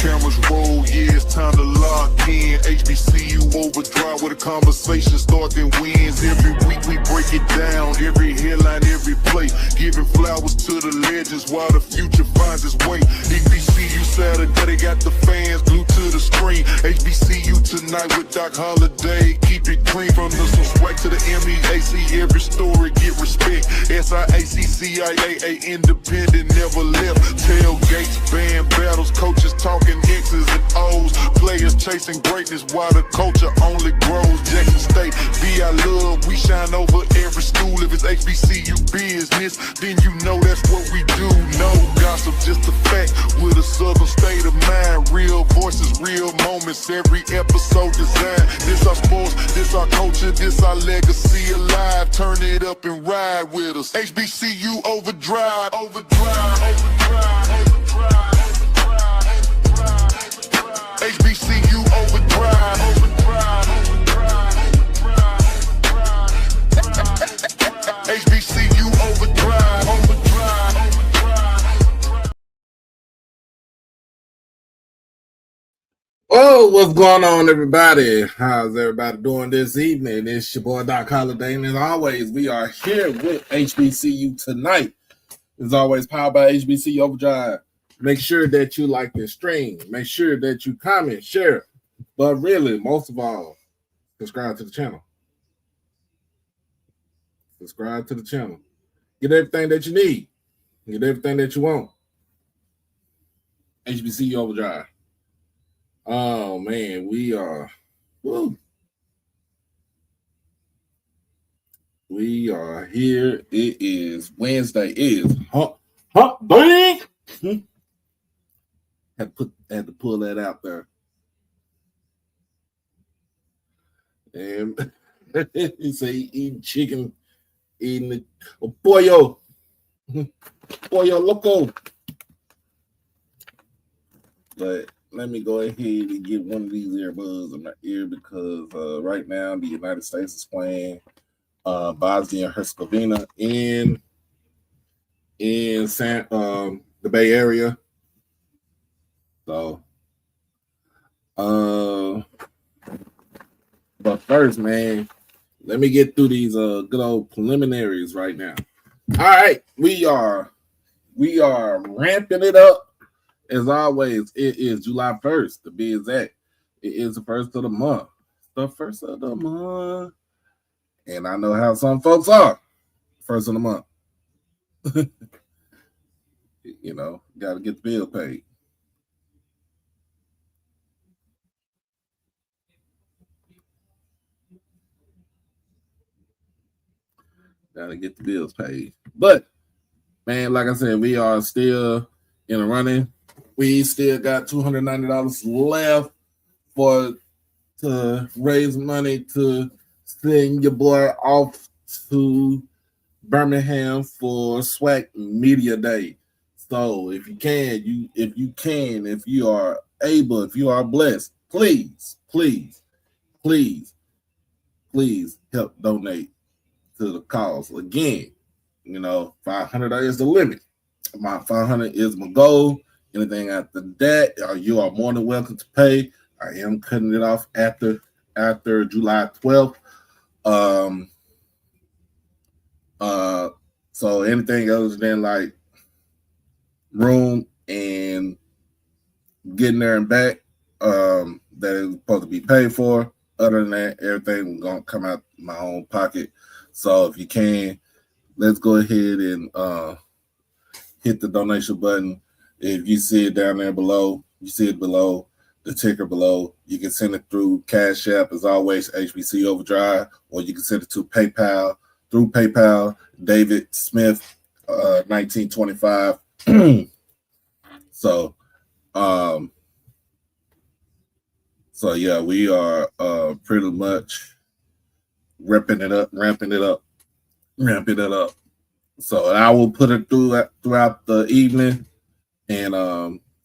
cameras roll, yeah, it's time to lock in. HBCU overdrive where the conversation starts and wins. Every week we break it down, every headline, every play. Giving flowers to the legends while the future finds its way. HBCU Saturday, they got the fans glued to the screen. HBCU tonight with Doc Holiday. Keep it clean from the swag to the MEAC. Every story get respect. SIAC, CIA, independent, never left. Tailgates, band battles, coaches talking X's and O's. Players chasing greatness while the culture only grows. Jackson State, be our love, we shine over every school. If it's HBCU business, then you know that's what we do. No gossip, just a fact with a southern state of mind. Real voices, real moments, every episode designed. This our sports, this our culture, this our legacy alive. Turn it up and ride with us. HBCU overdrive, overdrive, overdrive, overdrive, overdrive, overdrive. HBCU overdrive, overdrive, overdrive, overdrive. HBCU overdrive, overdrive, overdrive. Oh, what's going on, everybody? How's everybody doing this evening? It's your boy Doc Holiday, and as always, we are here with HBCU tonight. As always, powered by HBCU Overdrive. Make sure that you like this stream. Make sure that you comment, share, but really, most of all, subscribe to the channel. Subscribe to the channel. Get everything that you need. Get everything that you want. HBCU Overdrive. Oh man, we are we are here. It is Wednesday. It is hump day. Had to pull that out there. And he say eating chicken, eating the pollo loco. But let me go ahead and get one of these earbuds in my ear because right now the United States is playing Bosnia and Herzegovina in the Bay Area. So, but first, man, let me get through these good old preliminaries right now. All right, we are ramping it up. As always, it is July 1st, to be exact. It is the first of the month. The first of the month. And I know how some folks are. First of the month. You know, got to get the bill paid. Got to get the bills paid. But, man, like I said, we are still in the running. We still got $290 left to raise money to send your boy off to Birmingham for SWAC Media Day. So if you are able, if you are blessed, please help donate to the cause. Again, you know, $500 is the limit. My $500 is my goal. Anything after that, you are more than welcome to pay. I am cutting it off after July 12th. So anything other than like room and getting there and back, that is supposed to be paid for. Other than that, everything is gonna come out my own pocket. So if you can, let's go ahead and hit the donation button. If you see it down there below, you see it below, the ticker below. You can send it through Cash App, as always, HBC Overdrive, or you can send it to PayPal, through PayPal, David Smith, 1925. So yeah, we are pretty much ramping it up. So I will put it throughout the evening. And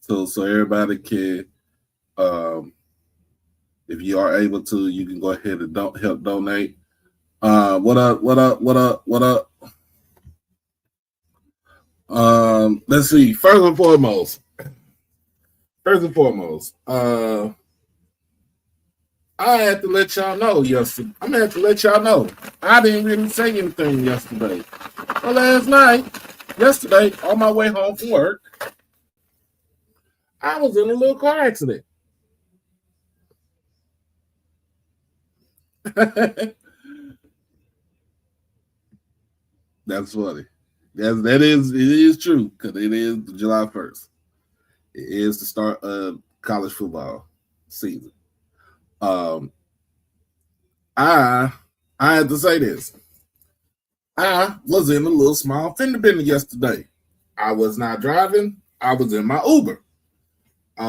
so everybody can, if you are able to, you can go ahead and help donate. What up? Let's see. First and foremost, First and foremost, I had to let y'all know yesterday. I'm gonna have to let y'all know. I didn't really say anything yesterday. Well, yesterday, on my way home from work, I was in a little car accident. That's funny. It is true because it is July 1st. It is the start of college football season. I had to say this. I was in a little small fender bender yesterday. I was not driving. I was in my Uber. We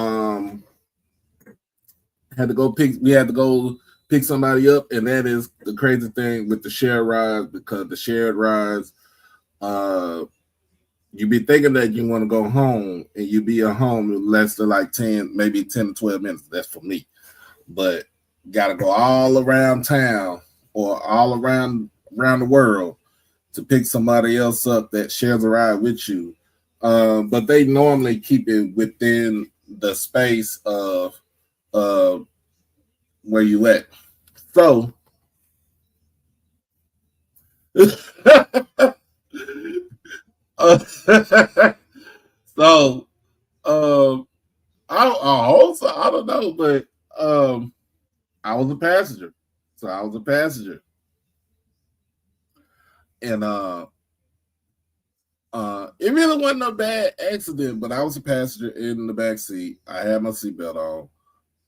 had to go pick somebody up, and that is the crazy thing with the shared rides, because the shared rides, you be thinking that you want to go home, and you be at home in less than like 10, maybe 10 to 12 minutes. That's for me. But got to go all around town or all around the world to pick somebody else up that shares a ride with you. But they normally keep it within the space of where you at. So I don't know, but I was a passenger. So I was a passenger. And it really wasn't a bad accident, but I was a passenger in the back seat. I had my seatbelt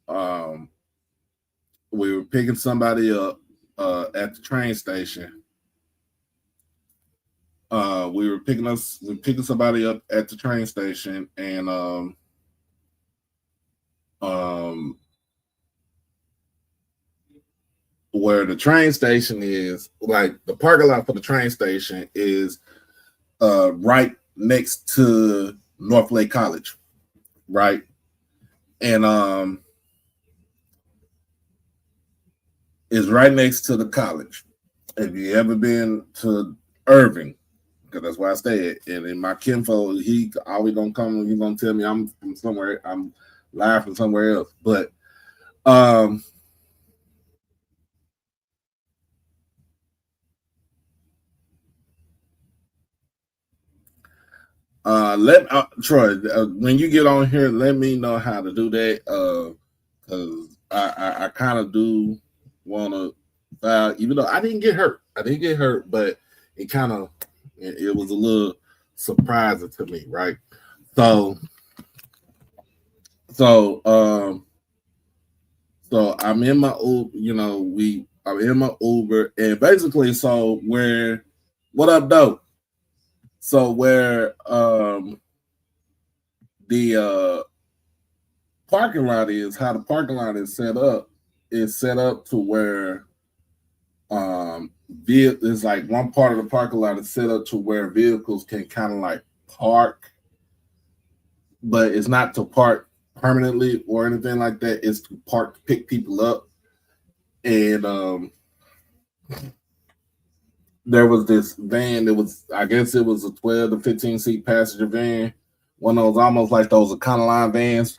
on. We were picking somebody up at the train station. We were picking somebody up at the train station, and where the train station is, like the parking lot for the train station is right next to North Lake College, right? And is right next to the college. If you ever been to Irving, because that's where I stay at, and in my kinfolk, he always gonna come. He's gonna tell me I'm from somewhere. I'm live from somewhere else. But Troy, when you get on here, let me know how to do that. Because I kind of do want to, even though I didn't get hurt, but it kind of it was a little surprising to me, right? So I'm in my Uber, I'm in my Uber, and basically, what up, though? So where the parking lot is, how the parking lot is set up to where it's like one part of the parking lot is set up to where vehicles can kind of like park, but it's not to park permanently or anything like that. It's to park to pick people up. And there was this van. I guess it was a 12 to 15 seat passenger van. One of those almost like those Econoline vans.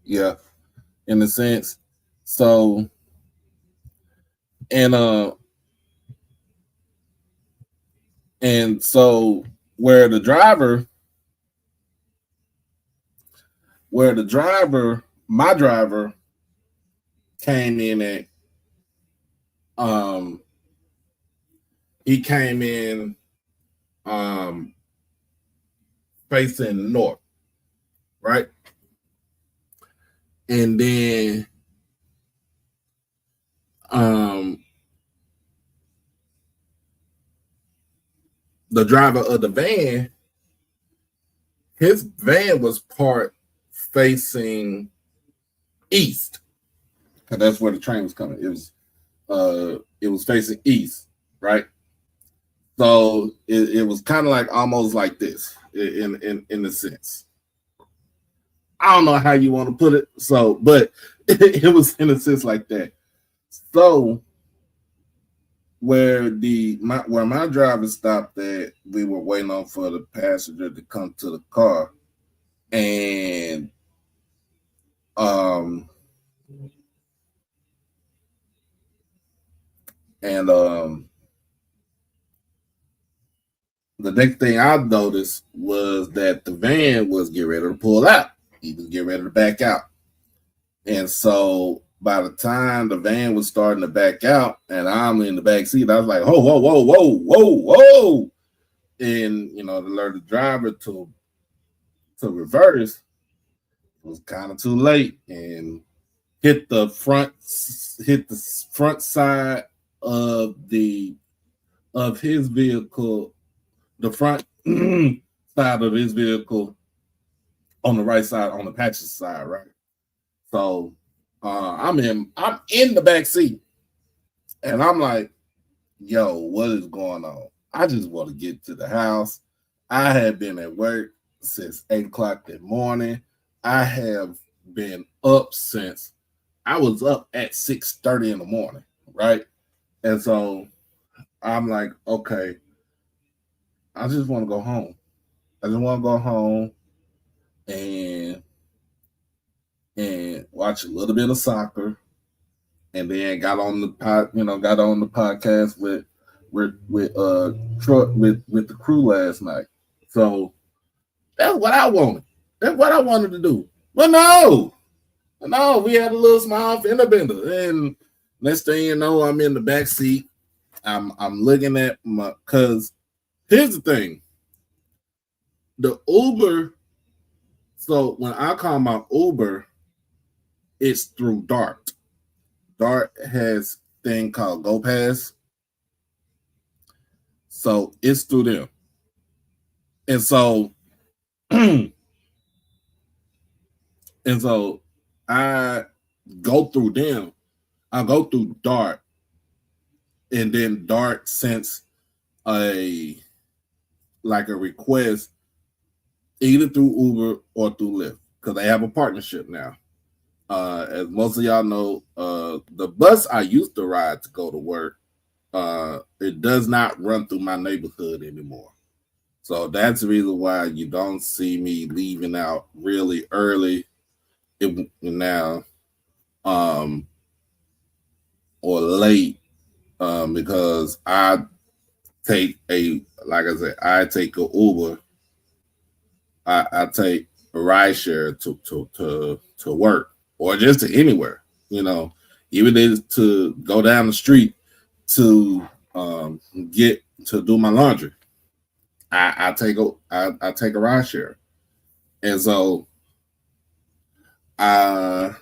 Yeah, in a sense. So, and so where the driver, my driver came in at, he came in facing north, right? And then the driver of the van, his van was parked facing east, because that's where the train was coming. It was facing east, right? So it was kind of like almost like this in a sense. I don't know how you want to put it. So, but it was in a sense like that. So where my driver stopped at, we were waiting on for the passenger to come to the car, and um and the next thing I noticed was that the van was getting ready to pull out. He was getting ready to back out. And so by the time the van was starting to back out and I'm in the back seat, I was like, whoa, whoa, whoa, whoa, whoa, whoa. And to alert the driver to reverse, it was kind of too late and hit the front side of his vehicle, the front side of his vehicle on the right side, on the passenger side, right? So I'm in the back seat, and I'm like, yo, what is going on? I just want to get to the house. I had been at work since 8:00 that morning. I have been up since I was up at 6:30 in the morning, right? And so I'm like, okay, I just want to go home. I just want to go home and watch a little bit of soccer, and then got on the podcast with the crew last night. So that's what I wanted. That's what I wanted to do. But no, we had a little small fender bender, and next thing you know, I'm in the back seat. I'm looking at because here's the thing. The Uber, so when I call my Uber, it's through Dart. Dart has a thing called GoPass. So it's through them. And so I go through them. I go through Dart. And then Dart sends a request either through Uber or through Lyft, because they have a partnership now. As most of y'all know, the bus I used to ride to go to work, it does not run through my neighborhood anymore. So that's the reason why you don't see me leaving out really early now, or late, because I take a Uber. I take a ride share to work, or just to anywhere, even if it's to go down the street to get to do my laundry. I take a ride share. And so I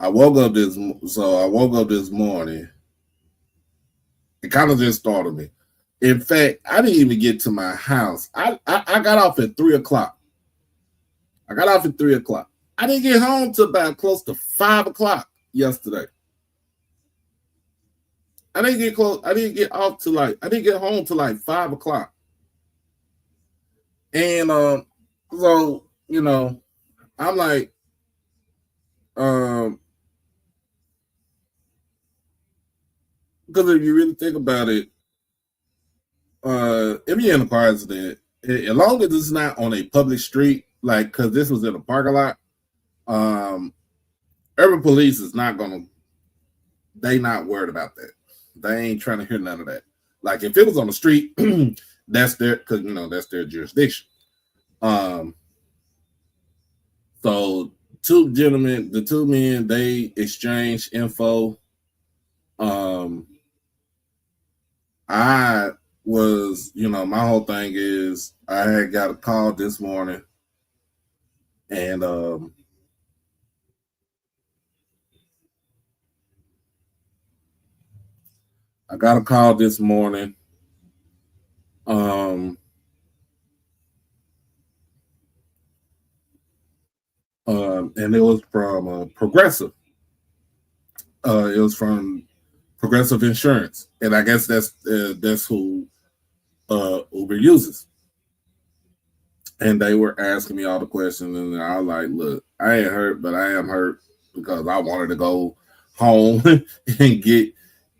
woke up this morning. It kind of just startled me. In fact, I didn't even get to my house. I got off at 3:00. I got off at 3:00. I didn't get home till about close to 5:00 yesterday. I didn't get home till like 5:00. And so I'm like, because if you really think about it, if you're in a car accident, as long as it's not on a public street, like, because this was in a parking lot, urban police is not they not worried about that. They ain't trying to hear none of that. Like, if it was on the street, that's because that's their jurisdiction. So the two men, they exchanged info. I was, my whole thing is I had got a call this morning, and I got a call this morning. And it was from Progressive. It was from Progressive Insurance, and I guess that's who Uber uses. And they were asking me all the questions, and I was like, "Look, I ain't hurt, but I am hurt because I wanted to go home and get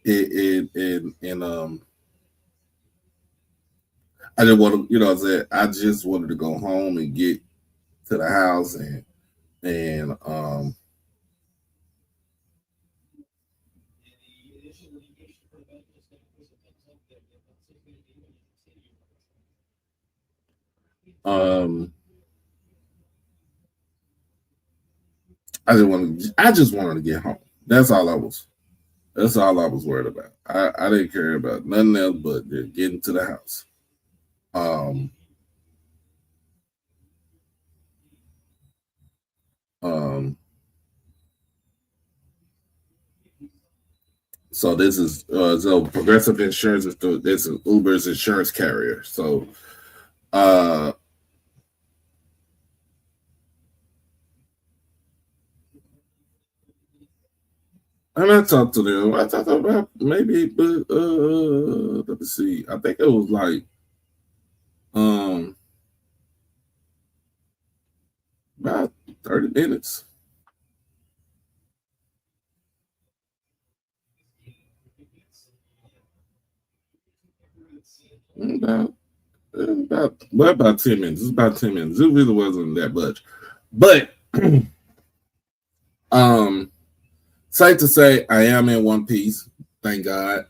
it and I didn't want to, you know what I'm saying? I just wanted to go home and get to the house and um I just wanted to get home. That's all I was worried about. I didn't care about nothing else but getting to the house. Um um so this is so Progressive Insurance this is Uber's insurance carrier. So and I talked to them. I talked about maybe, but let me see. I think it was like about 30 minutes. About 10 minutes. It's about 10 minutes. It really wasn't that much. But safe to say I am in one piece. Thank God.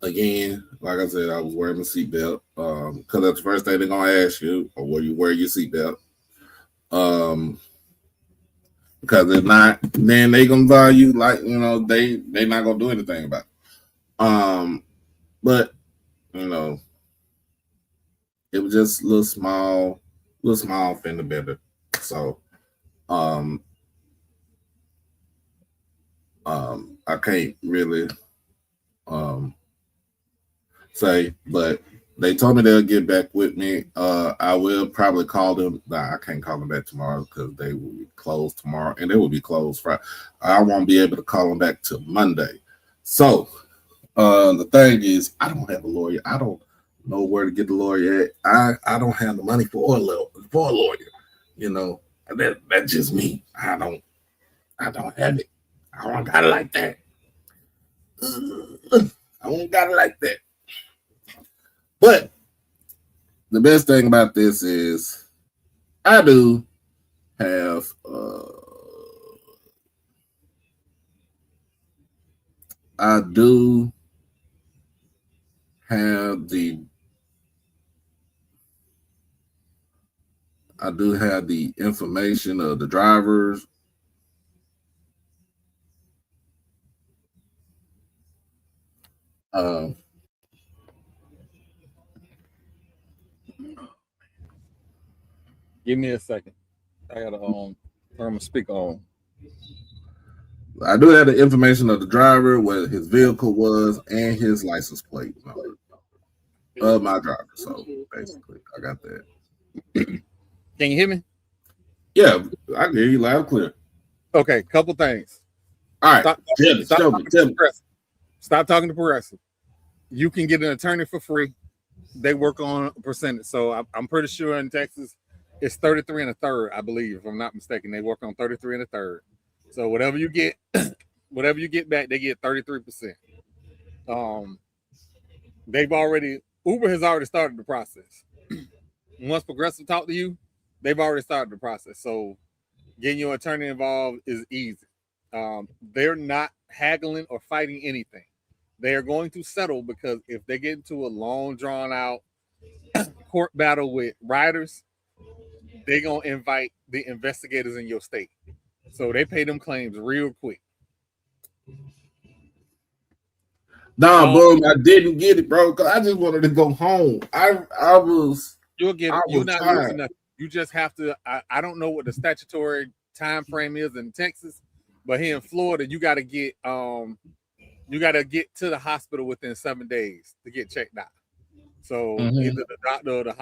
Again, like I said, I was wearing my seatbelt. Because that's the first thing they're gonna ask you, or will you wear your seatbelt? Because if not, then they gonna value like they not gonna do anything about it. But it was just a little small fender bender. So I can't really say, but they told me they'll get back with me. I will probably call them. Nah, I can't call them back tomorrow because they will be closed tomorrow, and they will be closed Friday. I won't be able to call them back till Monday. So the thing is, I don't have a lawyer. I don't know where to get the lawyer at. I don't have the money for a lawyer. That's just me. I don't have it. I don't got it like that. I don't got it like that. But the best thing about this is I do have the information of the drivers. Give me a second. I gotta turn my speaker on. I do have the information of the driver, where his vehicle was, and his license plate number of my driver. So basically, I got that. Can you hear me? Yeah, I can hear you loud and clear. Okay, couple things. All right, tell me. Stop talking to Progressive. You can get an attorney for free. They work on a percentage. So I'm pretty sure in Texas, it's 33 and a third, I believe, if I'm not mistaken. They work on 33 and a third. So whatever you get back, they get 33%. Uber has already started the process. Once Progressive talk to you, they've already started the process. So getting your attorney involved is easy. They're not haggling or fighting anything. They are going to settle, because if they get into a long, drawn out court battle with riders, they're going to invite the investigators in your state. So they pay them claims real quick. Nah, bro, I didn't get it, bro, because I just wanted to go home. You'll get it. You're not losing nothing. You just have to. I don't know what the statutory time frame is in Texas, but here in Florida, you got to get to the hospital within 7 days to get checked out. So either the doctor or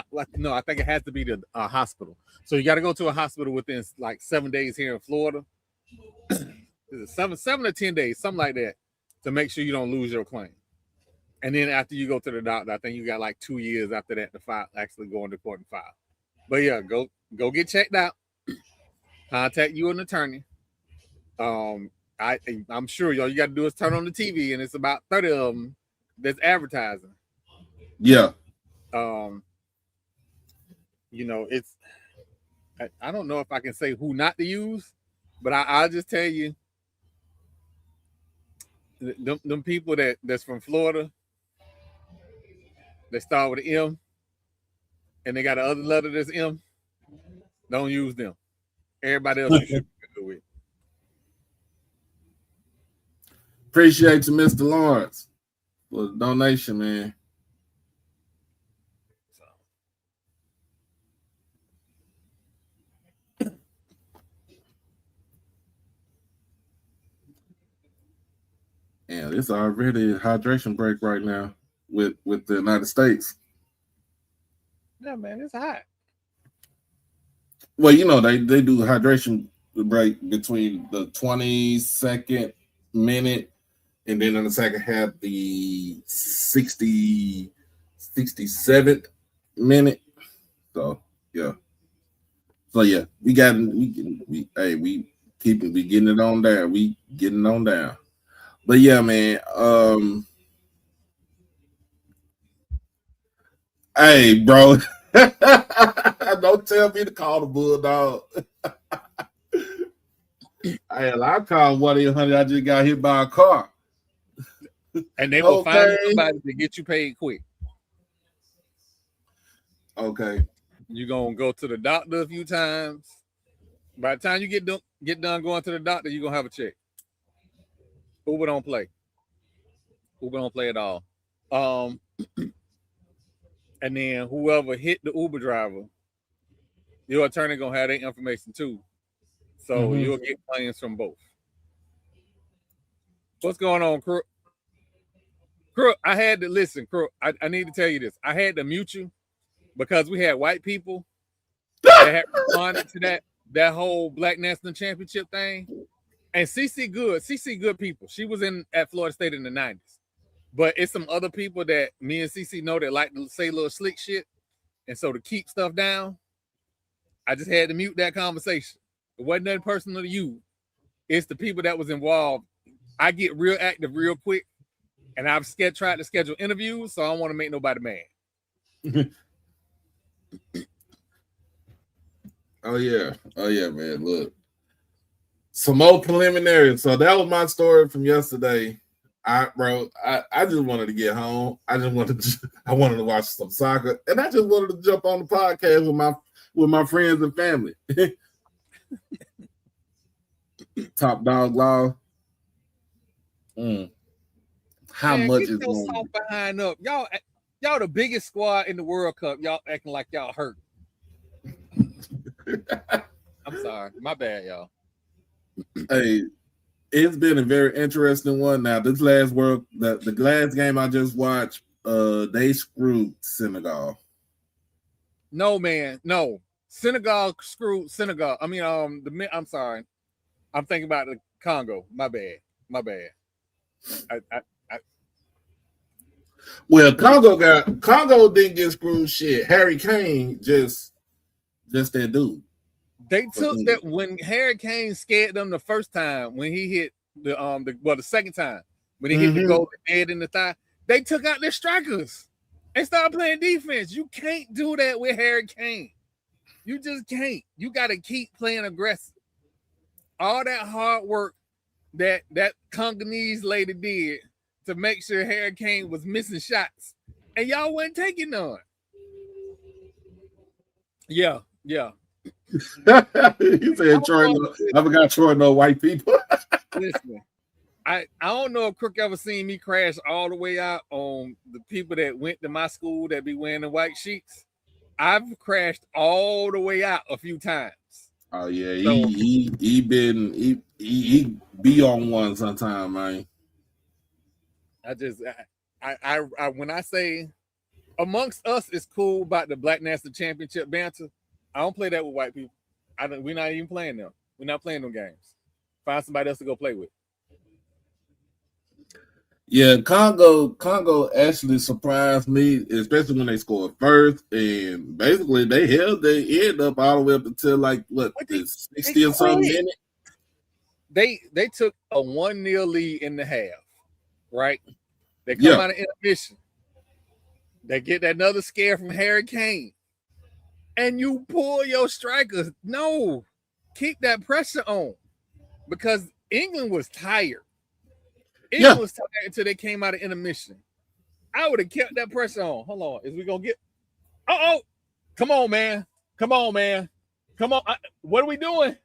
I think it has to be the hospital. So you got to go to a hospital within like 7 days here in Florida. Is it 7 or 10 days, something like that, to make sure you don't lose your claim. And then after you go to the doctor, I think you got like 2 years after that to actually go into court and file. But yeah, go get checked out. Contact you an attorney. I'm sure y'all, you got to do is turn on the TV, and it's about 30 of them that's advertising. Yeah. It's I don't know if I can say who not to use, but I'll just tell you, them people that's from Florida, they start with an M, and they got another letter that's M. Don't use them. Everybody else you should be good with. Appreciate you, Mr. Lawrence, for the donation, man. And it's already a hydration break right now with the United States. Yeah, man, it's hot. Well, they do hydration break between the 22nd minute and then in the second half the 67th minute. So yeah, we getting it on down. We getting on down. But yeah, man. Hey, bro. Don't tell me to call the bulldog. I called 1-800. I just got hit by a car. And they will find somebody to get you paid quick. Okay. You're gonna go to the doctor a few times. By the time you get done going to the doctor, you're gonna have a check. Uber don't play. Uber don't play at all. And then whoever hit the Uber driver, your attorney gonna have their information too. So you'll get claims from both. What's going on, Crook? Crook, I had to listen, Crook. I need to tell you this. I had to mute you because we had white people that had responded to that whole Black National Championship thing. And CC good people. She was at Florida State in the 90s. But it's some other people that me and CC know that like to say little slick shit. And so to keep stuff down, I just had to mute that conversation. It wasn't that personal to you. It's the people that was involved. I get real active real quick. And I've tried to schedule interviews, so I don't want to make nobody mad. Oh yeah, man. Look. Some more preliminary. So that was my story from yesterday. I just wanted to get home. I wanted to watch some soccer, and I just wanted to jump on the podcast with my friends and family. Top Dog Law. How much is going behind up? Y'all the biggest squad in the World Cup. Y'all acting like y'all hurt. I'm sorry. My bad, y'all. Hey, it's been a very interesting one. Now, this last the last game I just watched, they screwed Senegal. No, man, no. Senegal screwed Senegal. I mean, I'm sorry. I'm thinking about the Congo. My bad. Well, Congo didn't get screwed shit. Harry Kane just that dude. They took that when Harry Kane scared them the first time when he hit the second time when he hit the goal dead in the thigh. They took out their strikers and started playing defense. You can't do that with Harry Kane. You just can't. You got to keep playing aggressive. All that hard work that Congolese lady did to make sure Harry Kane was missing shots, and y'all wasn't taking none. Yeah. He said Troy. I forgot Troy no white people. Listen, I don't know if Crook ever seen me crash all the way out on the people that went to my school that be wearing the white sheets. I've crashed all the way out a few times. Oh yeah, so, he be on one sometime, man. I when I say amongst us it's cool about the Black National Championship banter, I don't play that with white people. We're not even playing them. We're not playing them games. Find somebody else to go play with. Yeah, Congo actually surprised me, especially when they scored first, and basically they held their end up all the way up until like the 60 or something minute. they took a 1-0 lead in the half, right? They come out of intermission. They get another scare from Harry Kane. And you pull your strikers. No, keep that pressure on. Because England was tired. England was tired until they came out of intermission. I would have kept that pressure on. Hold on. Is we going to get... Uh-oh. Come on, man. Come on, man. Come on. What are we doing?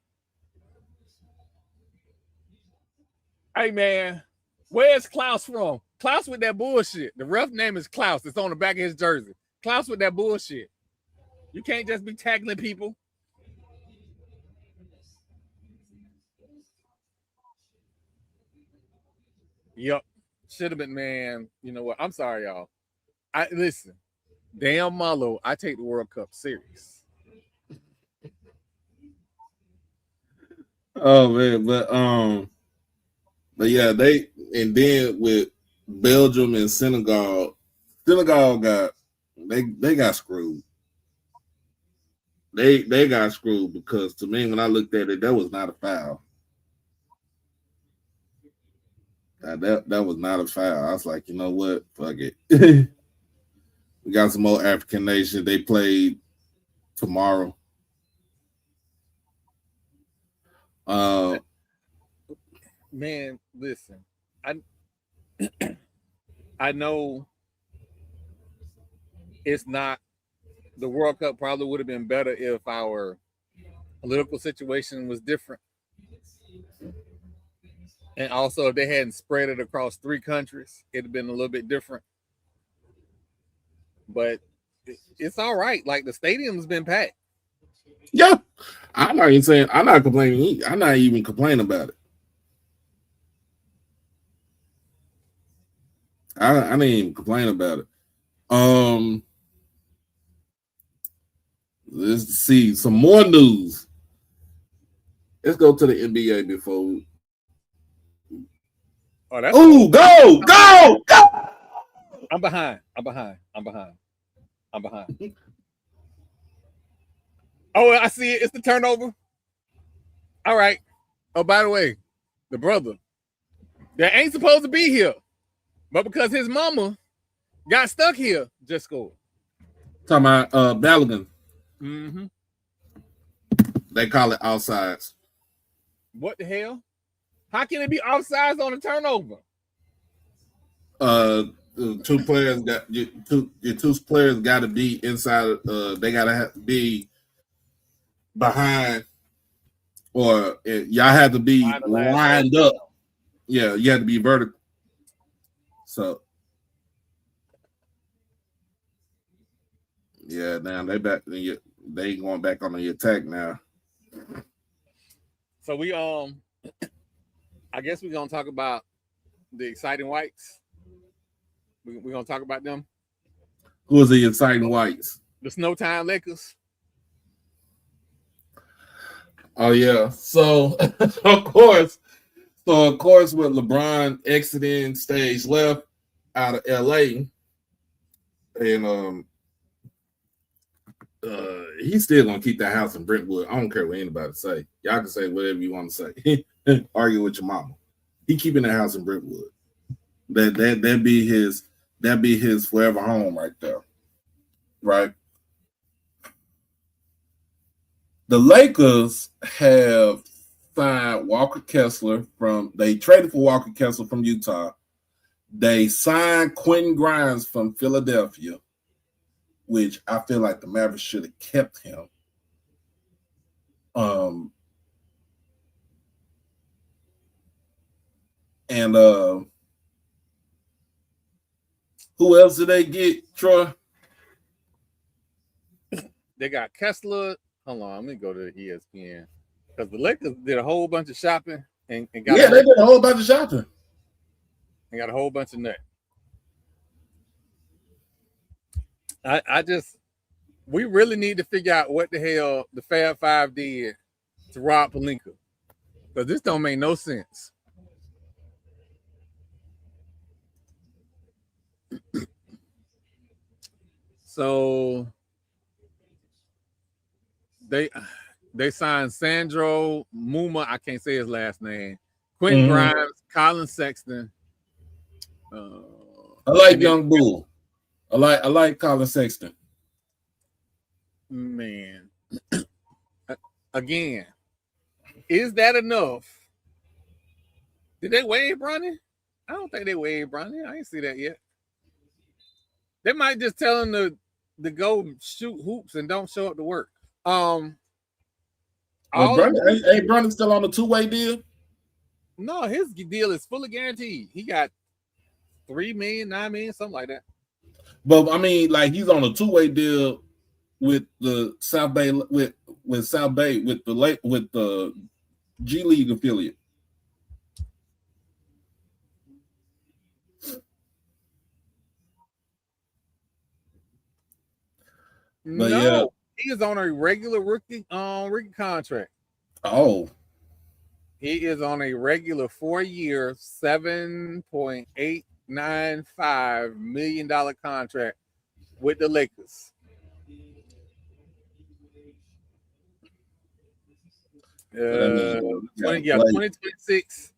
Hey, man. Where's Klaus from? Klaus with that bullshit. The ref name is Klaus. It's on the back of his jersey. Klaus with that bullshit. You can't just be tackling people. Yep. Should have been, man. You know what? I'm sorry, y'all. Listen. Damn Marlo, I take the World Cup serious. Oh man, but yeah, and then with Belgium and Senegal got they got screwed. They got screwed because to me, when I looked at it, that was not a foul. That was not a foul. I was like, you know what? Fuck it. We got some more African nations. They played tomorrow. Man, listen. I know it's not the World Cup probably would have been better if our political situation was different. And also if they hadn't spread it across 3 countries, it'd have been a little bit different. But it's all right. Like the stadium's been packed. Yeah. I'm not complaining. I'm not even complaining about it. I didn't even complain about it. Let's see some more news. Let's go to the NBA before. Go! I'm behind. Oh, I see it. It's the turnover. All right. Oh, by the way, the brother that ain't supposed to be here, but because his mama got stuck here, just scored. Talking about Balogun. Mm-hmm. They call it offsides. What the hell? How can it be offsides on a turnover? Two players got to be inside. They got to have to be behind, or y'all have to be lined up. Yeah, you have to be vertical. So, yeah, now they going back on the attack now. So we I guess we're gonna talk about the exciting whites. We're gonna talk about them. Who is the exciting whites? The Snowtime Lakers. Oh yeah. So of course, with LeBron exiting stage left out of LA, and he's still gonna keep that house in Brentwood. I don't care what anybody say. Y'all can say whatever you want to say. Argue with your mama. He keeping that house in Brentwood. That be his forever home right there. Right. The Lakers have signed Walker Kessler they traded for Walker Kessler from Utah. They signed Quentin Grimes from Philadelphia, which I feel like the Mavericks should have kept him. And who else did they get, Troy? They got Kessler. Hold on, let me go to ESPN. Because the Lakers did a whole bunch of shopping and got they did a whole bunch of shopping. And got a whole bunch of nuts. We really need to figure out what the hell the Fab Five did to Rob Pelinka. Because this don't make no sense. So They signed Sandro Muma. I can't say his last name. Quentin Grimes, Colin Sexton. I like Young Bull. I like Colin Sexton. Man, again, is that enough? Did they waive Bronny? I don't think they waived Bronny. I ain't see that yet. They might just tell him to go shoot hoops and don't show up to work. Bronny's still on a 2-way deal? No, his deal is fully guaranteed. He got $3 million, $9 million, something like that. But I mean, like he's on a 2-way deal with the South Bay with South Bay with the G League affiliate. But no, he is on a regular rookie contract. Oh. He is on a regular 4-year, $7.895 million contract with the Lakers. 2026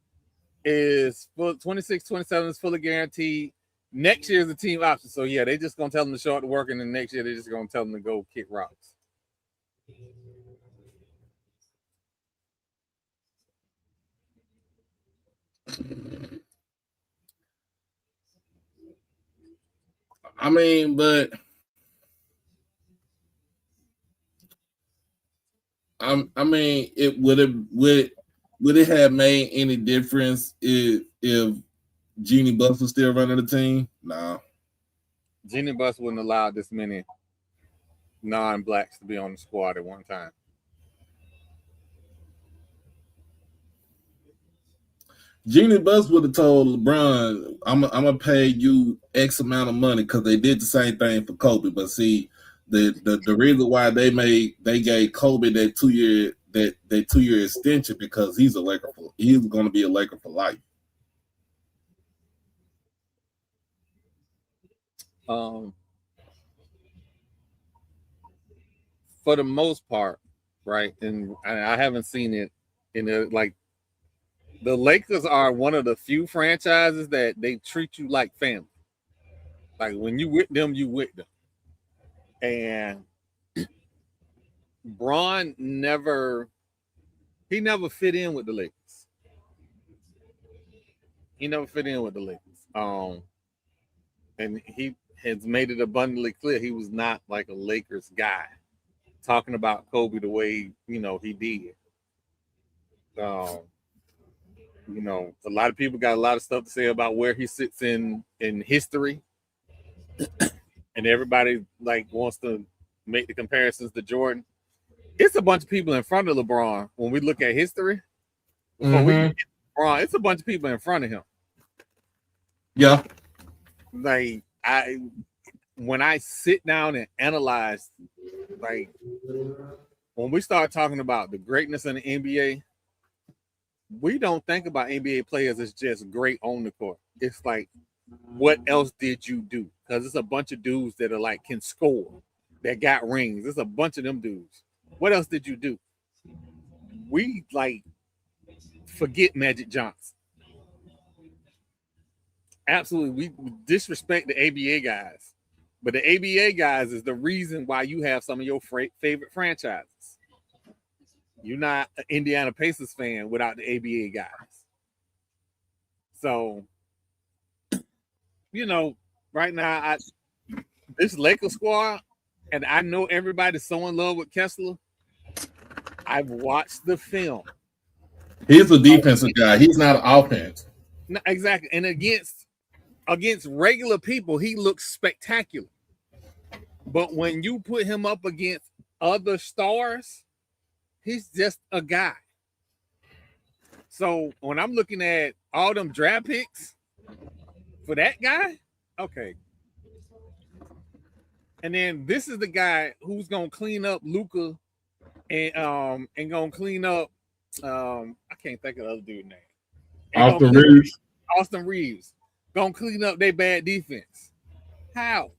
is full. 26, 27 is fully guaranteed. Next year is a team option. So yeah, they just gonna tell them to show up to work, and then next year they're just gonna tell them to go kick rocks. I mean, but I mean, would it have made any difference if Jeannie Buss was still running the team? No. Jeannie Buss wouldn't allow this many non-blacks to be on the squad at one time. Jeannie Buss would have told LeBron, I'm gonna pay you X amount of money, because they did the same thing for Kobe. But see, the reason why they gave Kobe that 2-year extension, because he's a Laker he's gonna be a Laker for life. For the most part, right? And I haven't seen it in the Lakers are one of the few franchises that they treat you like family. Like when you with them, you with them. And Bron never fit in with the Lakers. He never fit in with the Lakers. And he has made it abundantly clear he was not like a Lakers guy, talking about Kobe the way he did. A lot of people got a lot of stuff to say about where he sits in history, and everybody wants to make the comparisons to Jordan. It's a bunch of people in front of LeBron when we look at history. Before we get to LeBron, it's a bunch of people in front of him. Yeah. When I sit down and analyze, when we start talking about the greatness in the NBA, we don't think about NBA players as just great on the court. It's like, what else did you do? Because it's a bunch of dudes that are can score, that got rings. There's a bunch of them dudes. What else did you do? We forget Magic Johnson. Absolutely, we disrespect the ABA guys, but the ABA guys is the reason why you have some of your favorite franchises. You're not an Indiana Pacers fan without the ABA guys. So, right now, this Lakers squad, and I know everybody's so in love with Kessler. I've watched the film. He's a defensive guy. He's not an offense. No, exactly. And against regular people, he looks spectacular. But when you put him up against other stars, he's just a guy. So when I'm looking at all them draft picks for that guy, okay. And then this is the guy who's gonna clean up Luka and gonna clean up I can't think of the other dude's name. Austin Reeves. Gonna clean up their bad defense. How?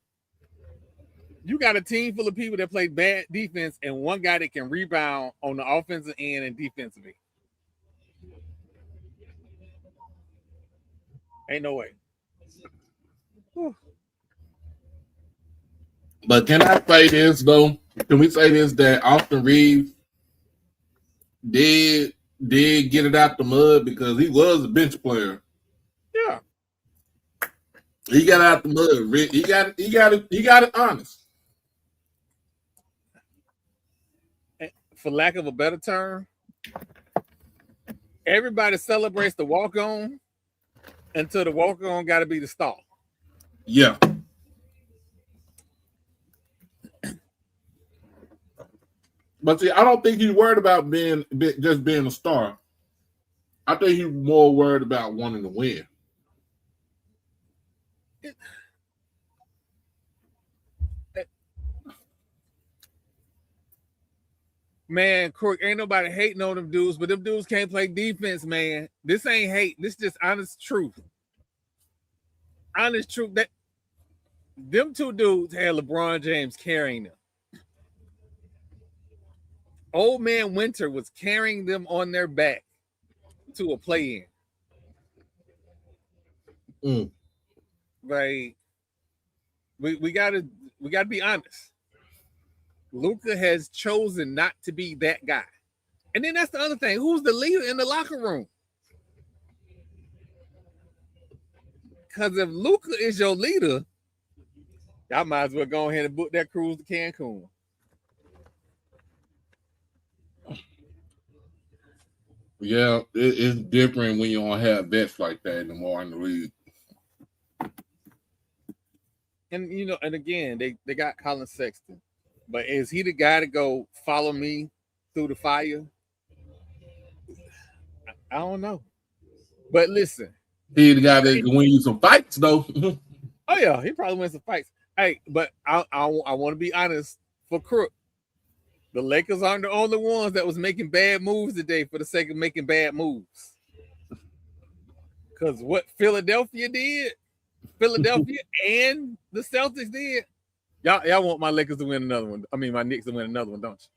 You got a team full of people that play bad defense and one guy that can rebound on the offensive end and defensively. Ain't no way. Whew. But can I say this though? Can we say this that Austin Reeves did get it out the mud because he was a bench player. Yeah. He got out the mud. He got it honest. For lack of a better term, everybody celebrates the walk-on until the walk-on got to be the star. Yeah. But see, I don't think he's worried about just being a star. I think he's more worried about wanting to win. Man, Crook, ain't nobody hating on them dudes, but them dudes can't play defense, man. This ain't hate. This just honest truth. Honest truth. That them two dudes had LeBron James carrying them. Old man Winter was carrying them on their back to a play-in. Right. We gotta be honest. Luka has chosen not to be that guy. And then that's the other thing. Who's the leader in the locker room? Because if Luka is your leader, y'all might as well go ahead and book that cruise to Cancun. Yeah, it's different when you don't have vets like that anymore in the league. And you know, and again, they got Colin Sexton, but is he the guy to go follow me through the fire? I don't know. But listen, he the guy that can win you some fights, though. Oh yeah, he probably wins some fights. Hey, but I want to be honest for Crook. The Lakers aren't the only ones that was making bad moves today for the sake of making bad moves. Because what Philadelphia and the Celtics did, y'all want my Lakers to win another one. I mean, my Knicks to win another one, don't you?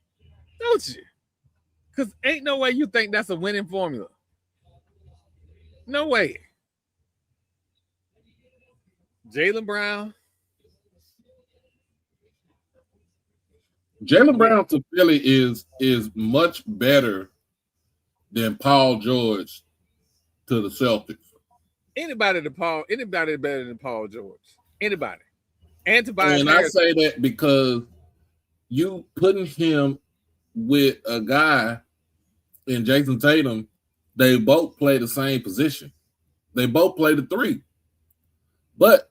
Don't you? Because ain't no way you think that's a winning formula. No way. Jaylen Brown. Jaylen Brown to Philly is much better than Paul George to the Celtics. Anybody better than Paul George. Anybody. And Tobias And Harris. I say that because you putting him with a guy in Jason Tatum, they both play the same position. They both play the three. But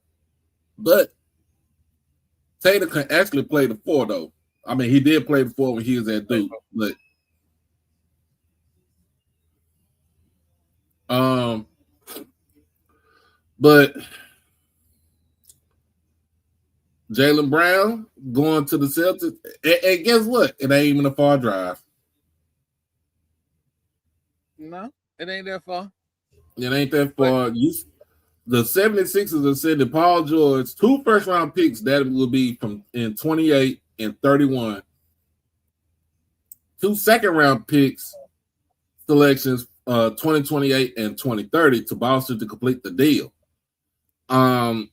Tatum can actually play the four, though. I mean, he did play the four when he was at Duke, but Jaylen Brown going to the Celtics, and guess what? It ain't even a far drive. No, it ain't that far. It ain't that far. The 76ers have said that Paul George, 2 first-round picks, that will be from in 28 and 31. 2 second-round picks, selections, 2028 and 2030 to Boston to complete the deal. And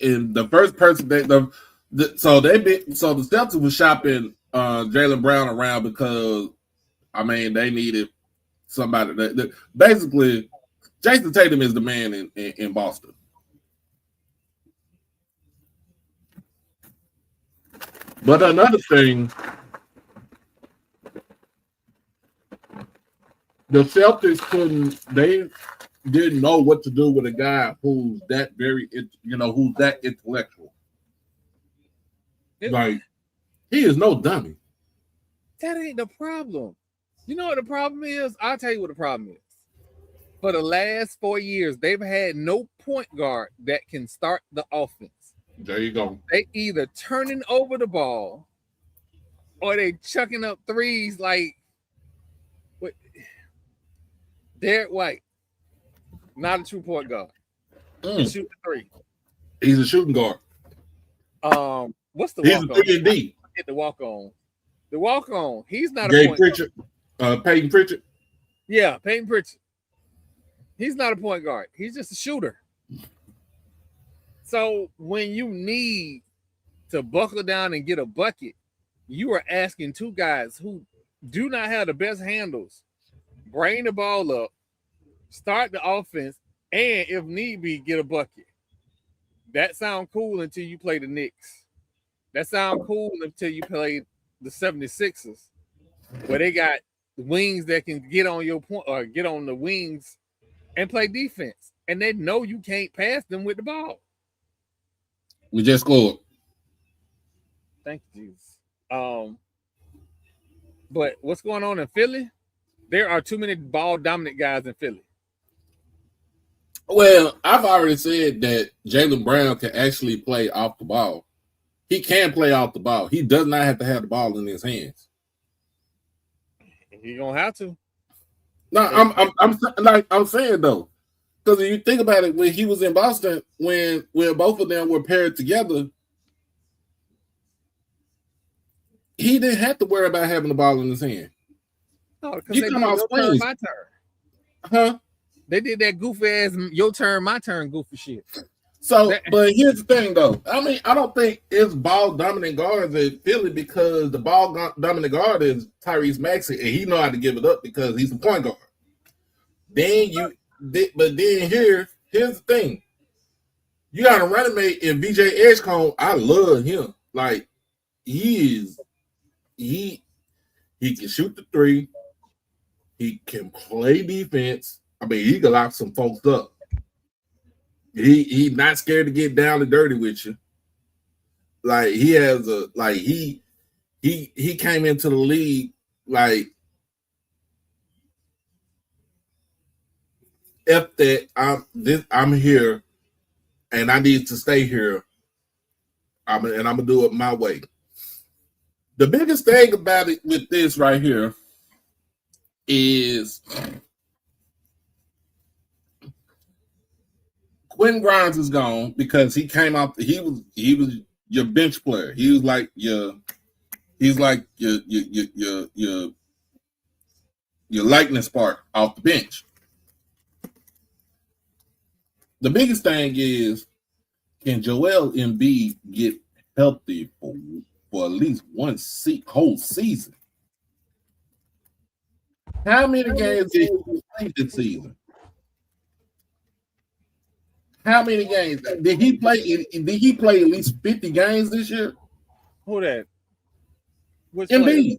the first person so the Celtics was shopping Jaylen Brown around because I mean they needed somebody that basically Jason Tatum is the man in Boston. But another thing, the Celtics didn't know what to do with a guy who's that who's that intellectual. Like, he is no dummy. That ain't the problem. You know what the problem is? I'll tell you what the problem is. For the last 4 years, they've had no point guard that can start the offense. There you go. They either turning over the ball or they chucking up threes like Derek White. Not a true point guard. He shoot the three. He's a shooting guard. What's the He's walk a on? 3-and-D. Get the walk on. The walk on. He's not a Gabe point Pritchard. Peyton Pritchard. Yeah, Peyton Pritchard. He's not a point guard. He's just a shooter. So when you need to buckle down and get a bucket, you are asking two guys who do not have the best handles, bring the ball up, start the offense, and if need be, get a bucket. That sounds cool until you play the Knicks. That sounds cool until you play the 76ers, where they got wings that can get on your point or get on the wings and play defense. And they know you can't pass them with the ball. We just scored. Thank you, Jesus. But what's going on in Philly? There are too many ball dominant guys in Philly. Well, I've already said that Jaylen Brown can actually play off the ball. He can play off the ball. He does not have to have the ball in his hands. He gonna have to. No, I'm saying though, because if you think about it, when he was in Boston, when both of them were paired together, he didn't have to worry about having the ball in his hand. No, because they did your turn, my turn. Huh? They did that goofy ass your turn, my turn goofy shit. So, but here's the thing though. I mean, I don't think it's ball dominant guards in Philly because the ball dominant guard is Tyrese Maxey, and he know how to give it up because he's a point guard. But then here's the thing. You got a running mate in VJ Edgecombe. I love him. Like he can shoot the three. He can play defense. I mean, he can lock some folks up. He not scared to get down and dirty with you. Like he has a like he came into the league like F that I'm here and I need to stay here. I'm gonna do it my way. The biggest thing about it with this right here is Quentin Grimes is gone because he came out. He was your bench player. He was like your likeness part off the bench. The biggest thing is, can Joel Embiid get healthy for at least one whole season? How many games did he play this season? How many games did he play? Did he play at least 50 games this year? Who that? Which Embiid.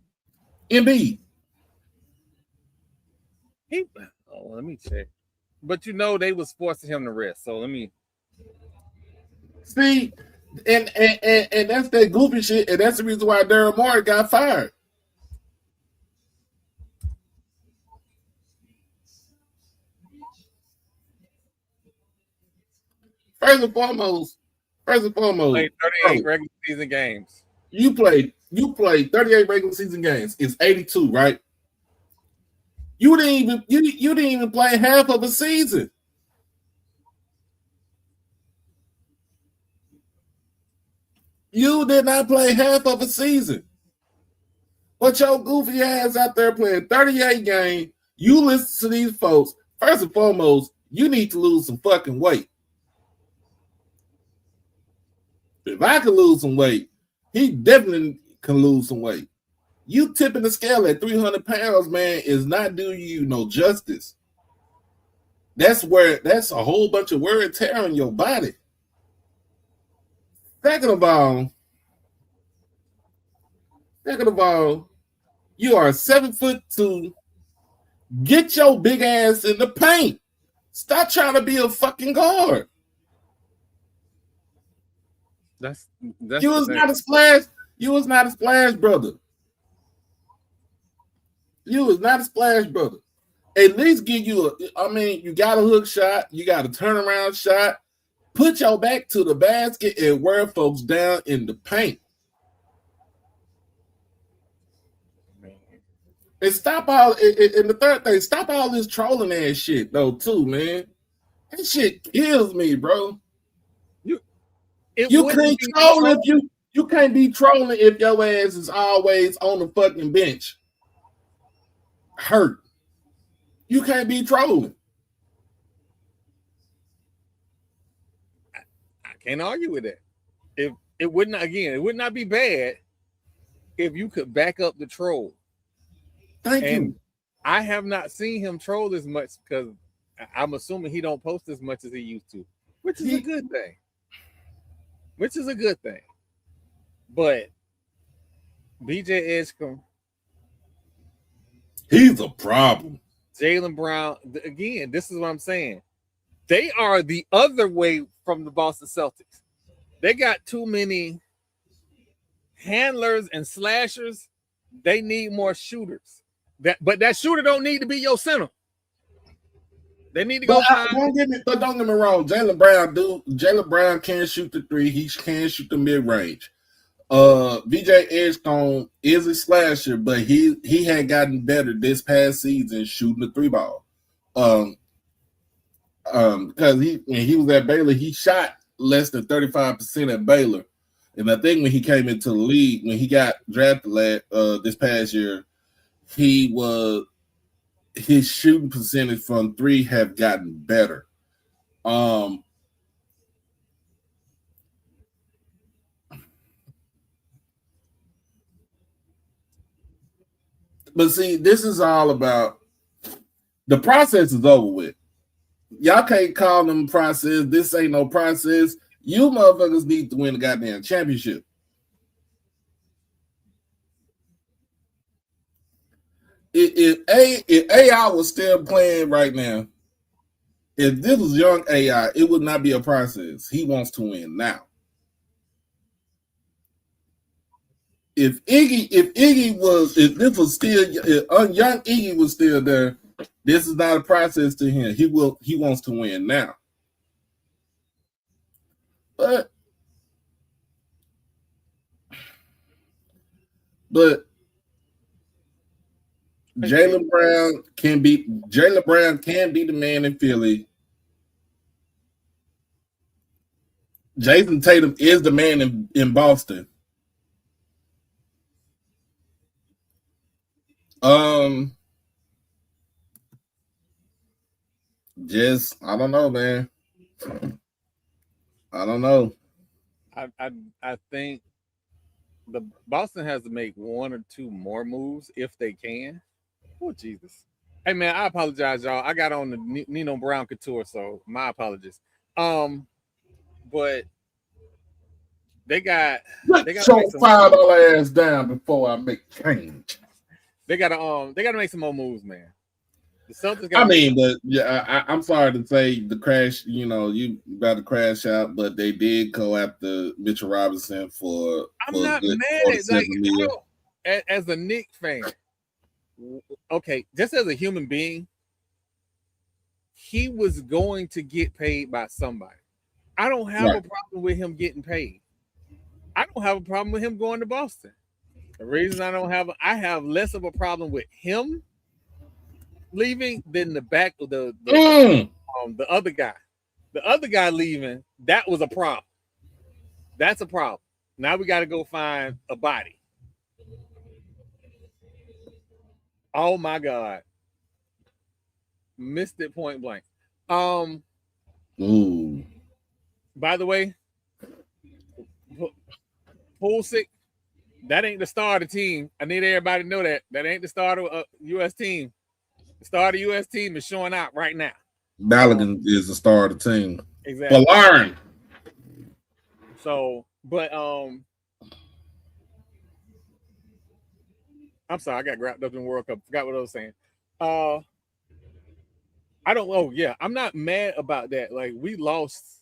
Embiid. Let me check. But you know they was forcing him to rest. So let me see. And that's that goofy shit, and that's the reason why Daryl Morey got fired. First and foremost, played 38 regular season games. You played 38 regular season games. It's 82, right? You didn't even play half of a season. You did not play half of a season. But your goofy ass out there playing 38 games, you listen to these folks. First and foremost, you need to lose some fucking weight. If I can lose some weight, he definitely can lose some weight. You tipping the scale at 300 pounds, man, is not doing you no justice. That's a whole bunch of wear and tear on your body. Second of all, you are 7'2". Get your big ass in the paint. Stop trying to be a fucking guard. You was not a splash. You was not a splash brother. You was not a splash brother. At least give you you got a hook shot. You got a turnaround shot. Put your back to the basket and wear folks down in the paint. And stop all. And the third thing, stop all this trolling ass shit though, too, man. That shit kills me, bro. You can't troll if you can't be trolling if your ass is always on the fucking bench. Hurt. You can't be trolling. I can't argue with that. If it would not, again, it would not be bad if you could back up the troll. Thank you. I have not seen him troll as much because I'm assuming he don't post as much as he used to, which is a good thing. But BJ Edgecombe, he's a problem. Jaylen Brown, again, this is what I'm saying. They are the other way from the Boston Celtics. They got too many handlers and slashers. They need more shooters. But that shooter don't need to be your center. They need to go. Don't get me wrong. Jaylen Brown can shoot the three. He can shoot the mid range. BJ Edgecombe is a slasher, but he had gotten better this past season shooting the three ball. Because he was at Baylor, he shot less than 35% at Baylor. And I think when he came into the league, when he got drafted this past year, his shooting percentage from three have gotten better. But see, this is all about the process is over with. Y'all can't call them process. This ain't no process. You motherfuckers need to win the goddamn championship. If AI was still playing right now, if this was young AI, it would not be a process. He wants to win now. If young Iggy was still there, this is not a process to him. He wants to win now. But Jaylen Brown can be the man in Philly. Jason Tatum is the man in Boston. Just I don't know, man. I don't know. I think the Boston has to make one or two more moves if they can. Oh Jesus! Hey man, I apologize, y'all. I got on the Nino Brown couture, so my apologies. But they got so $5 ass down before I make change. They gotta make some more moves, man. The Celtics but yeah, I'm sorry to say the crash. You know, you about to crash out, but they did go after Mitchell Robinson for. I'm not mad at as a Knicks fan. Okay, just as a human being, he was going to get paid by somebody. I don't have a problem with him getting paid. I don't have a problem with him going to Boston. The reason I have less of a problem with him leaving than the other guy. The other guy leaving, that was a problem. That's a problem. Now we got to go find a body. Oh my God. Missed it point blank. By the way, Pulisic, that ain't the star of the team. I need everybody to know that. That ain't the star of the U.S. team. The star of the U.S. team is showing out right now. Balogun is the star of the team. Exactly. But learn. So, but I'm sorry, I got wrapped up in the World Cup. Forgot what I was saying. I'm not mad about that. Like we lost.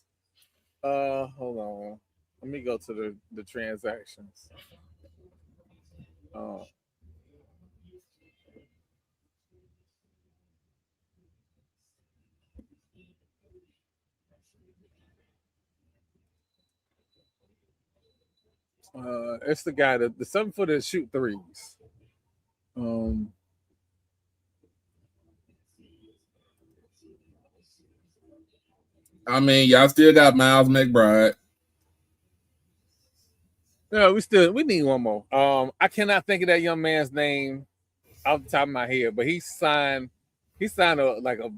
Hold on. Let me go to the transactions. It's the guy the 7-footer shoot threes. I mean, y'all still got Miles McBride. No, we need one more. I cannot think of that young man's name off the top of my head, but he signed a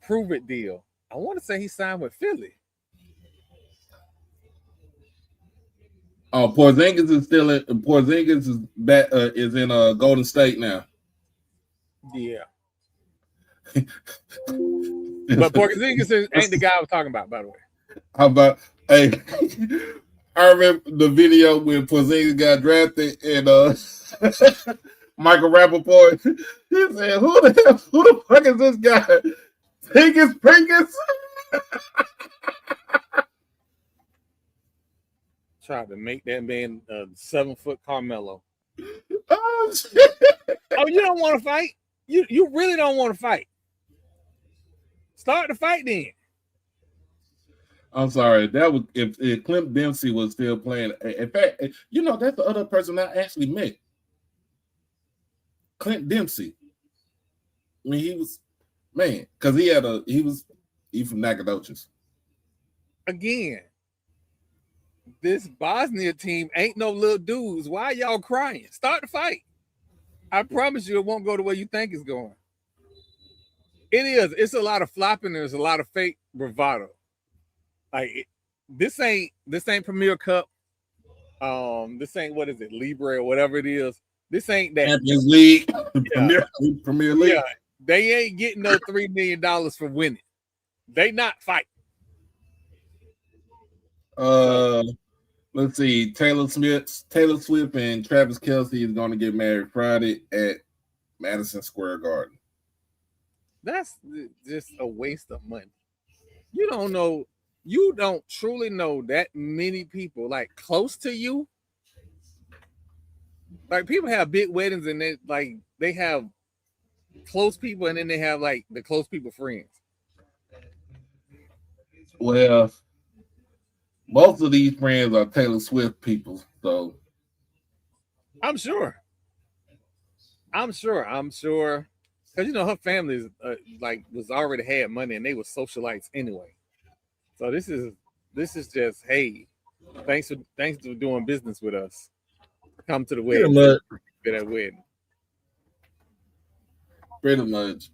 prove it deal. I want to say he signed with Philly. Oh, Porzingis is still in. Porzingis is back. Is in Golden State now. Yeah. But Porzingis ain't the guy I was talking about, by the way. How about hey? I remember the video when Porzingis got drafted and Michael Rappaport. He said, "Who the fuck is this guy? Pingus." Tried to make that man a 7-foot Carmelo. Oh shit! Oh, you don't want to fight? You really don't want to fight? Start the fight then. I'm sorry. That was if Clint Dempsey was still playing. In fact, you know that's the other person I actually met. Clint Dempsey. I mean, he was man because he from Nacogdoches. Again, this Bosnia team ain't no little dudes. Why y'all crying? Start the fight. I promise you, it won't go the way you think it's going. It is. It's a lot of flopping. There's a lot of fake bravado. Like this ain't Premier Cup. This ain't what is it, Libre or whatever it is. This ain't that Champions League, yeah. Premier League. Yeah, they ain't getting no $3 million for winning. They not fighting. Let's see. Taylor Swift and Travis Kelce is going to get married Friday at Madison Square Garden. That's just a waste of money. You don't know. You don't truly know that many people like close to you. Like people have big weddings and they have close people and then they have like the close people friends. Well, most of these friends are Taylor Swift people, so I'm sure. Because you know her family is was already had money and they were socialites anyway. So this is just hey, thanks for doing business with us. Come to the wedding. Pretty much.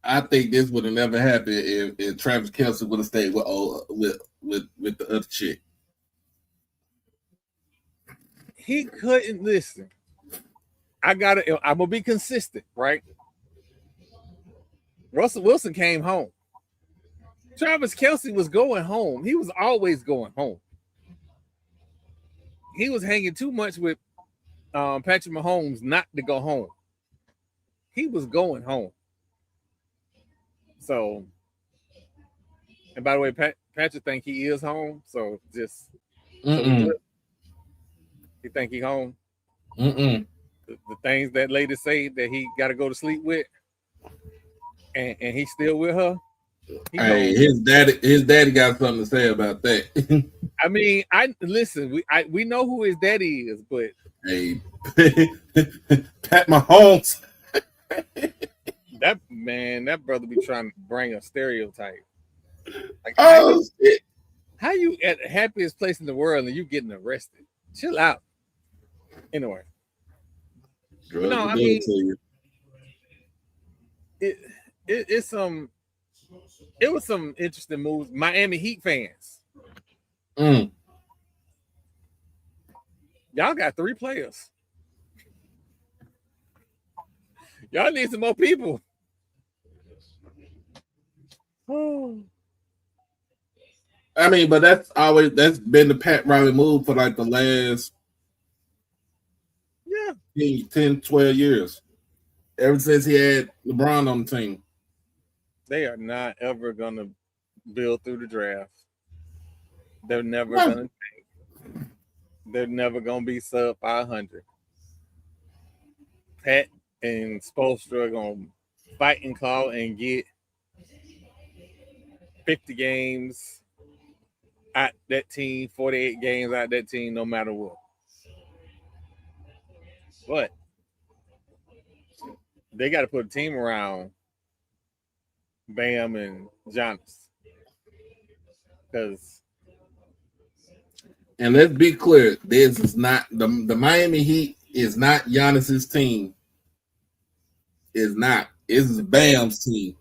I think this would have never happened if Travis Kelce would have stayed with the other chick. He couldn't listen. I'm gonna be consistent, right? Russell Wilson came home. Travis Kelce was going home. He was always going home. He was hanging too much with Patrick Mahomes not to go home. He was going home. So, and by the way, Patrick think he is home. So just you think he home? The things that lady say that he got to go to sleep with, and he's still with her. Hey, his daddy got something to say about that. I mean, we know who his daddy is, but hey, Pat Mahomes. that brother be trying to bring a stereotype. Like, shit. How you at the happiest place in the world and you getting arrested? Chill out. Anyway. No, I mean it was some interesting moves. Miami Heat fans. Y'all got 3 players. Y'all need some more people. I mean, but that's been the Pat Riley move for like the last 10, 12 years. Ever since he had LeBron on the team. They are not ever gonna build through the draft. They're never gonna tank. They're never gonna be sub 500. Pat and Spoelstra are gonna fight and claw and get 50 games out that team, 48 games out that team, no matter what. But they got to put a team around Bam and Giannis. Because And let's be clear, this is not the Miami Heat is not Giannis's team. It's not. It's Bam's team.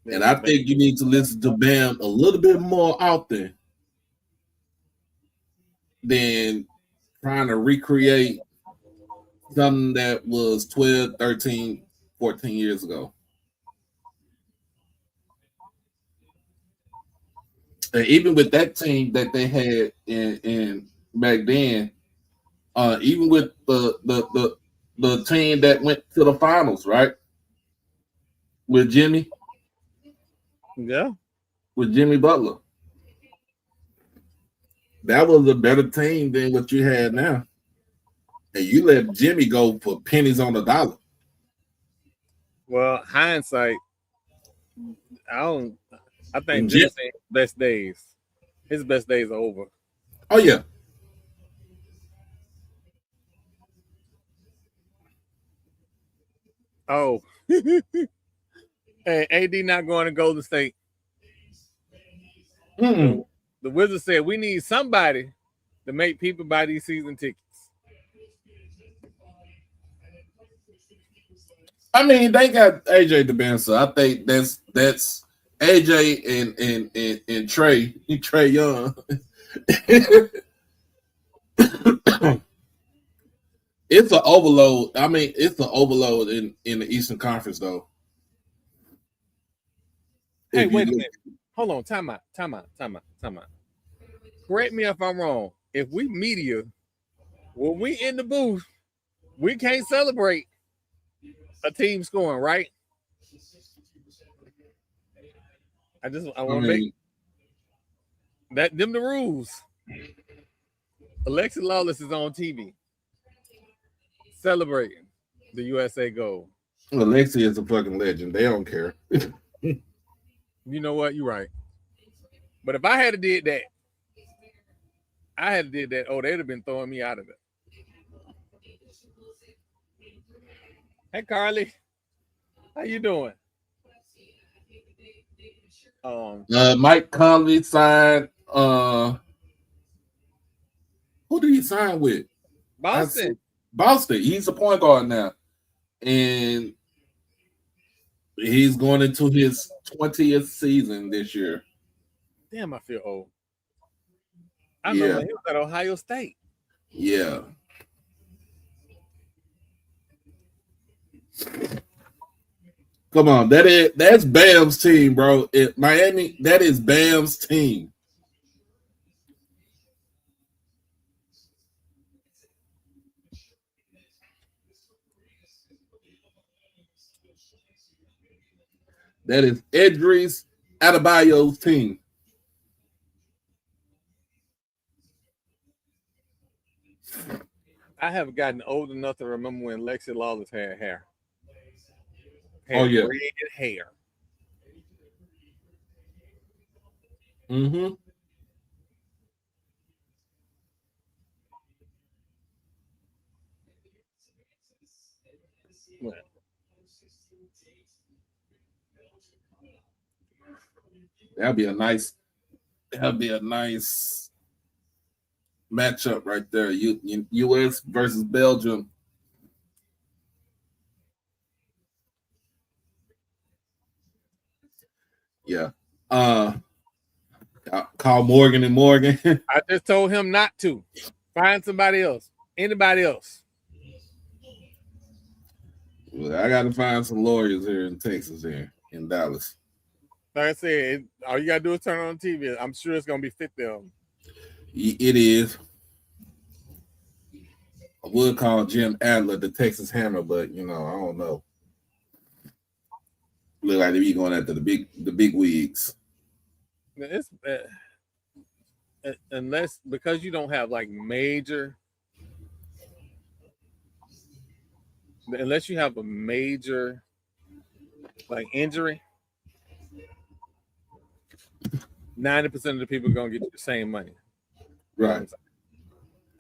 And I think you need to listen to Bam a little bit more often than trying to recreate something that was 12, 13, 14 years ago. And even with that team that they had in back then, even with the team that went to the finals, right? With Jimmy. Yeah. With Jimmy Butler. That was a better team than what you had now. And you let Jimmy go for pennies on the dollar. Well, hindsight, I think Jimmy's best days. His best days are over. Oh yeah. Oh. And AD not going to Golden State. Mm-mm. The Wizards said we need somebody to make people buy these season tickets. I mean, they got AJ DeBenza. I think that's AJ and Trey Young. It's an overload. I mean, it's an overload in the Eastern Conference, though. Hey, wait a minute. Hold on. Time out. Correct me if I'm wrong. If we media, when we in the booth, we can't celebrate a team scoring, right? I want to make that them the rules. Alexi Lawless is on TV celebrating the USA goal. Alexi is a fucking legend. They don't care. You know what? You're right. But if I had did that, oh, they'd have been throwing me out of it. Hey, Carly. How you doing? Mike Conley signed. Who did he sign with? Boston. He's a point guard now, and he's going into his 20th season this year. Damn, I feel old. I remember he was at Ohio State. Yeah. Come on, that's Bam's team, bro. Miami, that is Bam's team. That is Idris Adebayo's team. I have gotten old enough to remember when Lexi Lawless had hair. Oh yeah, red hair. Mm-hmm. What? That'd be a nice matchup right there. U.S. versus Belgium. Yeah. Call Morgan and Morgan. I just told him not to. Find somebody else. Anybody else. Well, I got to find some lawyers here in Texas, here in Dallas. Like I said, all you got to do is turn on TV. I'm sure it's going to be fit them. It is. I would call Jim Adler the Texas Hammer, but, I don't know. Look like they're going after the big wigs. It's unless because you don't have like major, unless you have a major like injury, 90% of the people are gonna get the same money. Right.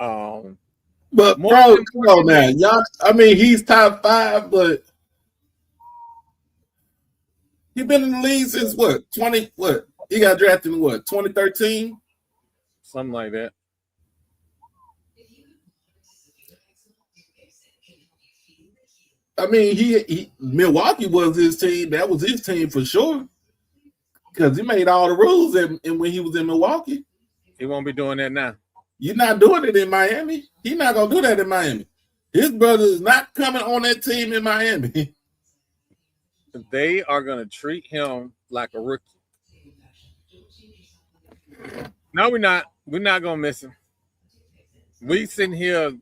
But bro, come on now, y'all. I mean, he's top 5, but He been in the league since what? 20 what? He got drafted in what? 2013? Something like that. I mean, he Milwaukee was his team. That was his team for sure. Because he made all the rules and when he was in Milwaukee. He won't be doing that now. You're not doing it in Miami. He's not gonna do that in Miami. His brother is not coming on that team in Miami. They are gonna treat him like a rookie. No, we're not. We're not gonna miss him. We sitting here.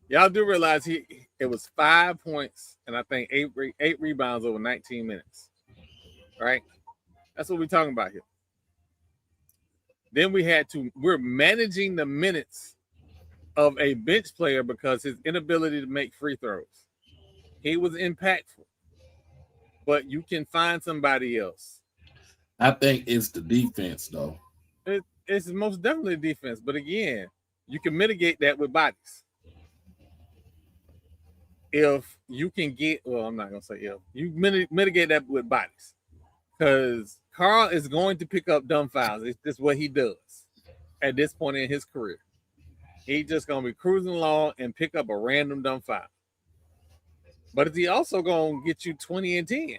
Y'all do realize it was 5 points and I think eight rebounds over 19 minutes. Right? That's what we're talking about here. Then we're managing the minutes of a bench player because his inability to make free throws. He was impactful, but you can find somebody else. I think it's the defense, though. It's most definitely defense, but again, you can mitigate that with bodies. If you can I'm not gonna say if you mitigate that with bodies, because Carl is going to pick up dumb fouls. It's just what he does at this point in his career. He's just gonna be cruising along and pick up a random dumb foul. But is he also gonna get you 20 and 10?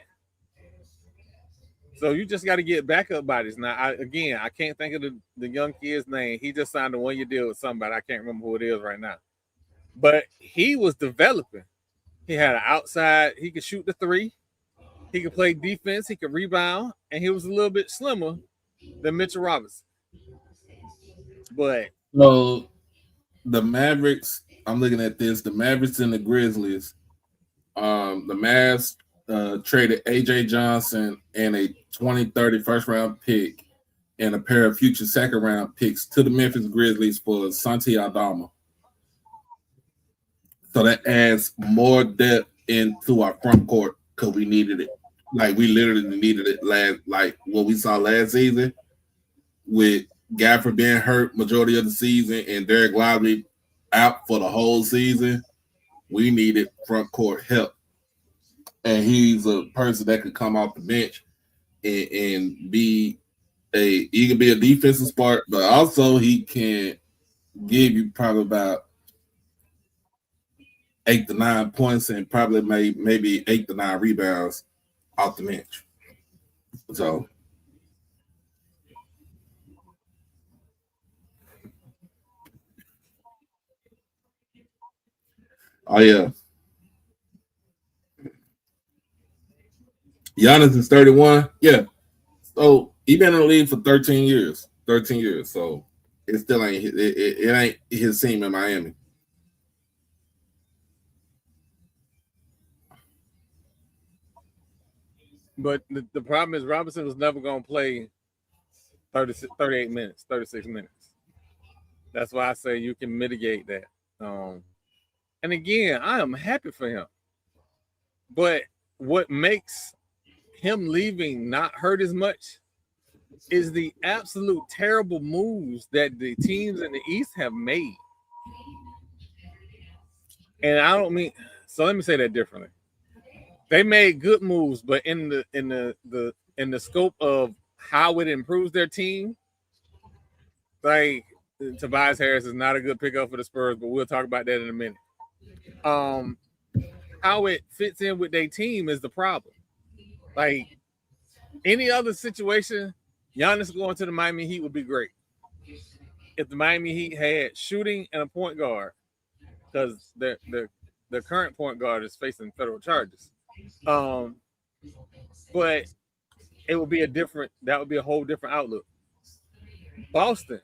So you just got to get backup bodies. Now, I can't think of the young kid's name. He just signed a 1-year deal with somebody. I can't remember who it is right now. But he was developing. He had an outside. He could shoot the three. He could play defense. He could rebound. And he was a little bit slimmer than Mitchell Robinson. But so the Mavericks, I'm looking at this. The Mavericks and the Grizzlies. The Mavs traded AJ Johnson and a 2030 first round pick and a pair of future second round picks to the Memphis Grizzlies for Santi Aldama. So that adds more depth into our front court because we needed it. Like we literally needed it like what we saw last season with Gafford being hurt majority of the season and Derek Lively out for the whole season. We needed front court help. And he's a person that could come off the bench and be he can be a defensive spark, but also he can give you probably about 8 to 9 points and probably maybe 8 to 9 rebounds off the bench. So oh yeah. Giannis is 31. Yeah. So he been in the league for 13 years. 13 years. So it still ain't it ain't his team in Miami. But the problem is Robinson was never going to play 38 minutes, 36 minutes. That's why I say you can mitigate that. And again, I am happy for him. But what makes him leaving not hurt as much is the absolute terrible moves that the teams in the East have made. And I don't mean, so let me say that differently. They made good moves, but in the scope of how it improves their team, like Tobias Harris is not a good pickup for the Spurs, but we'll talk about that in a minute. How it fits in with their team is the problem. Like any other situation, Giannis going to the Miami Heat would be great. If the Miami Heat had shooting and a point guard, because the current point guard is facing federal charges. But it would be that would be a whole different outlook. Boston,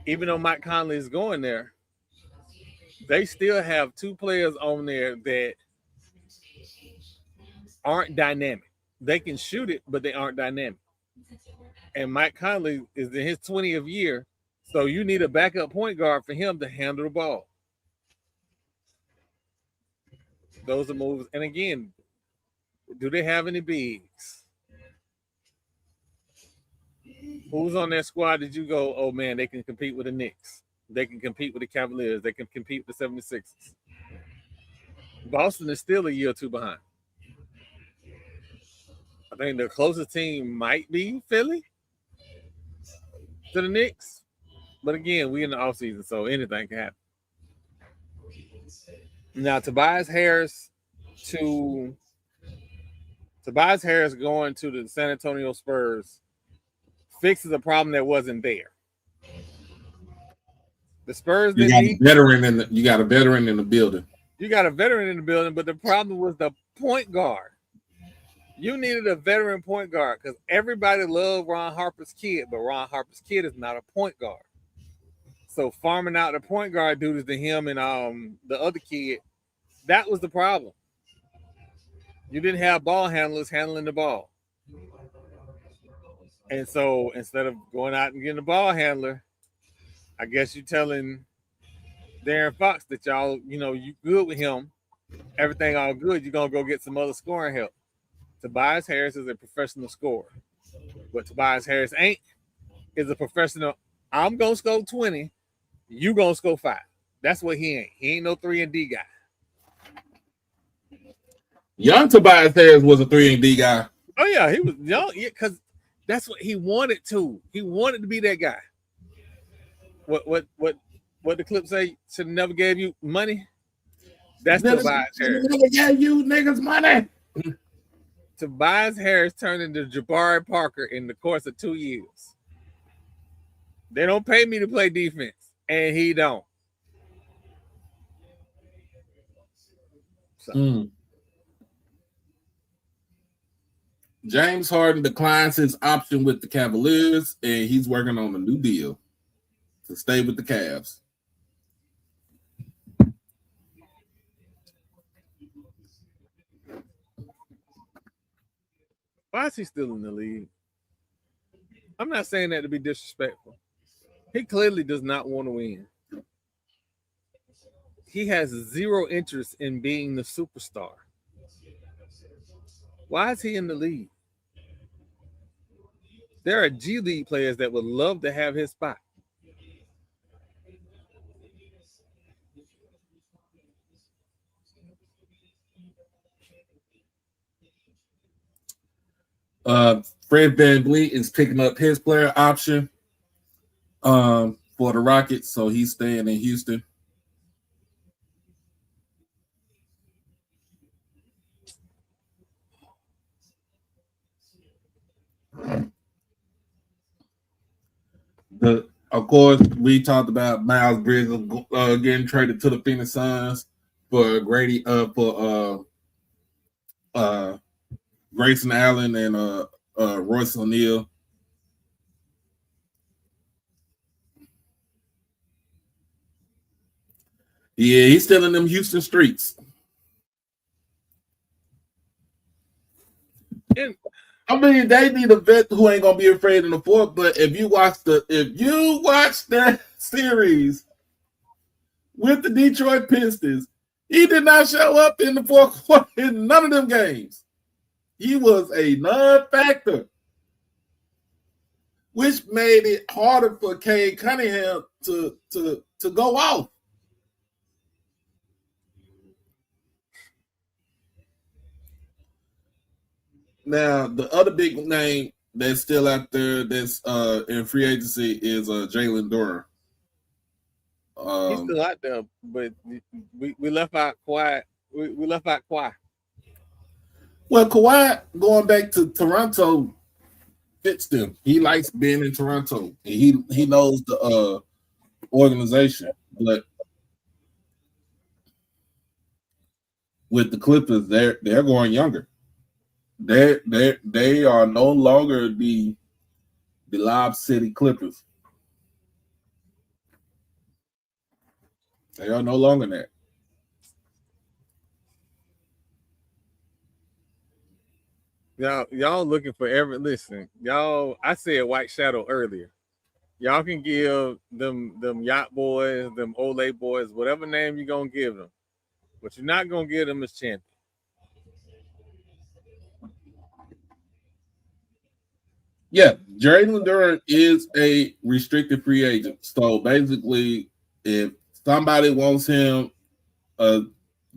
even though Mike Conley is going there, they still have 2 players on there that aren't dynamic. They can shoot it, but they aren't dynamic. And Mike Conley is in his 20th year, so you need a backup point guard for him to handle the ball. Those are moves. And again, do they have any bigs? Who's on their squad did you go, oh man, they can compete with the Knicks. They can compete with the Cavaliers. They can compete with the 76ers. Boston is still a year or two behind. I think the closest team might be Philly to the Knicks. But again, we in the offseason, so anything can happen. Now, Tobias Harris going to the San Antonio Spurs fixes a problem that wasn't there. The Spurs you got a veteran in the building. You got a veteran in the building, but the problem was the point guard. You needed a veteran point guard because everybody loved Ron Harper's kid, but Ron Harper's kid is not a point guard. So farming out the point guard duties to him and the other kid, that was the problem. You didn't have ball handlers handling the ball. And so instead of going out and getting a ball handler, I guess you're telling Darren Fox that y'all, you good with him. Everything all good. You're going to go get some other scoring help. Tobias Harris is a professional scorer. What Tobias Harris ain't is a professional. I'm going to score 20. You going to score 5. That's what he ain't. He ain't no 3-and-D guy. Young Tobias Harris was a 3-and-D guy. Oh, yeah. He was young. Yeah, because that's what he wanted to. He wanted to be that guy. What the clip say? Should have never gave you money. That's Tobias Harris. Never gave you niggas money. Tobias Harris turned into Jabari Parker in the course of 2 years. They don't pay me to play defense, and he don't. So. James Harden declines his option with the Cavaliers, and he's working on a new deal to stay with the Cavs. Why is he still in the league? I'm not saying that to be disrespectful. He clearly does not want to win. He has zero interest in being the superstar. Why is he in the league? There are G League players that would love to have his spot. Fred VanVleet is picking up his player option for the Rockets, so he's staying in Houston. Of course, we talked about Miles Bridges getting traded to the Phoenix Suns for Grayson Allen and Royce O'Neal. Yeah, he's still in them Houston streets. I mean, they need a vet who ain't gonna be afraid in the fourth. But if you watch that series with the Detroit Pistons, he did not show up in the fourth quarter in none of them games. He was a non-factor, which made it harder for Cade Cunningham to go off. Now, the other big name that's still out there that's in free agency is Jalen Duren. He's still out there, but we left out Kawhi. We left out Kawhi. Well, Kawhi going back to Toronto fits them. He likes being in Toronto. He knows the organization, but with the Clippers, they're going younger. They are no longer the Lob City Clippers. They are no longer that. Y'all looking for listen, y'all, I said White Shadow earlier. Y'all can give them Yacht Boys, them Olay Boys, whatever name you're gonna give them. But you're not gonna give them as champion. Yeah, Jalen Duren is a restricted free agent. So basically, if somebody wants him,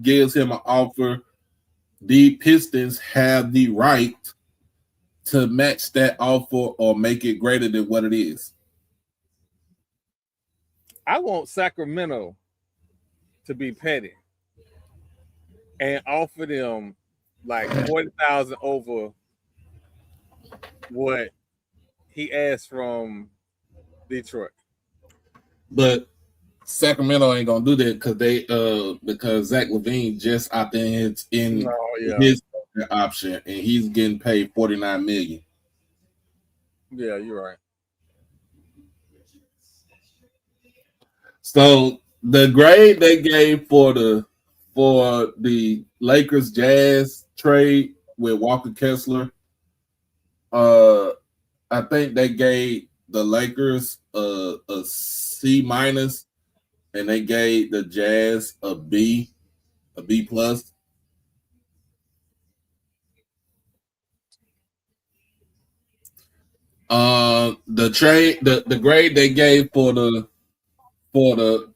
gives him an offer, the Pistons have the right to match that offer or make it greater than what it is? I want Sacramento to be petty and offer them like 40,000 over what he asked from Detroit. But Sacramento ain't gonna do that because Zach LaVine just opted in his option and he's getting paid $49 million. Yeah, you're right. So the grade they gave for the Lakers Jazz trade with Walker Kessler, I think they gave the Lakers a C minus, and they gave the Jazz a B plus. The grade they gave for the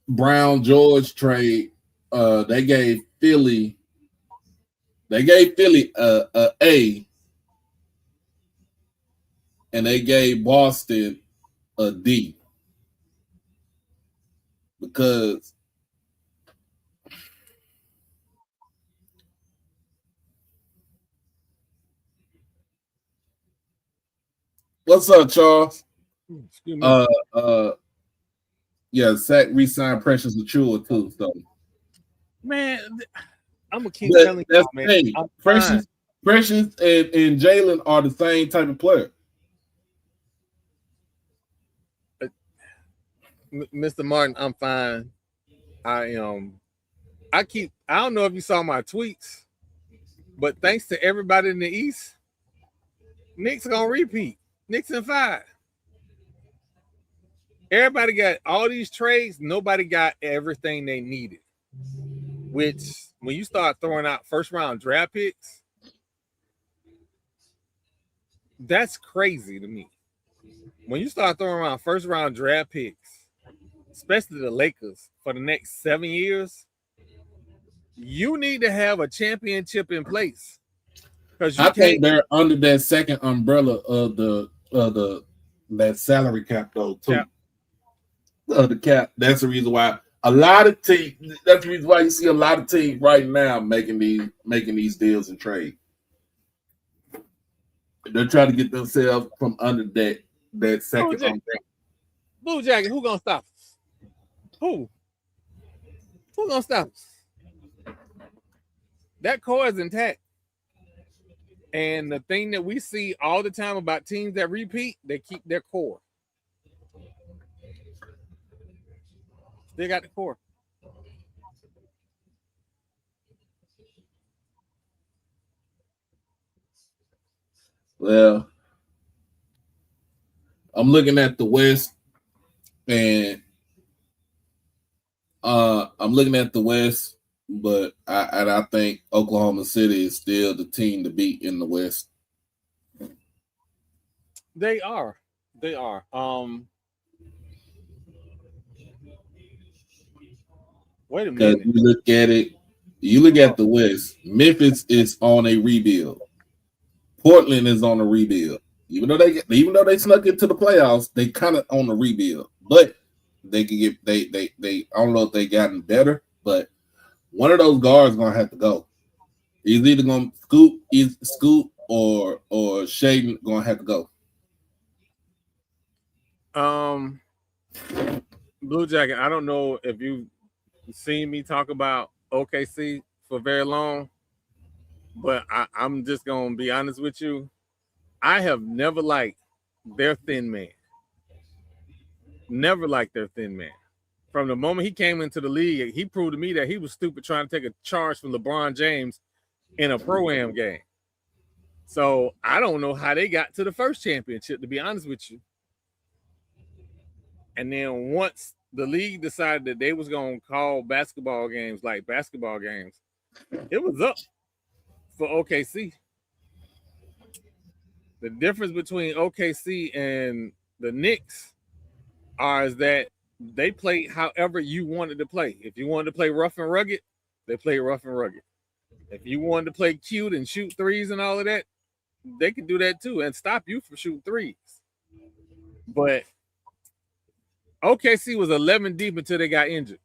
Brown George trade, they gave Philly a A, and they gave Boston a D because what's up, Charles? Excuse me. Yeah, Zach re-signed Precious Achua too. So man, I'm gonna keep telling you, man. Precious and Jalen are the same type of player. Mr. Martin, I'm fine. I don't know if you saw my tweets, but thanks to everybody in the East, Knicks gonna repeat. Knicks in 5. Everybody got all these trades. Nobody got everything they needed. Which, when you start throwing out first round draft picks, that's crazy to me. When you start throwing around first round draft picks, especially the Lakers, for the next 7 years, you need to have a championship in place. Because I think they're under that second umbrella of that salary cap though too. Cap. The cap. That's the reason why a lot of teams. That's the reason why you see a lot of teams right now making these deals and trade. They're trying to get themselves from under that second umbrella. Blue Jacket, who gonna stop us? Who gonna stop us? That core is intact. And the thing that we see all the time about teams that repeat, they keep their core. They got the core. Well, I'm looking at the West, and but I think Oklahoma City is still the team to beat in the West. They are. Wait a minute. You look at the West. Memphis is on a rebuild. Portland is on a rebuild. Even though they snuck into the playoffs, they kind of on a rebuild. But they can get they I don't know if they gotten better, but one of those guards gonna have to go. He's either gonna scoot or Shaden gonna have to go. Blue Jacket, I don't know if you've seen me talk about OKC for very long, but I'm just gonna be honest with you. I have never liked their thin man. Never liked their thin man. From the moment he came into the league, he proved to me that he was stupid trying to take a charge from LeBron James in a pro-am game. So I don't know how they got to the first championship, to be honest with you. And then once the league decided that they was going to call basketball games like basketball games, it was up for OKC. The difference between OKC and the Knicks is that they play however you wanted to play. If you wanted to play rough and rugged, they play rough and rugged. If you wanted to play cute and shoot threes and all of that, they can do that too and stop you from shooting threes. But OKC was 11 deep until they got injured.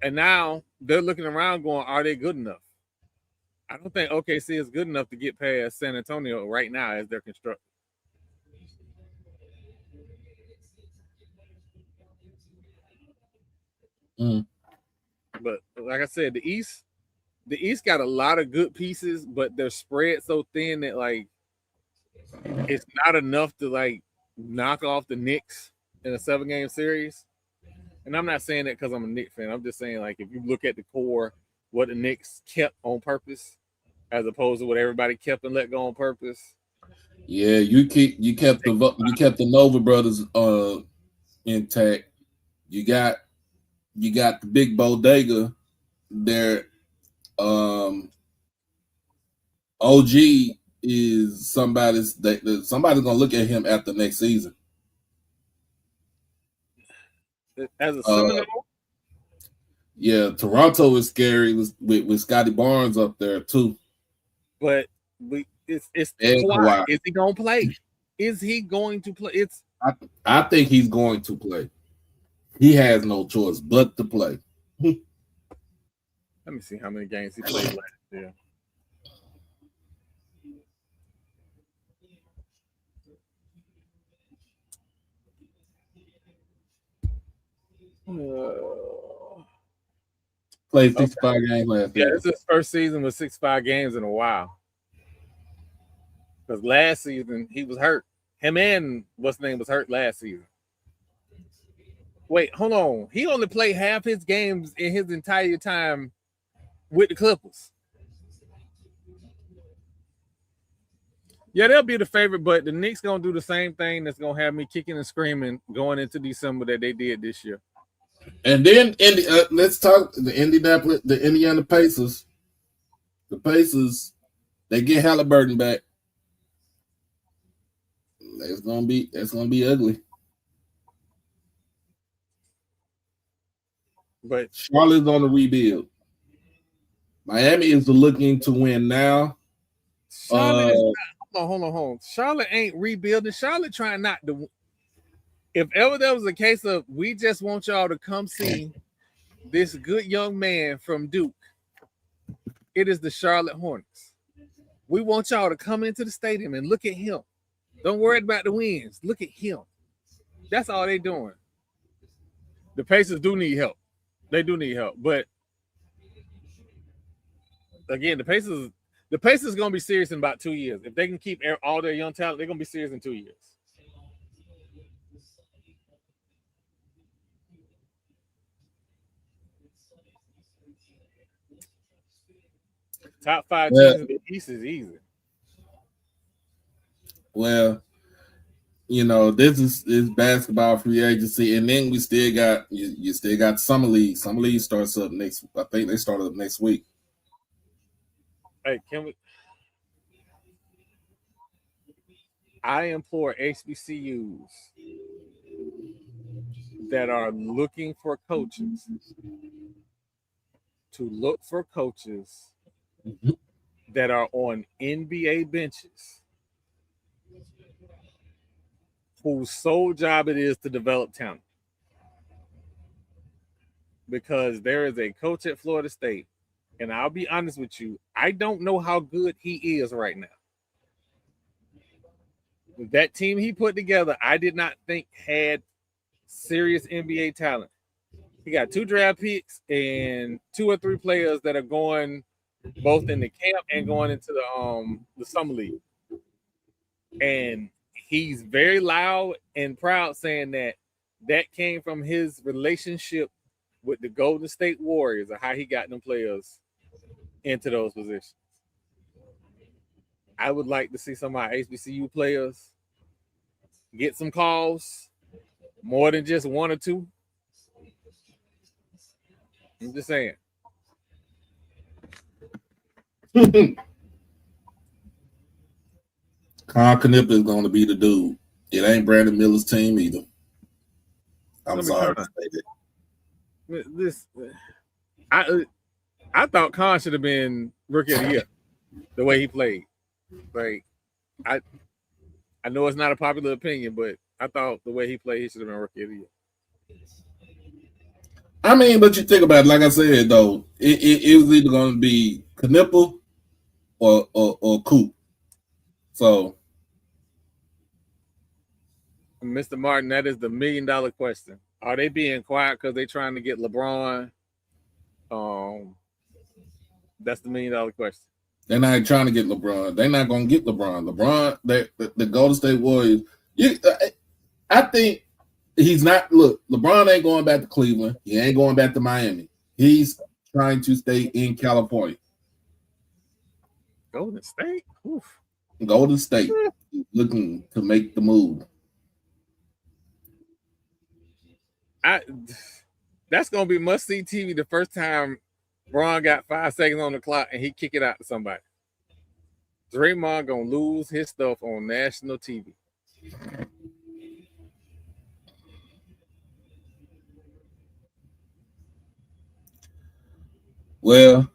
And now they're looking around going, are they good enough? I don't think OKC is good enough to get past San Antonio right now as they're constructed. But like I said, the East got a lot of good pieces, but they're spread so thin that like it's not enough to like knock off the Knicks in a 7-game series. And I'm not saying that because I'm a Knicks fan. I'm just saying like if you look at the core, what the Knicks kept on purpose, as opposed to what everybody kept and let go on purpose. Yeah, you kept the Nova brothers intact. You got the big bodega there. OG is somebody's gonna look at him after next season. As a Seminole? Yeah, Toronto is scary with Scotty Barnes up there too. But it's Kawhi. Is he gonna play? Is he going to play? I think he's going to play. He has no choice but to play. Let me see how many games he played last year. Played 65 games last year. Yeah, this is his first season with 65 games in a while. Because last season he was hurt. Him and what's name was hurt last season. Wait, hold on. He only played half his games in his entire time with the Clippers. Yeah, they'll be the favorite, but the Knicks gonna do the same thing that's gonna have me kicking and screaming going into December that they did this year. And then let's talk the Indiana Pacers. The Pacers, they get Halliburton back. That's gonna be ugly. But Charlotte's on the rebuild. Miami is looking to win now. Charlotte is not, hold on. Charlotte ain't rebuilding. Charlotte trying not to. If ever there was a case of we just want y'all to come see this good young man from Duke, it is the Charlotte Hornets. We want y'all to come into the stadium and look at him. Don't worry about the wins. Look at him. That's all they doing. The Pacers do need help. They do need help. But again, the Pacers are going to be serious in about 2 years. If they can keep all their young talent, they're going to be serious in 2 years. Top 5 teams in the East is easy. Well, this is basketball free agency, and then we still got you still got summer league. Summer league starts up next. I think they started up next week. Hey, I implore HBCUs that are looking for coaches to look for coaches that are on NBA benches whose sole job it is to develop talent. Because there is a coach at Florida State, and I'll be honest with you, I don't know how good he is right now. That team he put together, I did not think had serious NBA talent. He got 2 draft picks and 2 or 3 players that are going both in the camp and going into the summer league. And he's very loud and proud saying that came from his relationship with the Golden State Warriors or how he got them players into those positions. I would like to see some of our HBCU players get some calls, more than just 1 or 2. I'm just saying. Con Knip is going to be the dude. It ain't Brandon Miller's team either. I'm sorry to say that. I thought Con should have been rookie of the year, the way he played. Like, I know it's not a popular opinion, but I thought the way he played, he should have been rookie of the year. I mean, but you think about it, like I said, though, it was either going to be Knipple or Coop. So, Mr. Martin, that is the $1 million question. Are they being quiet because they're trying to get LeBron? That's the $1 million question. they're not trying to get LeBron. They're not going to get LeBron. The Golden State Warriors. I think he's not. Look, LeBron ain't going back to Cleveland. He ain't going back to Miami. He's trying to stay in California. Golden State? Oof. Golden State looking to make the move. That's gonna be must-see TV the first time Braun got 5 seconds on the clock and he kick it out to somebody. Draymond gonna lose his stuff on national TV. Well,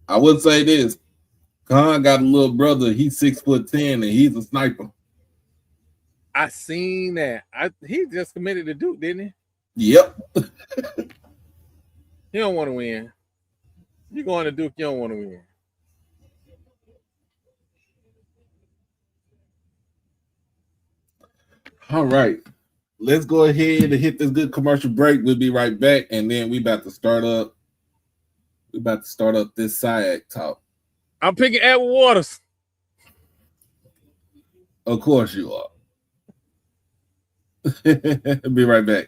I would say this. Khan got a little brother. He's 6'10" and he's a sniper. I seen that. He just committed to Duke, didn't he? Yep. He don't want to win. You going to Duke, you don't want to win. All right. Let's go ahead and hit this good commercial break. We'll be right back, and then we about to start up. We about to start up this SIAC talk. I'm picking Edward Waters. Of course you are. Be right back.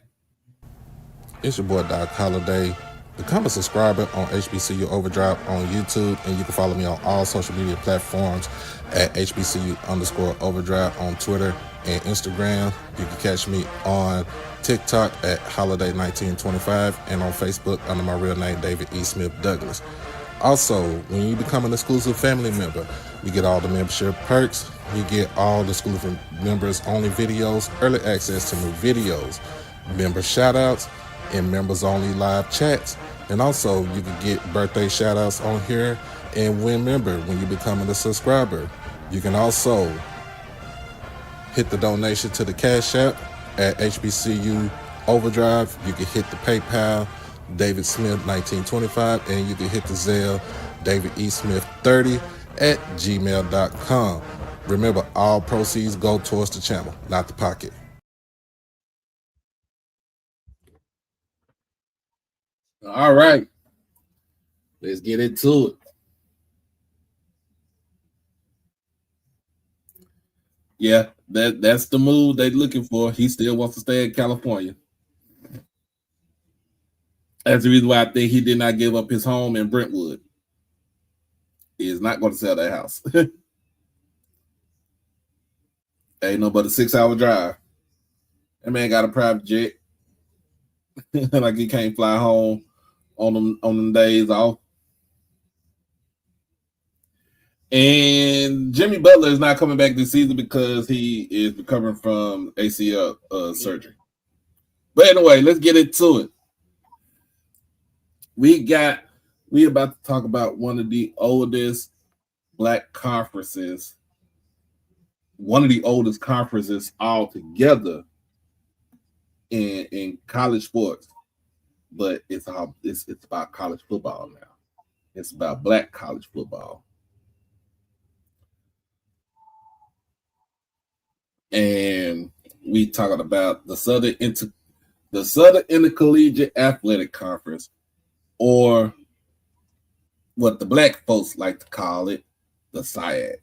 It's your boy Doc Holliday. Become a subscriber on HBCU Overdrive on YouTube, and you can follow me on all social media platforms at HBCU_Overdrive on Twitter and Instagram. You can catch me on TikTok at Holiday1925 and on Facebook under my real name, David E. Smith Douglas. Also, when you become an exclusive family member, you get all the membership perks. You get all the exclusive members only videos, early access to new videos, member shout-outs, and members only live chats. And also you can get birthday shout outs on here and win member when you become a subscriber. You can also hit the donation to the Cash App at HBCU Overdrive. You can hit the PayPal David Smith 1925, and you can hit the Zelle David E. Smith 30 at gmail.com. Remember, all proceeds go towards the channel, not the pocket. All right. Let's get into it. Yeah, that's the move they're looking for. He still wants to stay in California. That's the reason why I think he did not give up his home in Brentwood. He is not going to sell that house. Ain't no but a 6-hour drive. That man got a private jet. Like he can't fly home on them days off. And Jimmy Butler is not coming back this season because he is recovering from ACL surgery. But anyway, let's get into it. We about to talk about one of the oldest black conferences, one of the oldest conferences altogether in college sports. But it's about college football now. It's about black college football. And we talking about the Southern Intercollegiate Athletic Conference, or what the black folks like to call it, the SIAC.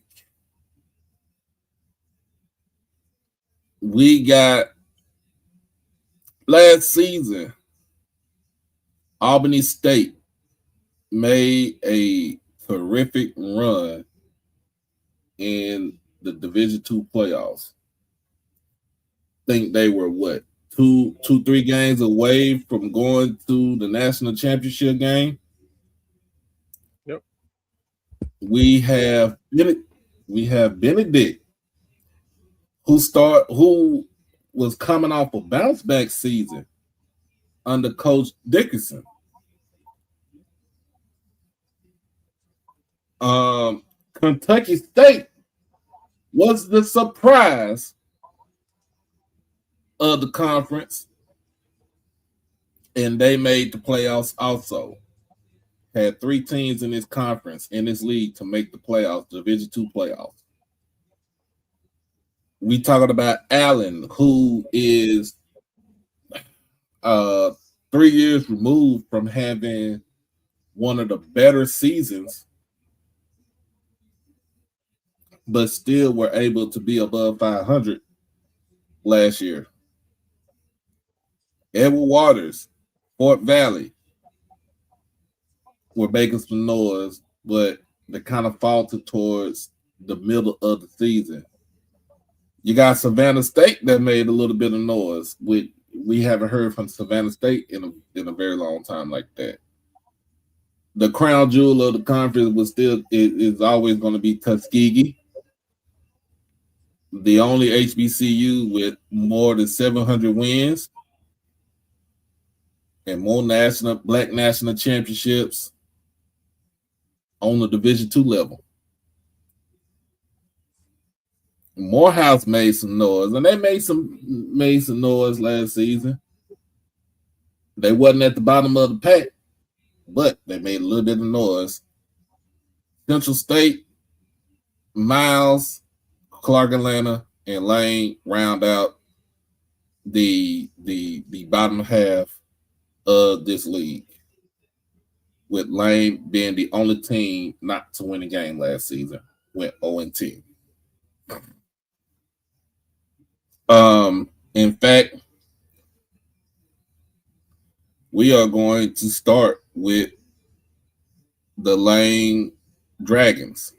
We got last season, Albany State made a terrific run in the Division II playoffs. Think they were what, 3 games away from going to the national championship game. Yep. We have Benedict, who was coming off a bounce back season under Coach Dickerson. Kentucky State was the surprise of the conference, and they made the playoffs also. Had 3 teams in this conference, in this league, to make the playoffs, Division II playoffs. We talking about Allen, who is 3 years removed from having one of the better seasons, but still were able to be above 500 last year. Edward Waters, Fort Valley, were making some noise, but they kind of faltered towards the middle of the season. You got Savannah State that made a little bit of noise. We haven't heard from Savannah State in a very long time like that. The crown jewel of the conference is always going to be Tuskegee, the only HBCU with more than 700 wins and more black national championships on the Division II level. Morehouse made some noise, and they made some noise last season. They wasn't at the bottom of the pack, but they made a little bit of noise. Central State, Miles, Clark Atlanta, and Lane round out the bottom half of this league, with Lane being the only team not to win a game last season, went 0-10. In fact, we are going to start with the Lane Dragons.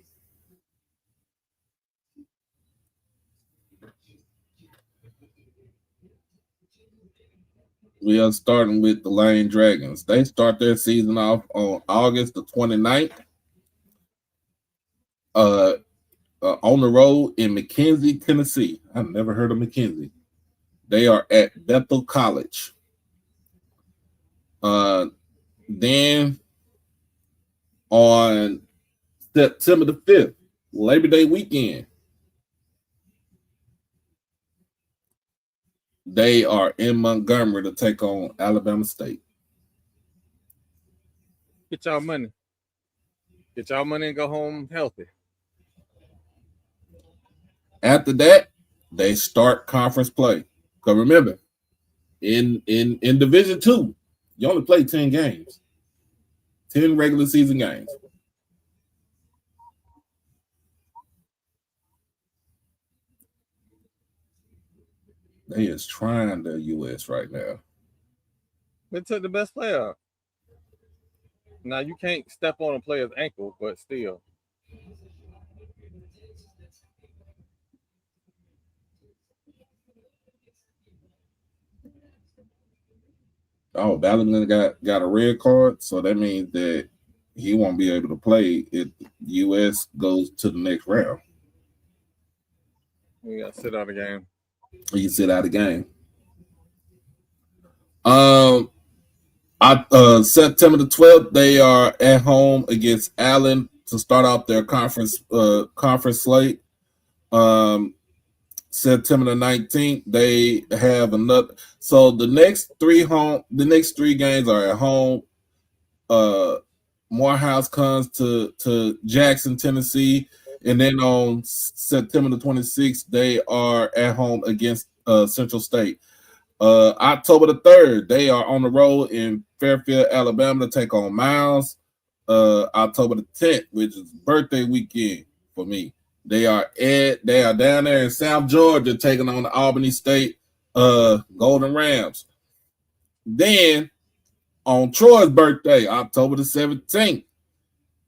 We are starting with the Lane Dragons. They start their season off on August the 29th. On the road in McKenzie, Tennessee. I've never heard of McKenzie. They are at Bethel College. Then on September the 5th, Labor Day weekend, they are in Montgomery to take on Alabama State. Get y'all money. Get y'all money and go home healthy. After that, they start conference play. Because remember, in Division II, you only play 10 games. 10 regular season games. They is trying the U.S. right now. They took the best player out. Now, you can't step on a player's ankle, but still. Oh, Ballard got a red card, so that means that he won't be able to play if U.S. goes to the next round. You got to sit out the game. You sit out the game. September the 12th, they are at home against Allen to start off their conference slate. September the 19th, they have another. So the next three games are at home. Morehouse comes to Jackson, Tennessee, and then on September the 26th, they are at home against Central State. October the 3rd, they are on the road in Fairfield, Alabama to take on Miles. October the 10th, which is birthday weekend for me. They are down there in South Georgia taking on the Albany State Golden Rams. Then on Troy's birthday, October the 17th,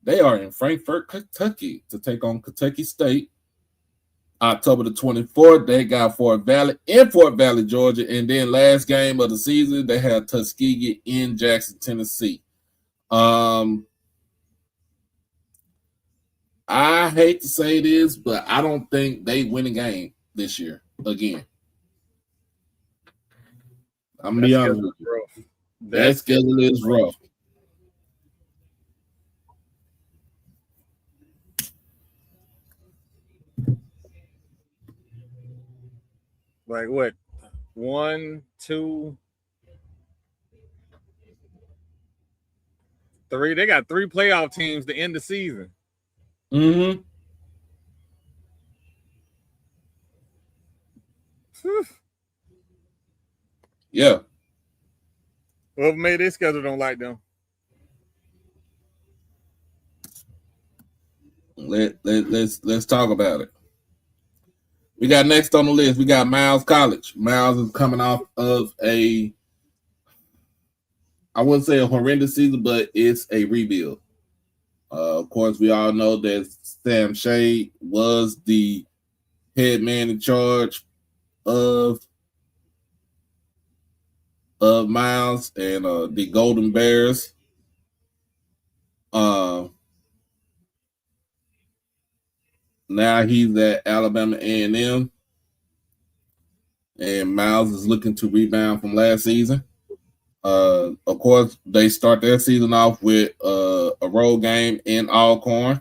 they are in Frankfort, Kentucky to take on Kentucky State. October the 24th, they got Fort Valley, Georgia. And then last game of the season, they have Tuskegee in Jackson, Tennessee. I hate to say this, but I don't think they win a game this year again. I'm going to be honest with you. That schedule is rough. Like what? 1, 2, 3. They got 3 playoff teams to end the season. Mm-hmm. Yeah. Whoever made their schedule don't like them. Let's talk about it. We got next on the list. We got Miles College. Miles is coming off of I wouldn't say a horrendous season, but it's a rebuild. Of course, we all know that Sam Shade was the head man in charge of Miles and the Golden Bears. Now he's at Alabama A&M, and Miles is looking to rebound from last season. Of course, they start their season off with a road game in Alcorn.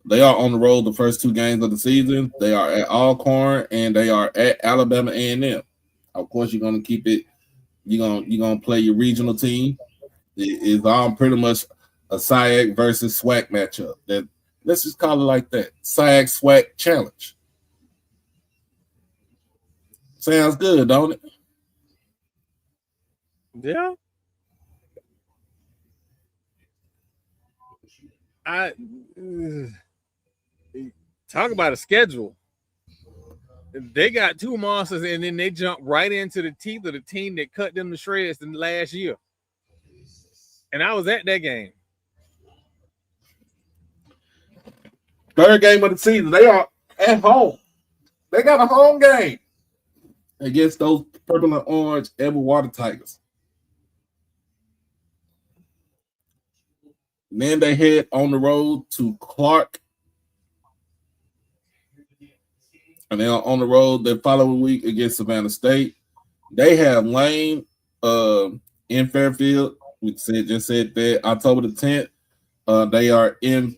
They are on the road the first 2 games of the season. They are at Alcorn and they are at Alabama A&M. Of course, you're gonna keep it. You're gonna play your regional team. It's all pretty much a SIAC versus SWAC matchup. Let's just call it like that. SIAC SWAC challenge. Sounds good, don't it? Yeah. Talk about a schedule. They got 2 monsters, and then they jump right into the teeth of the team that cut them to shreds in the last year. And I was at that game. 3rd game of the season. They are at home. They got a home game against those purple and orange Edward Water Tigers. And then they head on the road to Clark. And then on the road the following week against Savannah State. They have Lane in Fairfield. We just said that October the 10th. They are in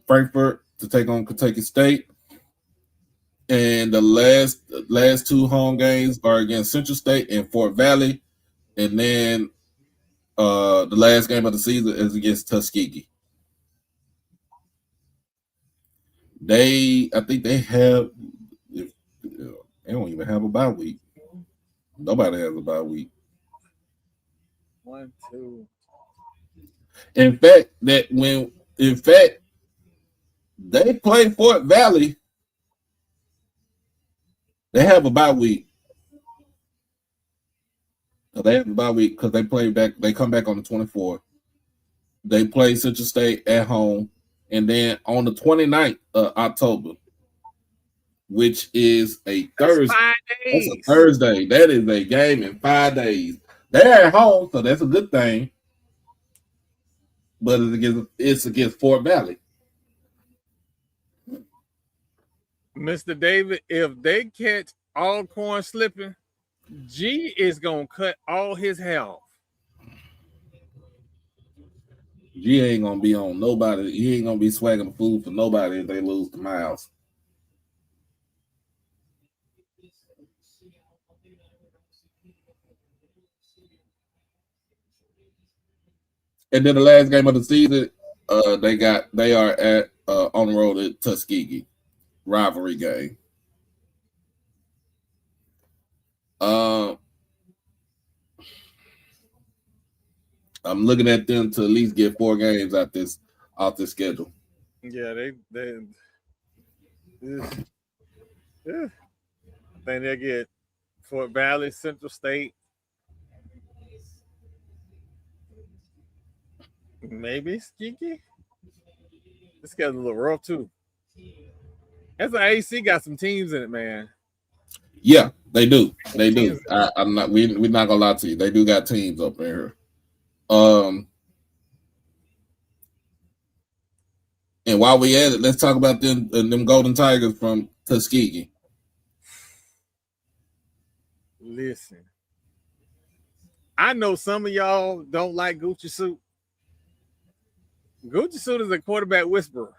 Frankfurt to take on Kentucky State. And the last 2 home games are against Central State and Fort Valley. And then the last game of the season is against Tuskegee. I think they have. They don't even have a bye week. Nobody has a bye week. 1, 2. In fact, they play Fort Valley, they have a bye week. They have a bye week because they play back. They come back on the 24th. They play Central State at home, and then on the 29th of October, which is a Thursday. That's a Thursday. That is a game in 5 days. They're at home, so that's a good thing. But it's against Fort Valley. Mr. David, if they catch Alcorn slipping, G is gonna cut all his hair off. G ain't gonna be on nobody. He ain't gonna be swagging food for nobody if they lose to Miles. And then the last game of the season, they are at on the road at Tuskegee, rivalry game. I'm looking at them to at least get 4 games out this schedule. Yeah, they I think they get Fort Valley, Central State, maybe Skeeky. This guy's a little rough too. That's an AC got some teams in it, man. Yeah, they do. They do. I'm not. We're not gonna lie to you. They do got teams up there. And while we at it, let's talk about them Golden Tigers from Tuskegee. Listen, I know some of y'all don't like Gucci Suit. Gucci Suit is a quarterback whisperer.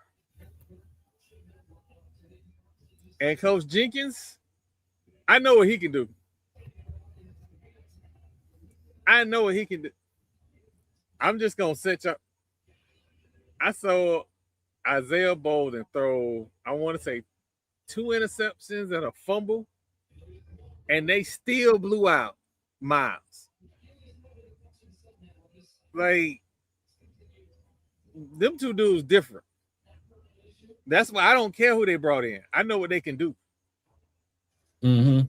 And Coach Jenkins, I know what he can do. I know what he can do. I'm just gonna set you up. I saw Isaiah Bolden throw, I want to say 2 interceptions and a fumble, and they still blew out Miles. Like, them two dudes different. That's why I don't care who they brought in. I know what they can do. Mm-hmm.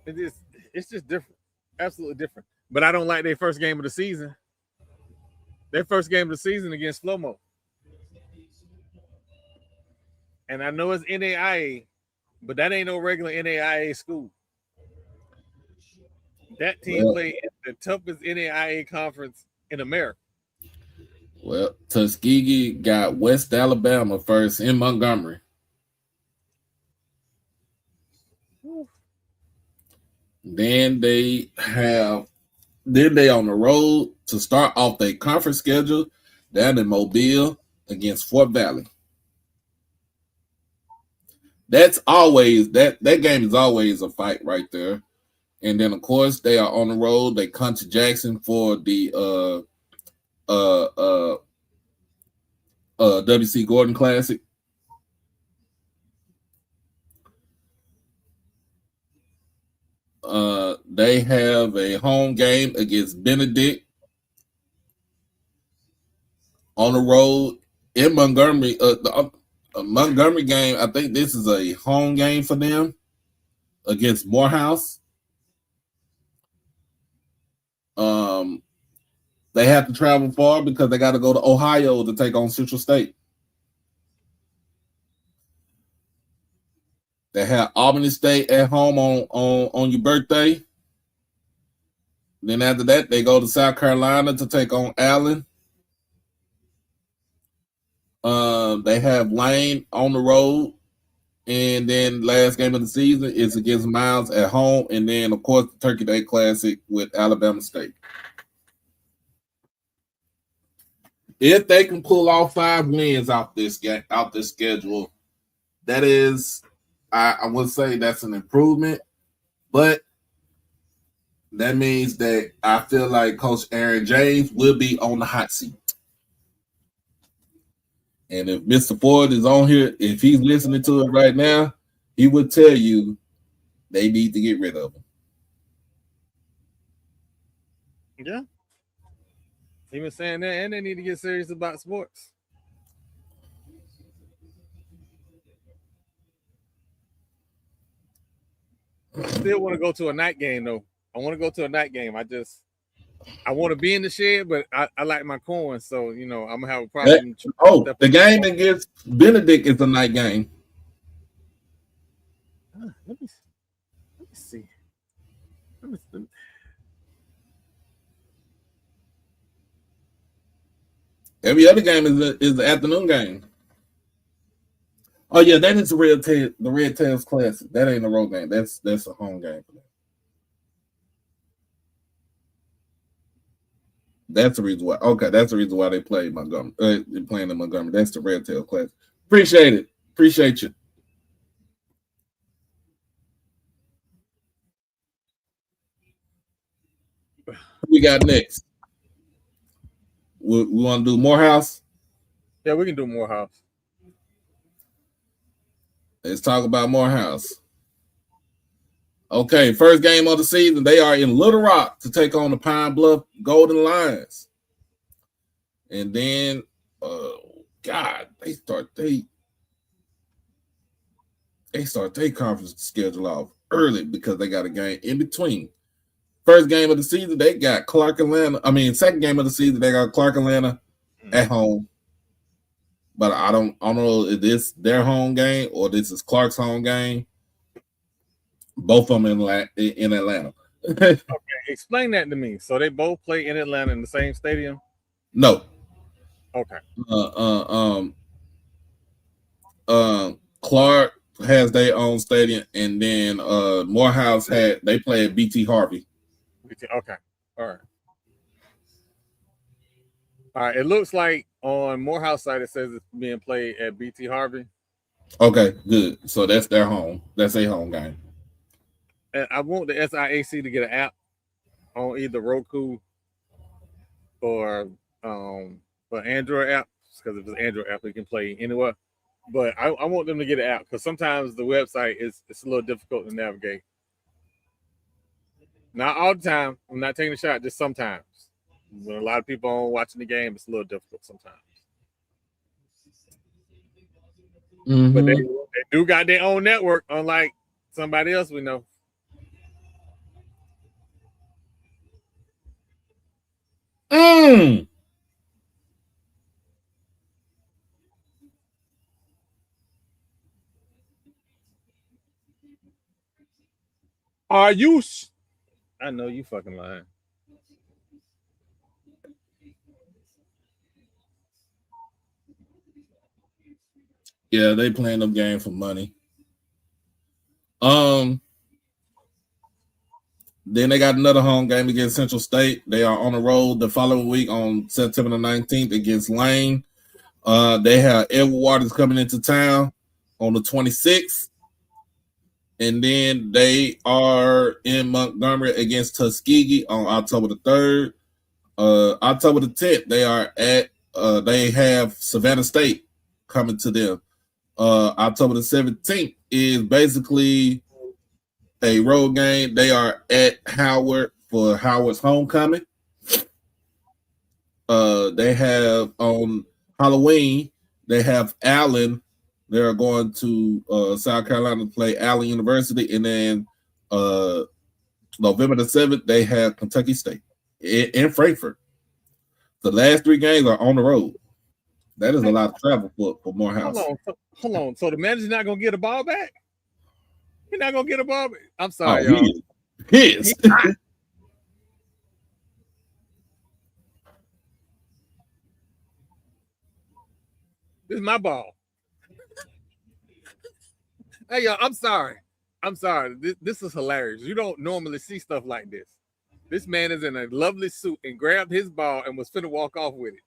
It's just different. Absolutely different. But I don't like their first game of the season. Their first game of the season against Flomo. And I know it's NAIA, but that ain't no regular NAIA school. That team played in the toughest NAIA conference in America. Well, Tuskegee got West Alabama first in Montgomery. Then they on the road to start off their conference schedule down in Mobile against Fort Valley. That's always that game is always a fight right there. And then of course they are on the road. They come to Jackson for the WC Gordon Classic. They have a home game against Benedict on the road in Montgomery. The Montgomery game, I think this is a home game for them against Morehouse. They have to travel far because they got to go to Ohio to take on Central State. They have Albany State at home on your birthday. Then after that, they go to South Carolina to take on Allen. They have Lane on the road. And then last game of the season is against Miles at home. And then, of course, the Turkey Day Classic with Alabama State. If they can pull off 5 wins out this schedule, that is, I would say that's an improvement. But that means that I feel like Coach Aaron James will be on the hot seat. And if Mr. Ford is on here, if he's listening to it right now, he would tell you they need to get rid of him. Yeah. He was saying that, and they need to get serious about sports. I still want to go to a night game, though. I want to go to a night game. I want to be in the shed, but I like my coins, so I'm gonna have a problem. The game against Benedict is a night game. Let me see. Every other game is the afternoon game. Oh yeah, that is the Red Tails Classic. That ain't a road game. That's a home game for them. That's the reason why. Okay, that's the reason why they play Montgomery. They're playing in Montgomery. That's the Red Tail Classic. Appreciate it. Appreciate you. Who we got next? We want to do Morehouse? Yeah, we can do Morehouse. Let's talk about Morehouse. Okay, first game of the season. They are in Little Rock to take on the Pine Bluff Golden Lions. And then, they start their conference schedule off early because they got a game in between. First game of the season, they got Clark Atlanta. Second game of the season, they got Clark Atlanta at home. But I don't know if this their home game or this is Clark's home game. Both of them in Atlanta. Okay, explain that to me. So they both play in Atlanta in the same stadium? No. Okay. Clark has their own stadium, and then Morehouse they play at BT Harvey. Okay. All right. It looks like on Morehouse side it says it's being played at BT Harvey. Okay, good. So that's their home. That's a home game. And I want the SIAC to get an app on either Roku or Android apps, because if it's Android app, we can play anywhere. But I want them to get an app because sometimes the website it's a little difficult to navigate. Not all the time. I'm not taking a shot. Just sometimes. When a lot of people are watching the game, it's a little difficult sometimes. But they do got their own network, unlike somebody else we know. Are you? I know you fucking lying. Yeah, they playing them game for money. Then they got another home game against Central State. They are on the road the following week on September the 19th against Lane. They have Edward Waters coming into town on the 26th. And then they are in Montgomery against Tuskegee on October the 3rd. October the 10th, they are at they have Savannah State coming to them. October the 17th is basically a road game. They are at Howard for Howard's homecoming. They have on Halloween, they have Allen. They're going to South Carolina to play Allen University, and then November the 7th, they have Kentucky State in Frankfurt. The last 3 games are on the road. That is a lot of travel for Morehouse. Hold on. So the manager's not gonna get a ball back? He's not gonna get a ball back. I'm sorry, y'all. He is pissed. This is my ball. Hey, y'all, I'm sorry. This is hilarious. You don't normally see stuff like this. This man is in a lovely suit and grabbed his ball and was finna walk off with it.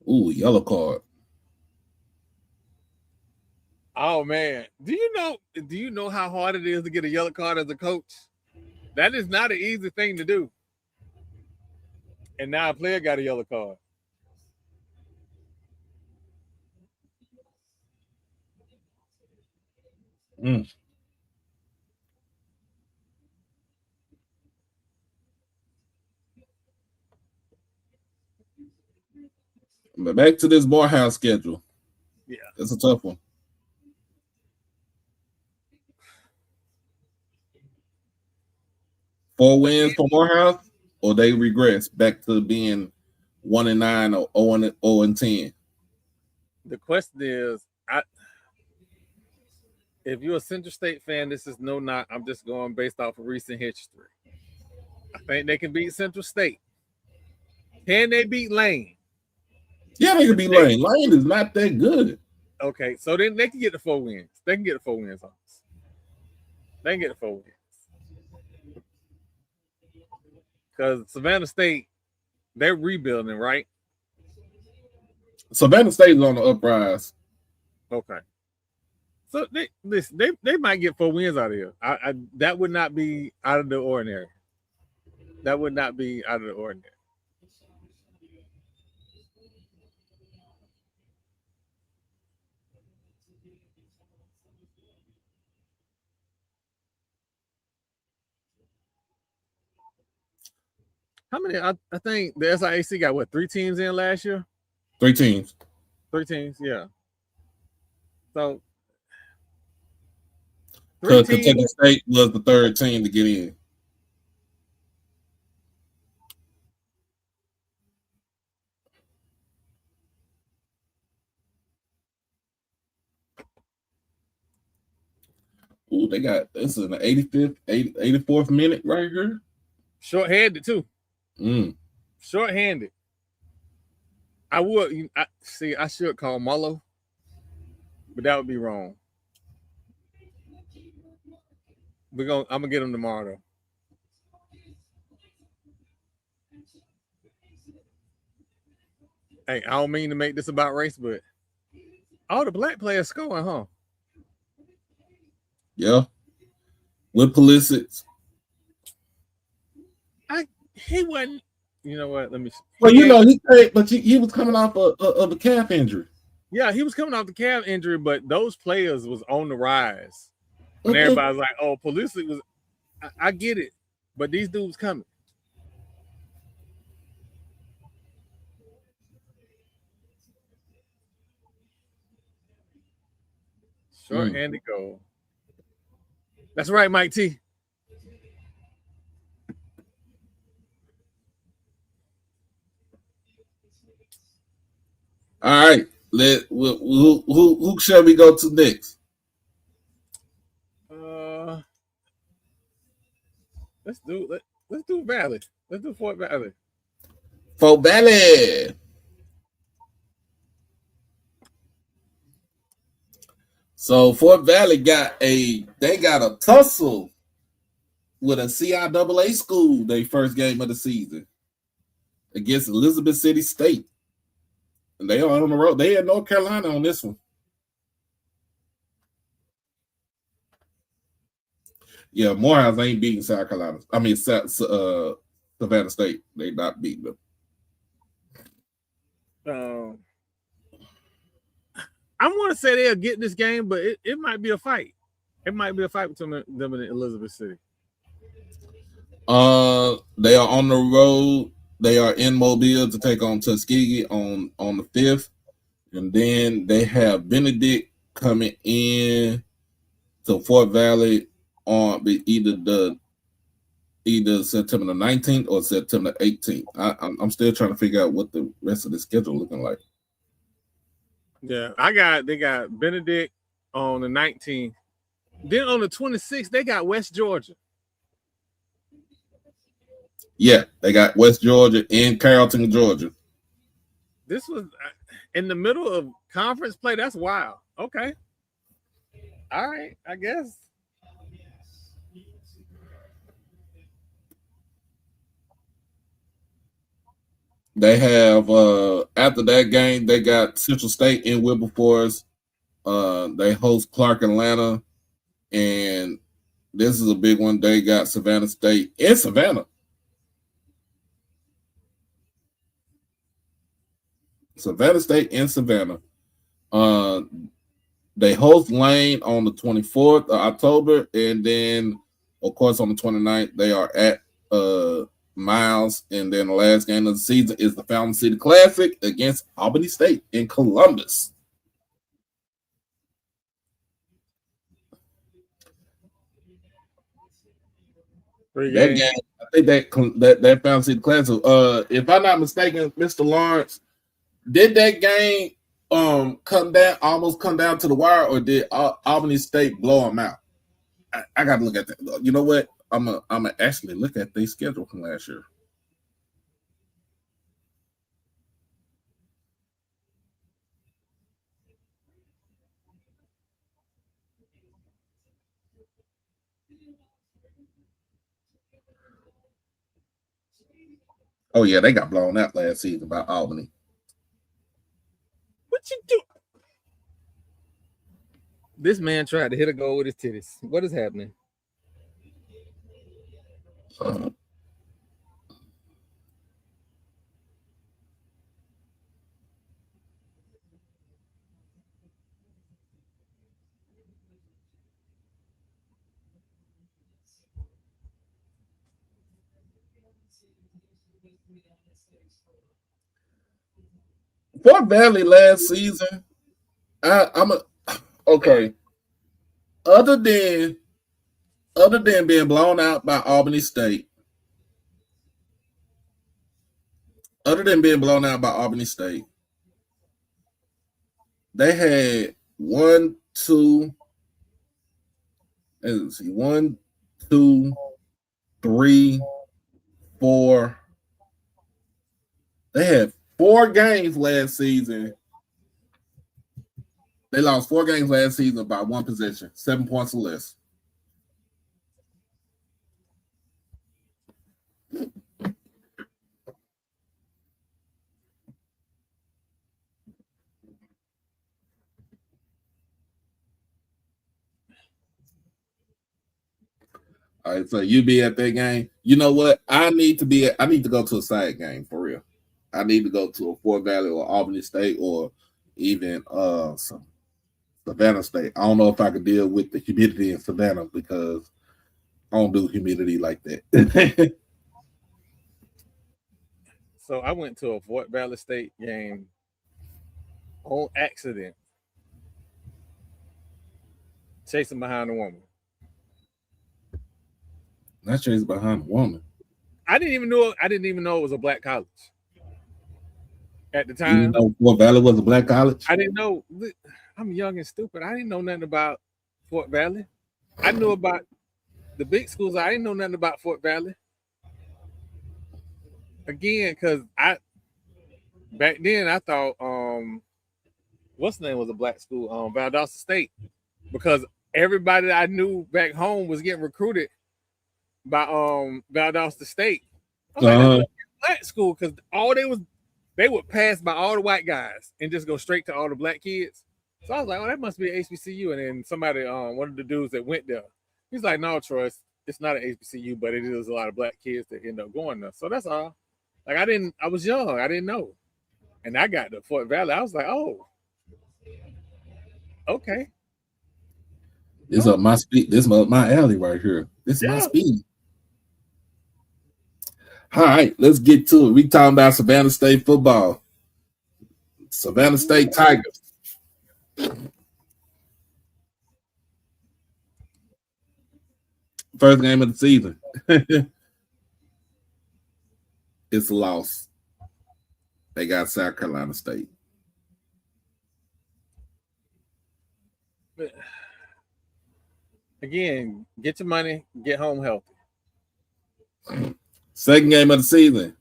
Ooh, yellow card. Oh man. Do you know how hard it is to get a yellow card as a coach? That is not an easy thing to do. And now a player got a yellow card. But back to this Morehouse schedule. Yeah. It's a tough one. Four wins for Morehouse, or they regress back to being 1-9 or 0-10. The question is, if you're a Central State fan, this is no knock. I'm just going based off of recent history. I think they can beat Central State. Can they beat Lane? Yeah, they can beat Lane. Lane is not that good. Okay, so then they can get the 4 wins. They can get the 4 wins on us. They can get the 4 wins. Because Savannah State, they're rebuilding, right? Savannah State is on the uprise. Okay. So they might get 4 wins out of here. That would not be out of the ordinary. That would not be out of the ordinary. How many? I think the SIAC got what, 3 teams in last year? 3 teams. 3 teams, yeah. So Kentucky State was the 3rd team to get in. Ooh, they got this in the 84th minute right here. Short-handed too. Mm. Short-handed. I should call Mullo, but that would be wrong. I'm gonna get him tomorrow though. Hey, I don't mean to make this about race, but All the black players scoring, huh? Yeah. With Pulisic. He wasn't. You know what? Let me. Well, he played, but he was coming off of a calf injury. Yeah, he was coming off the calf injury, but those players was on the rise. When everybody's like, "Oh, Pulisic was," I get it, but these dudes coming. Short and the goal. That's right, Mike T. All right. Who shall we go to next? Let's do Valley. Let's do Fort Valley. Fort Valley. So Fort Valley got a tussle with a CIAA school. Their first game of the season against Elizabeth City State, and they are on the road. They had North Carolina on this one. Yeah, Morehouse ain't beating South Carolina. I mean, Savannah State. They not beating them. I want to say they'll get this game, but it might be a fight. It might be a fight between them and Elizabeth City. They are on the road. They are in Mobile to take on Tuskegee on the 5th. And then they have Benedict coming in to Fort Valley on either September the 19th or September 18th. I'm still trying to figure out what the rest of the schedule looking like. Yeah, they got Benedict on the 19th. Then on the 26th, they got West Georgia. Yeah, they got West Georgia and Carrollton, Georgia. This was in the middle of conference play. That's wild. Okay. All right, I guess. They have after that game, they got Central State in Wilberforce. They host Clark Atlanta, and this is a big one. They got Savannah State in Savannah. Savannah State in Savannah. They host Lane on the 24th of October, and then, of course, on the 29th, they are at Miles, and then the last game of the season is the Fountain City Classic against Albany State in Columbus. That game, I think that Fountain City Classic. If I'm not mistaken, Mr. Lawrence, did that game come down to the wire, or did Albany State blow them out? I got to look at that. You know what? I'm gonna actually look at their schedule from last year. Oh yeah, they got blown out last season by Albany. What you do? This man tried to hit a goal with his titties. What is happening? Fort Valley last season, okay. Other than being blown out by Albany State, they had 1, 2, 3, 4. They had 4 games last season. They lost 4 games last season by 1 possession, 7 points or less. All right, so you be at that game. You know what? I need to go to a SIAC game for real. I need to go to a Fort Valley or Albany State or even some Savannah State. I don't know if I could deal with the humidity in Savannah because I don't do humidity like that. So I went to a Fort Valley State game on accident, chasing behind a woman. Not chasing behind a woman. I didn't even know it was a black college at the You time. didn't know Fort Valley was a black college? I didn't know. I'm young and stupid. I didn't know nothing about Fort Valley. I knew about the big schools. I didn't know nothing about Fort Valley. Again, because back then I thought what's the name was a black school, Valdosta State, because everybody that I knew back home was getting recruited by Valdosta State. I was like, that's a black school, because they would pass by all the white guys and just go straight to all the black kids. So I was like, oh, that must be an HBCU. And then somebody, one of the dudes that went there, he's like, no, Troy, it's not an HBCU, but it is a lot of black kids that end up going there. So that's all. Like, I was young, I didn't know. And I got to Fort Valley, I was like, oh, okay. This up my speed. This is my alley right here. This is my speed. All right, let's get to it. We talking about Savannah State football. Savannah State Tigers. First game of the season. It's a loss. They got South Carolina State. Again, get your money, get home healthy. Second game of the season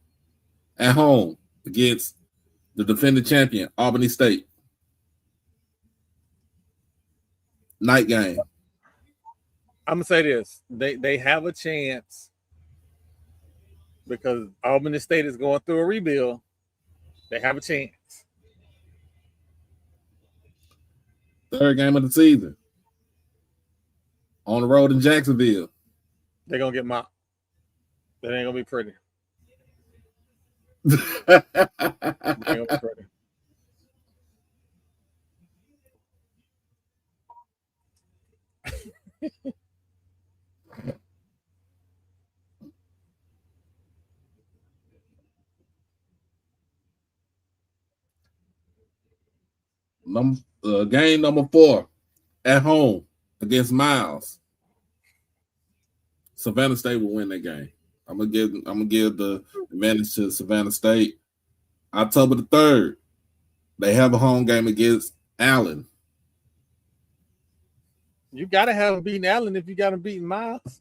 at home against the defending champion, Albany State. Night game. I'm gonna say this: they have a chance because Albany State is going through a rebuild. They have a chance. Third game of the season. On the road in Jacksonville. They're gonna get mopped. That ain't gonna be pretty. That ain't gonna be pretty. Game number 4 at home against Miles. Savannah State will win that game. I'm gonna give the advantage to Savannah State. October the 3rd, they have a home game against Allen. You gotta have them beating Allen if you got them beating Miles.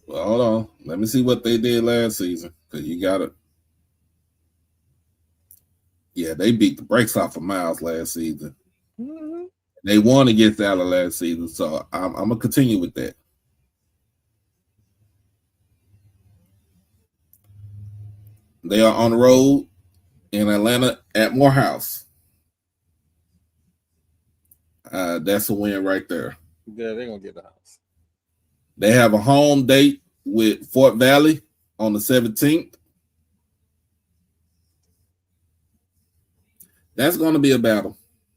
Well, hold on. Let me see what they did last season. Because you got it. Yeah, they beat the brakes off of Miles last season. Mm-hmm. They won against Allen last season, so I'm going to continue with that. They are on the road in Atlanta at Morehouse. That's a win right there. Yeah, they're going to get the house. They have a home date with Fort Valley on the 17th. That's going to be a battle.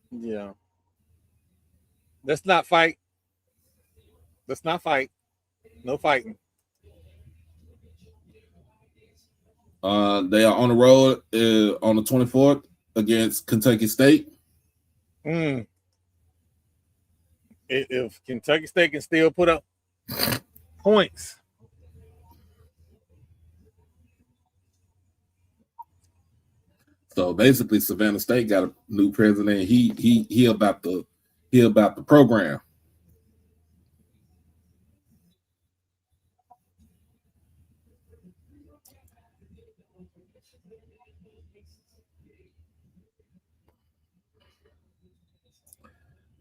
Yeah. Let's not fight. Let's not fight. No fighting. They are on the road on the 24th against Kentucky State. If Kentucky State can still put up points. So basically, Savannah State got a new president. He about the program.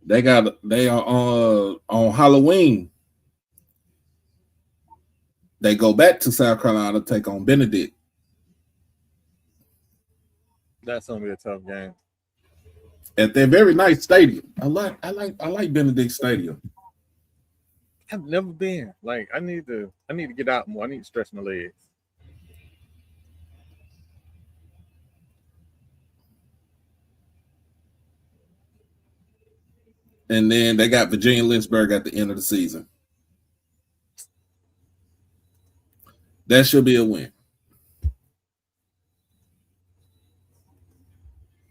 They are on Halloween. They go back to South Carolina to take on Benedict. That's gonna be a tough game. At their very nice stadium. I like Benedict Stadium. I've never been. Like, I need to get out more. I need to stretch my legs. And then they got Virginia Lynchburg at the end of the season. That should be a win.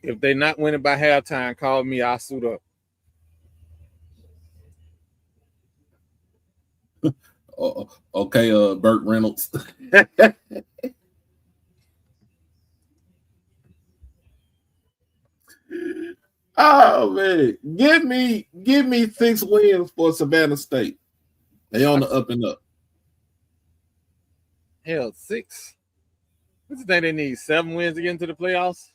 If they're not winning by halftime, call me. I'll suit up. Okay, Burt Reynolds. Oh man, give me 6 wins for Savannah State. They on the up and up. Hell, 6. What you think they need? 7 wins to get into the playoffs?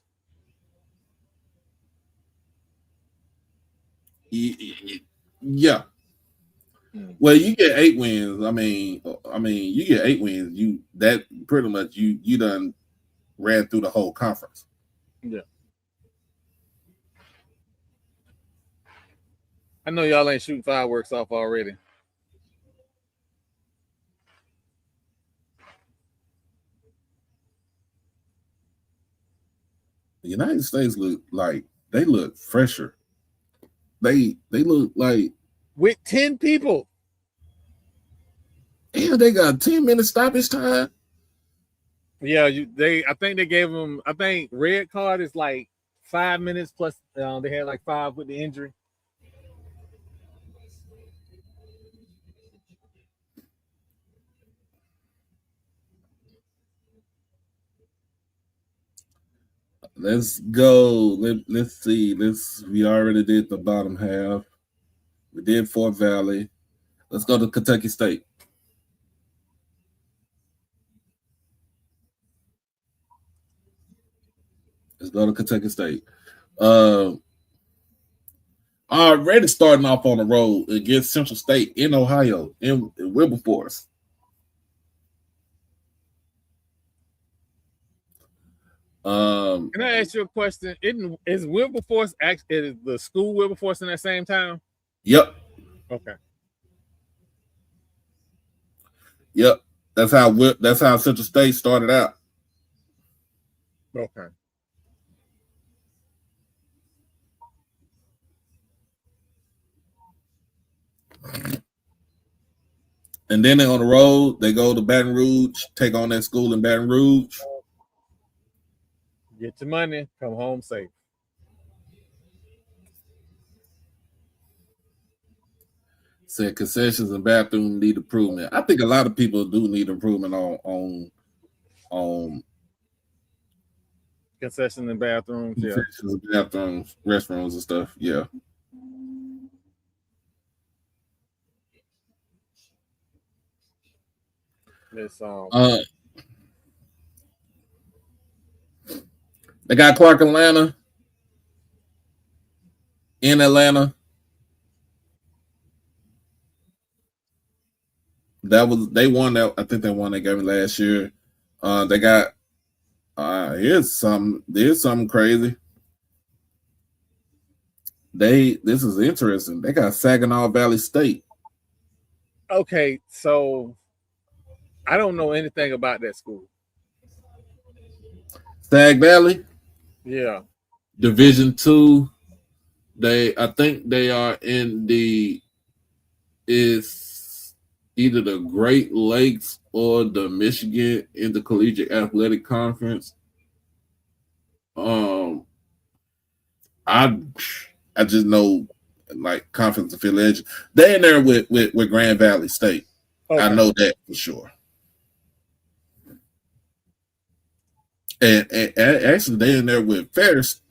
Yeah. Well, you get 8 wins. I mean, you get 8 wins. You that pretty much you done ran through the whole conference. Yeah. I know y'all ain't shooting fireworks off already. The United States look fresher. They look like with 10 people. Yeah, they got 10-minute stoppage time. Yeah, I think they gave them. I think red card is like 5 minutes plus. They had like 5 with the injury. Let's go. Let's see. We already did the bottom half. We did Fort Valley. Let's go to Kentucky State. Let's go to Kentucky State. Already starting off on the road against Central State in Ohio, in Wilberforce. Can I ask you a question? Is Wilberforce is the school Wilberforce in that same town? Yep. Okay. Yep. That's how Central State started out. Okay. And then they're on the road. They go to Baton Rouge, take on that school in Baton Rouge. Get your money, come home safe. Said concessions and bathroom need improvement. I think a lot of people do need improvement on concessions and bathrooms, concessions and bathrooms, restrooms and stuff. Yeah. It's they got Clark Atlanta in Atlanta. They won that. I think they won that game last year. They got here's something crazy. This is interesting. They got Saginaw Valley State. Okay, so I don't know anything about that school. Sag Valley? Yeah. Division II. I think they are in it's either the Great Lakes or the Michigan Intercollegiate Athletic Conference. I just know like conference affiliation. They're in there with Grand Valley State. Okay. I know that for sure. And actually they're in there with Ferris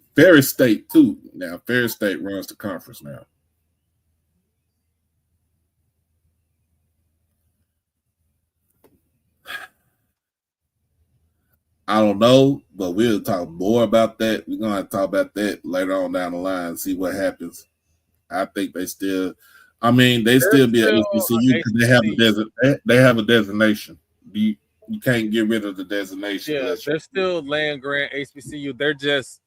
State too. Now Ferris State runs the conference now. I don't know, but we'll talk more about that. We're gonna have to talk about that later on down the line, see what happens. I think they still be an HBCU because they have a designation. You can't get rid of the designation. Yeah, they're still land grant HBCU. They're just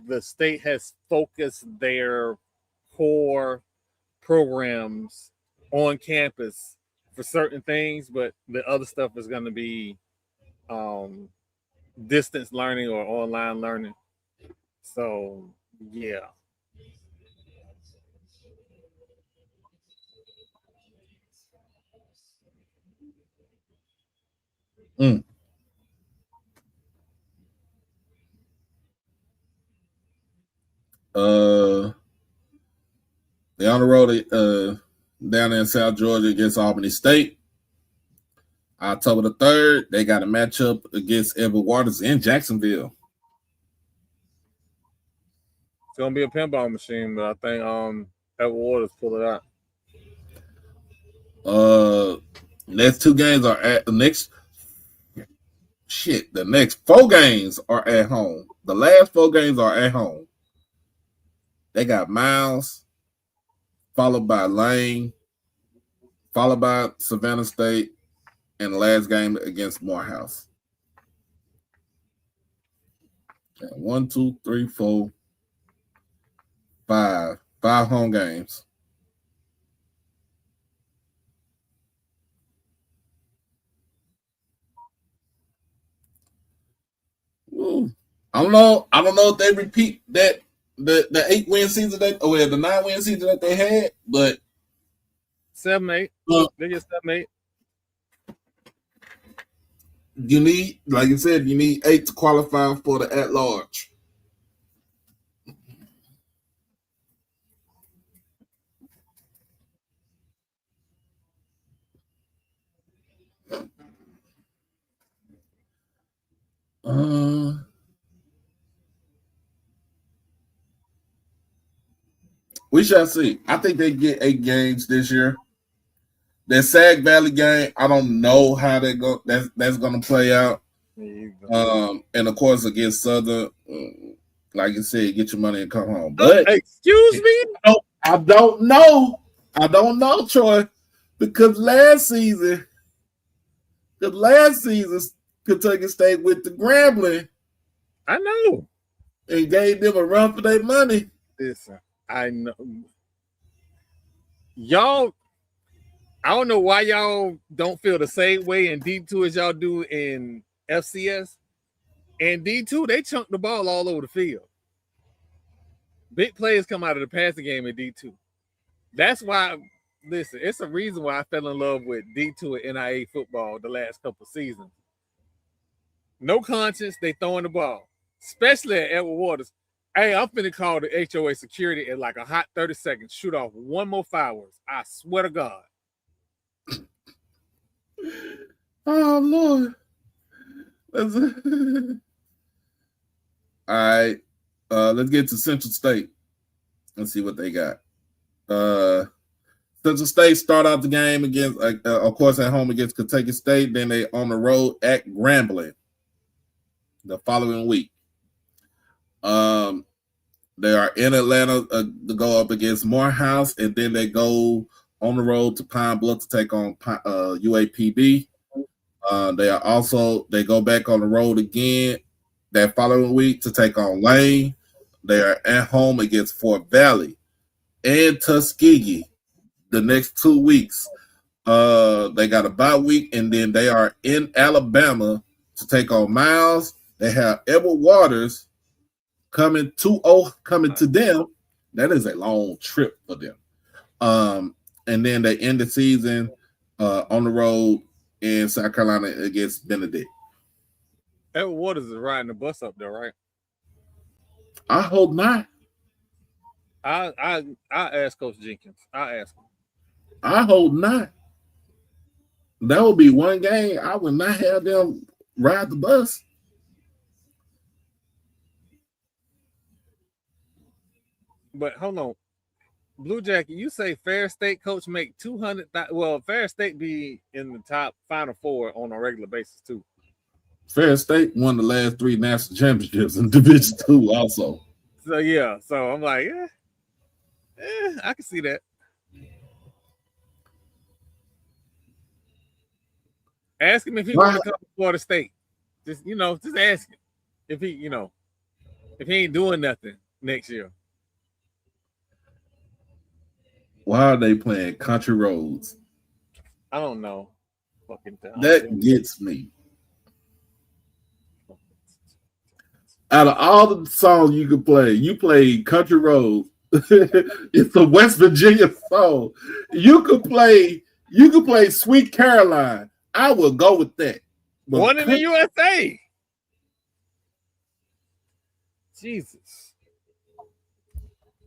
the state has focused their core programs on campus for certain things, but the other stuff is going to be distance learning or online learning. So yeah. Mm. They on the road down in South Georgia against Albany State. October the 3rd, they got a matchup against Edward Waters in Jacksonville. It's gonna be a pinball machine, but I think Edward Waters pull it out. Next 2 games are at the next. The next 4 games are at home. The last 4 games are at home. They got Miles, followed by Lane, followed by Savannah State, and the last game against Morehouse. 1, 2, 3, 4, 5. 5 home games. Ooh. I don't know if they repeat that the 8-win season the 9-win season that they had, but 7-8. They get 7-8. You need, like you said, you need 8 to qualify for the at-large. We shall see. I think they get 8 games this year. That Sag Valley game, I don't know how that's going to play out. And of course against Southern, like you said, get your money and come home. But excuse me, I don't know, Troy, because last season, Kentucky State with the Grambling. I know. And gave them a run for their money. Listen, I know. Y'all, I don't know why y'all don't feel the same way in D2 as y'all do in FCS. And D2, they chunk the ball all over the field. Big players come out of the passing game in D2. That's why, listen, it's a reason why I fell in love with D2 and NIA football the last couple of seasons. No conscience, they throwing the ball, especially at Edward Waters. Hey, I'm finna call the HOA security in like a hot 30 seconds. Shoot off 1 more fireworks. I swear to God. Oh, Lord. All right. Let's get to Central State. Let's see what they got. Central State start out the game against, of course, at home against Kentucky State. Then they on the road at Grambling the following week. They are in Atlanta to go up against Morehouse, and then they go on the road to Pine Bluff to take on UAPB. They go back on the road again that following week to take on Lane. They are at home against Fort Valley and Tuskegee the next 2 weeks. They got a bye week, and then they are in Alabama to take on Miles. They have Edward Waters coming to them. That is a long trip for them. And then they end the season on the road in South Carolina against Benedict. Edward Waters is riding the bus up there, right? I hope not. I ask Coach Jenkins. I ask him. I hope not. That would be one game I would not have them ride the bus. But hold on, Blue Jacket, you say Fair State coach make 200. Well, Fair State be in the top Final Four on a regular basis too. Fair State won the last 3 national championships in Division II also. So yeah, so I'm like, I can see that. Ask him if he want to come to Florida State. Just ask him if he ain't doing nothing next year. Why are they playing Country Roads? I don't know. Fucking That gets me. Out of all the songs you could play, you played Country Roads. It's a West Virginia song. You could play Sweet Caroline. I will go with that. But One in the USA. Jesus.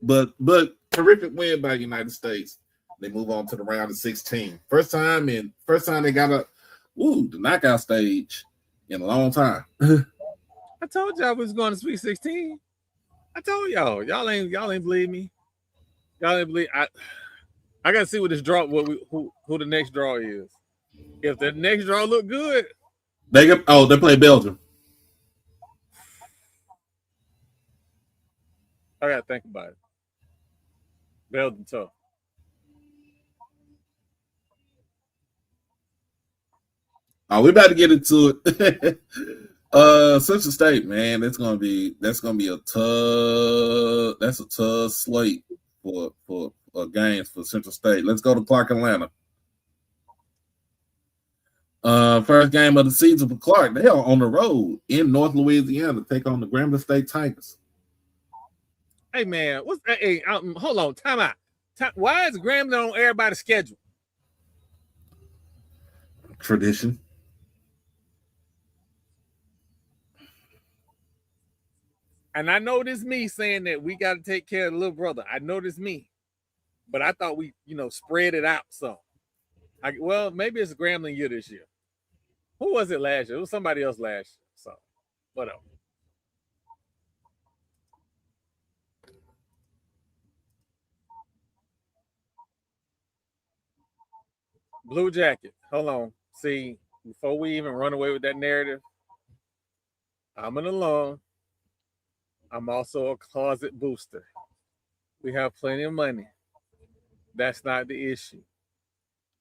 But terrific win by the United States. They move on to the round of 16. First time they got the knockout stage in a long time. I told y'all we was going to Sweet 16. I told y'all. Y'all ain't believe me. Y'all ain't believe. I gotta see what this draw. Who the next draw is. If the next draw look good, they play Belgium. I gotta think about it. Belgium tough. Oh, we about to get into it. Central State, man, that's gonna be a tough slate for games for Central State. Let's go to Clark, Atlanta. First game of the season for Clark. They are on the road in North Louisiana to take on the Grambling State Tigers. Hey man, hold on, time out. Why is Grambling on everybody's schedule? Tradition. And I know this me saying that we got to take care of the little brother. I know this me, but I thought we, spread it out some. Well, maybe it's a Grambling year this year. Who was it last year? It was somebody else last year. So, whatever. Blue Jacket. Hold on. See, before we even run away with that narrative, I'm an alum. I'm also a closet booster. We have plenty of money. That's not the issue.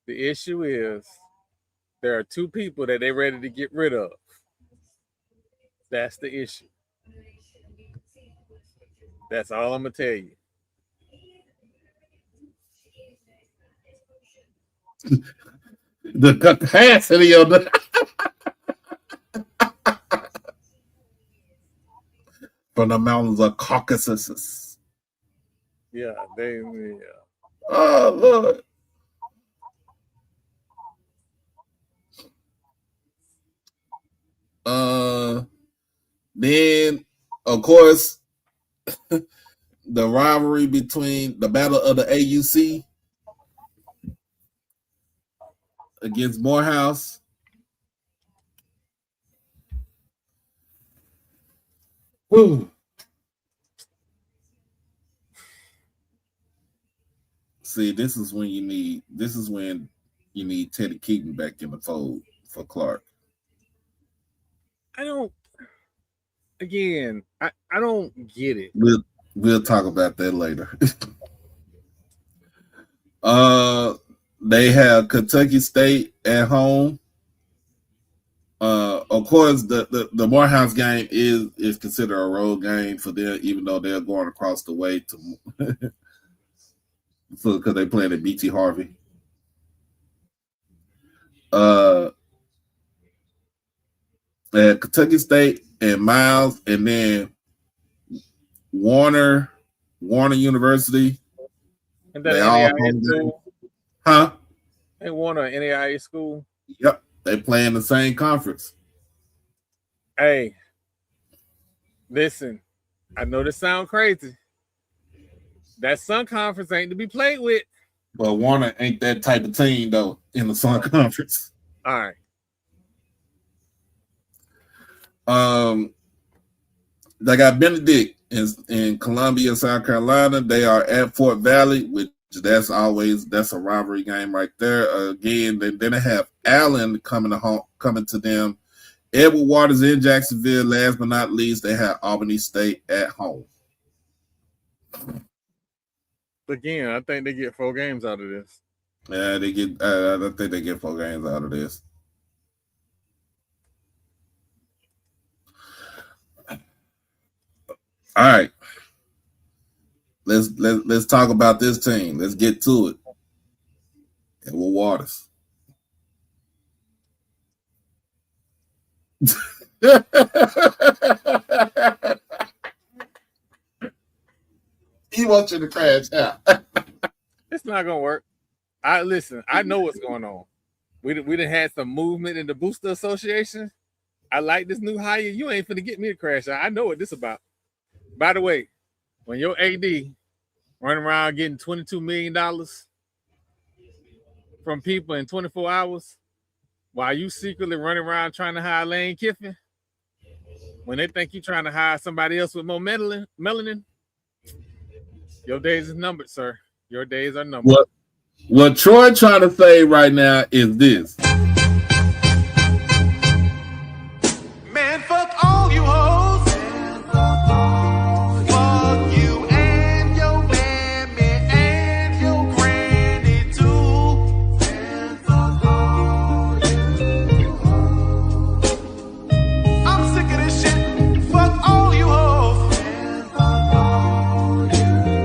The issue is there are two people that they're ready to get rid of. That's the issue. That's all I'm going to tell you. The capacity of the from the mountains of Caucasus. Yeah. Oh Lord. Then of course the rivalry between the battle of the AUC against Morehouse. Whew. See, this is when you need Teddy Keaton back in the fold for Clark. I don't get it. We'll talk about that later. They have Kentucky State at home. Of course, the Morehouse game is considered a road game for them, even though they're going across the way to because they playing at BT Harvey. At Kentucky State and Miles, and then Warner University. And that NAIA school? Huh? They Warner NAIA school? Yep. They play in the same conference. Hey, listen, I know this sounds crazy. That Sun Conference ain't to be played with. But Warner ain't that type of team, though, in the Sun Conference. All right. They got Benedict in Columbia, South Carolina. They are at Fort Valley, which that's a rivalry game right there. Again, then they have Allen coming to them. Edward Waters in Jacksonville. Last but not least, they have Albany State at home. Again, I think they get 4 games out of this. Yeah, they get. I think they get 4 games out of this. All right. let's talk about this team. Let's get to it. Edward Waters. He wants you to crash out. It's not gonna work. I know what's going on. We done had some movement in the Booster Association. I like this new hire. You ain't finna get me to crash out. I know what this about. By the way, when your AD running around getting $22 million from people in 24 hours, while you secretly running around trying to hire Lane Kiffin, when they think you trying to hire somebody else with more melanin, your days is numbered, sir. Your days are numbered. What Troy trying to say right now is this. Man, fuck all you hoes. Fuck you and your mammy and your granny too. I'm sick of this shit. Fuck all you hoes.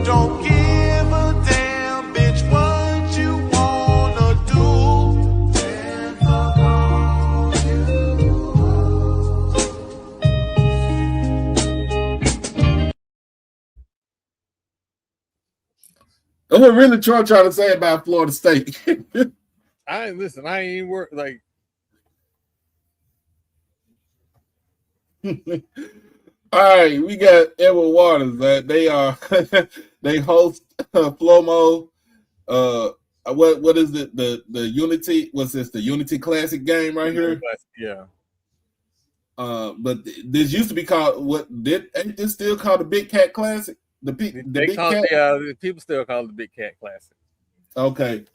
Don't give a damn, bitch, what you wanna do. That's what really Troy trying to say about Florida State. I ain't work like. All right, we got Edward Waters. They host Flomo. What is it? The Unity? What's this? The Unity Classic game right here? Yeah. But this used to be called ain't this still called the Big Cat Classic? People still call it the Big Cat Classic. Okay.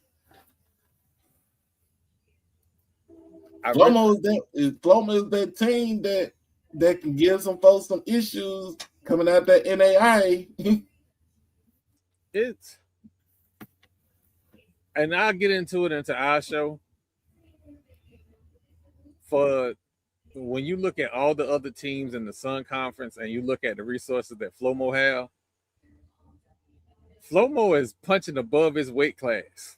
Flomo is that team that can give some folks some issues coming out that NAIA. And I'll get into our show. For when you look at all the other teams in the Sun Conference and you look at the resources that Flomo have, Flomo is punching above his weight class.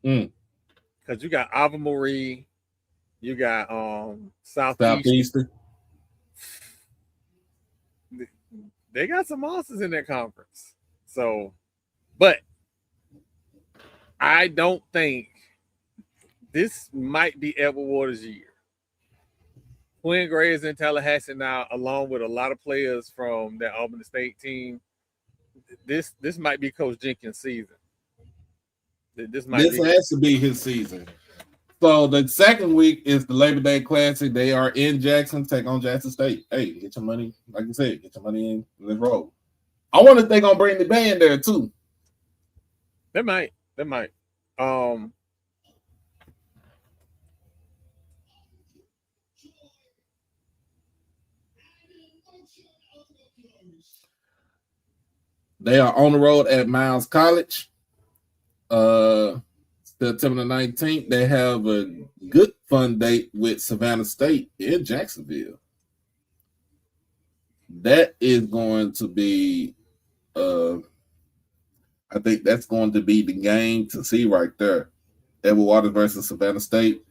Because you got Ava Marie, you got Southeastern. They got some monsters in that conference. So, but I don't think this might be Edward Waters' year. Quinn Gray is in Tallahassee now, along with a lot of players from that Albany State team. This might be Coach Jenkins' season. This has to be his season. So the second week is the Labor Day Classic. They are in Jackson, take on Jackson State. Hey, get your money, like you said, get your money in. Let's roll. I wonder if they're gonna bring the band there too. They might. They are on the road at Miles College. September the 19th, they have a good fun date with Savannah State in Jacksonville. That is going to be, I think that's going to be the game to see right there. Edward Waters versus Savannah State.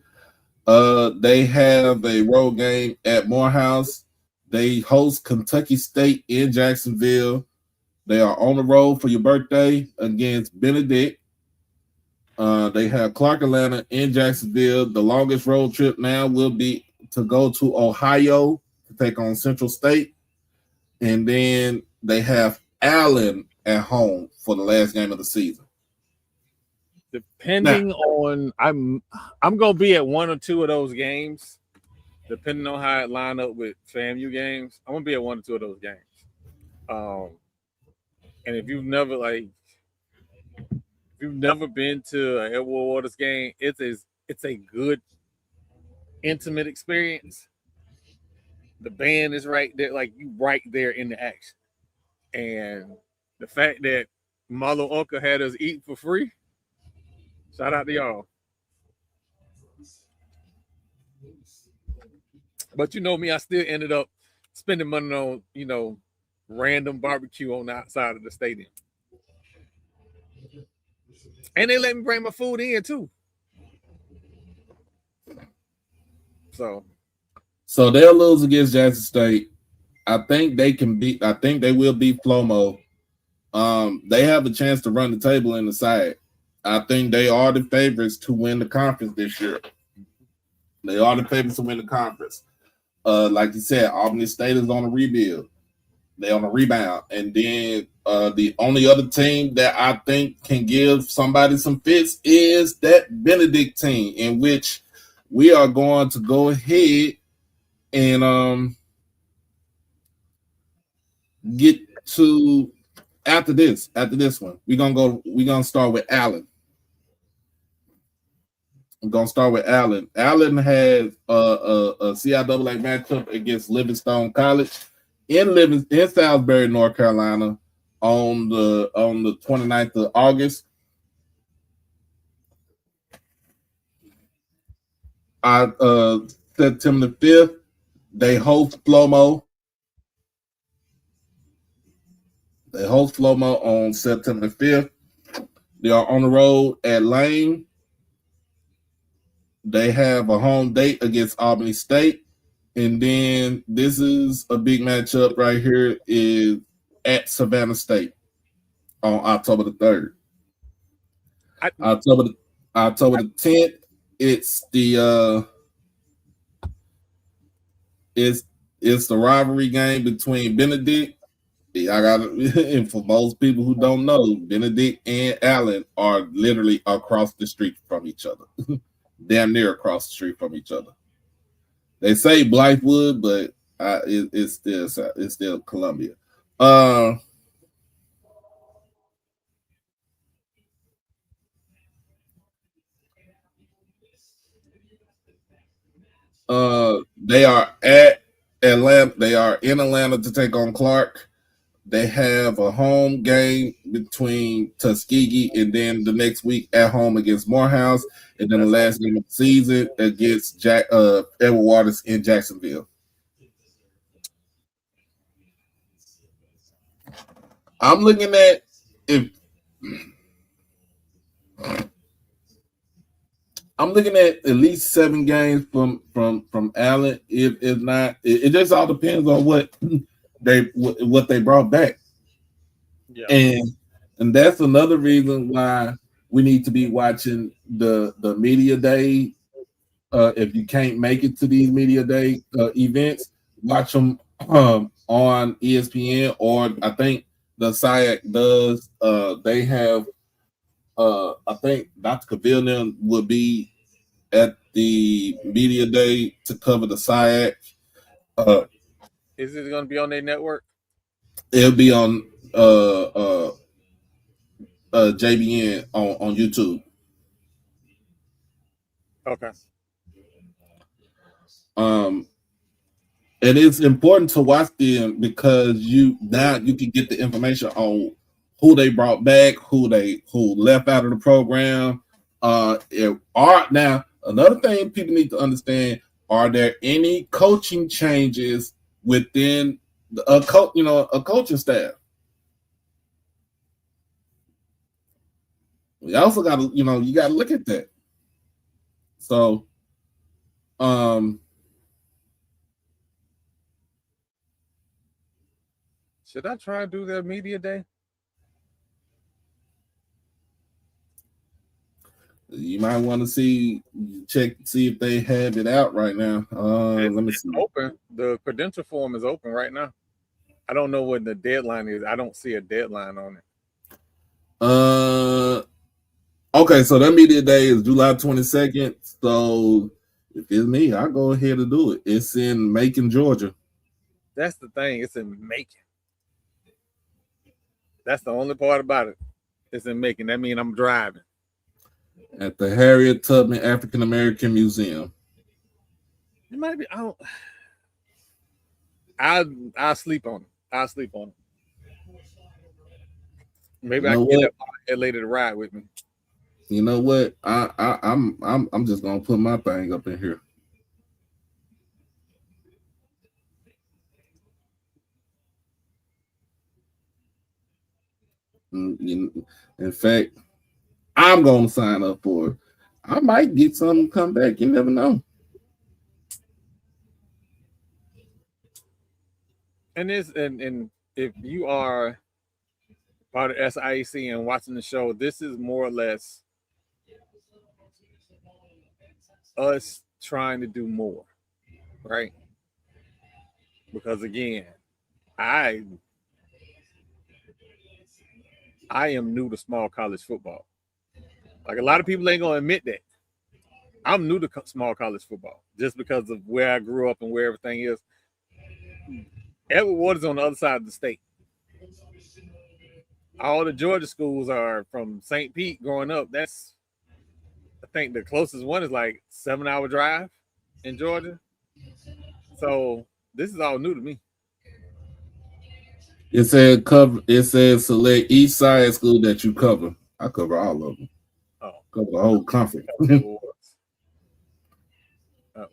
They have a road game at Morehouse. They host Kentucky State in Jacksonville. They are on the road for your birthday against Benedict. They have Clark Atlanta in Jacksonville. The longest road trip now will be to go to Ohio to take on Central State. And then they have Allen at home for the last game of the season. Depending on, I'm gonna be at one or two of those games, depending on how it line up with FAMU games. I'm gonna be at one or two of those games. And if you've never been to an Edward Waters game, it's a good, intimate experience. The band is right there, like you right there in the action. And the fact that Marlo Uncle had us eat for free, shout out to y'all. But you know me, I still ended up spending money on, random barbecue on the outside of the stadium. And they let me bring my food in too. So they'll lose against Jackson State. I think they will beat Flomo. They have a chance to run the table in the side. I think they are the favorites to win the conference this year. They are the favorites to win the conference. Like you said, Albany State is on a rebuild. They're on a rebound. And then the only other team that I think can give somebody some fits is that Benedict team, in which we are going to go ahead and get to after this one. We're gonna start with Allen. I'm gonna start with Allen. Allen has a CIAA matchup against Livingstone College in Salisbury, North Carolina, on the 29th of August. September 5th, they host Flomo. On September 5th. They are on the road at Lane. They have a home date against Albany State. And then this is a big matchup right here is at Savannah State on October the 3rd. October the 10th, it's the rivalry game between Benedict. And for most people who don't know, Benedict and Allen are literally across the street from each other. Damn near across the street from each other. They say Blythewood, but it's still Columbia. They are at Atlanta. They are in Atlanta to take on Clark. They have a home game between Tuskegee, and then the next week at home against Morehouse, and then the last game of the season against Edward Waters in Jacksonville. I'm looking at at least 7 games from Allen. If not, it just all depends on what they brought back. Yeah. And that's another reason why we need to be watching the media day. If you can't make it to these media day events, watch them on ESPN, or I think the SIAC does. They have I think Dr. Cavill will be at the media day to cover the SIAC. Is it going to be on their network? It'll be on JBN on YouTube. Okay. And it's important to watch them because you can get the information on who they brought back, who left out of the program. Now another thing people need to understand: are there any coaching changes within a coaching staff? We also got to, you got to look at that. So, should I try to do their media day? You might want to see if they have it out right now. Let me see. Open. The credential form is open right now. I don't know what the deadline is. I don't see a deadline on it. Okay, so that media day is July 22nd. So if it's me, I'll go ahead and do it. It's in Macon, Georgia. That's the thing. It's in Macon. That's the only part about it. It's in Macon. That means I'm driving. At the Harriet Tubman African American Museum. It might be. I'll sleep on it. Maybe I can get that lady to ride with me. You know what? I'm just gonna put my thing up in here. In fact, I'm gonna sign up for it. I might get some come back. You never know. And if you are part of SIAC and watching the show, this is more or less us trying to do more, right? Because again, I am new to small college football. Like a lot of people ain't gonna admit that. I'm new to small college football just because of where I grew up and where everything is. Edward Waters on the other side of the state. All the Georgia schools are from St. Pete growing up. That's, I think the closest one is like 7-hour drive in Georgia. So this is all new to me. It said cover. It said select each SIAC school that you cover. I cover all of them. Oh, Cover the whole conference.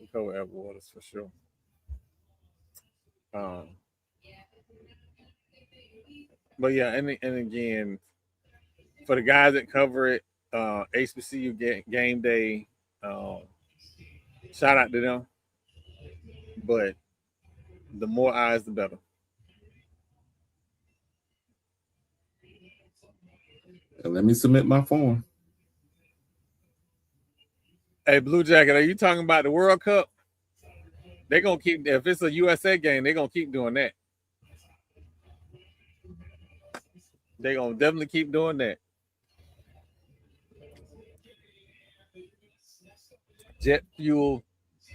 we cover Edward Waters for sure. But yeah, and again, for the guys that cover it, HBCU game day, shout out to them. But the more eyes, the better. And let me submit my form. Hey, Blue Jacket, are you talking about the World Cup? They're gonna keep, if it's a USA game, they're gonna keep doing that. They're gonna definitely keep doing that. Jet fuel,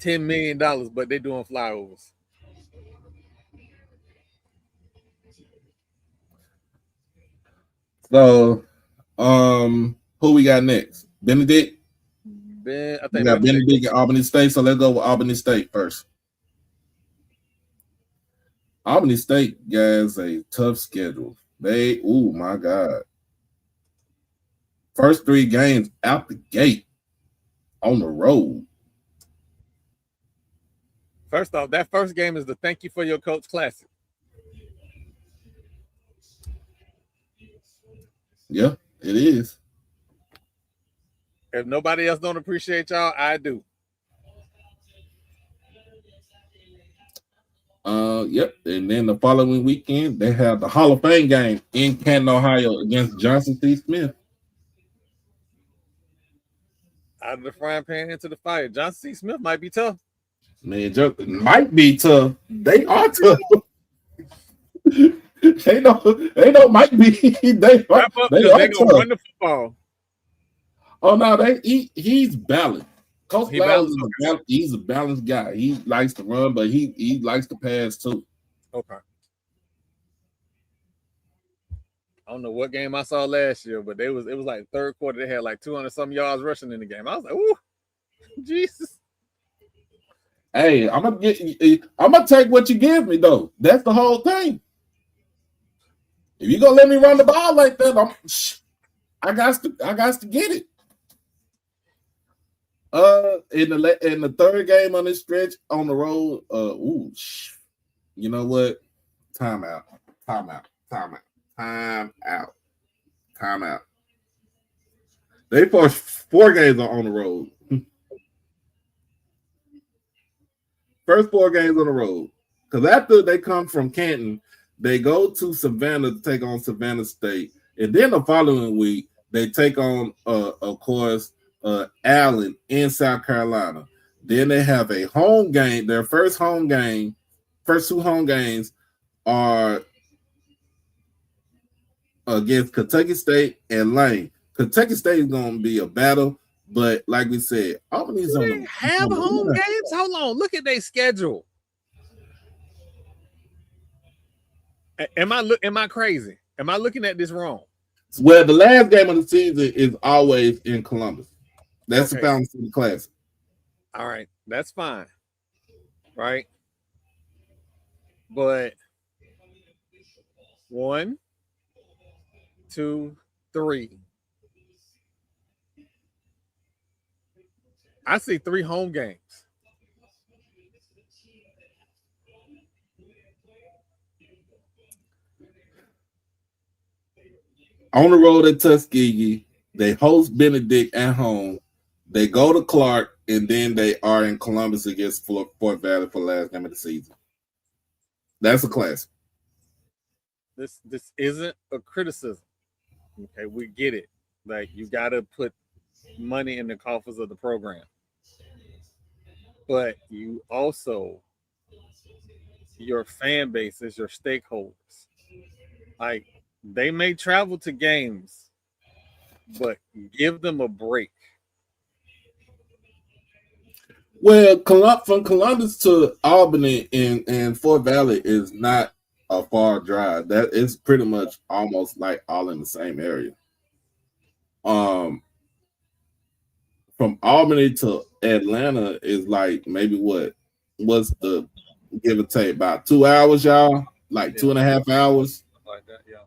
$10 million, but they're doing flyovers. So, who we got next? Benedict. I think We got Benedict at Albany State. So let's go with Albany State first. Albany State guys a tough schedule. Oh my God. First 3 games out the gate on the road. First off, that first game is the Thank You for Your Coach Classic. Yeah, it is. If nobody else don't appreciate y'all, I do. Yep. And then the following weekend, they have the Hall of Fame game in Canton, Ohio against Johnson C. Smith. Out of the frying pan into the fire. Johnson C. Smith might be tough. Man, might be tough. They are tough. they don't might be. They are gonna run the football. Oh no, he's balanced. Coach Flowers he's a balanced guy. He likes to run, but he likes to pass too. Okay. I don't know what game I saw last year, but it was like third quarter. They had like 200 some yards rushing in the game. I was like, "Ooh, Jesus!" Hey, I'm gonna take what you give me though. That's the whole thing. If you gonna let me run the ball like that, I got to get it. In the third game on this stretch on the road, you know what? Time out. They forced 4 games on the road. First 4 games on the road. Because after they come from Canton, they go to Savannah to take on Savannah State. And then the following week, they take on, of course, Allen in South Carolina. Then they have a home game. Their first 2 home games are against Kentucky State and Lane. Kentucky State is going to be a battle, but like we said, Albany's on the have home games. Hold on, look at their schedule. Am I crazy? Am I looking at this wrong? Well, the last game of the season is always in Columbus. That's the Fountain City Classic. All right, that's fine. Right? But 1, 2, 3. I see 3 home games. on the road at Tuskegee. They host Benedict at home. They go to Clark, and then they are in Columbus against Fort Valley for the last game of the season. That's a classic. This isn't a criticism. Okay, we get it. Like, you got to put money in the coffers of the program, but you also, your fan base is your stakeholders. Like, they may travel to games, but give them a break. Well, from Columbus to Albany and Fort Valley is not a far drive. That is pretty much almost like all in the same area. From Albany to Atlanta is like maybe what's the give or take about 2 hours, y'all? Like 2.5 hours. Like that, yeah.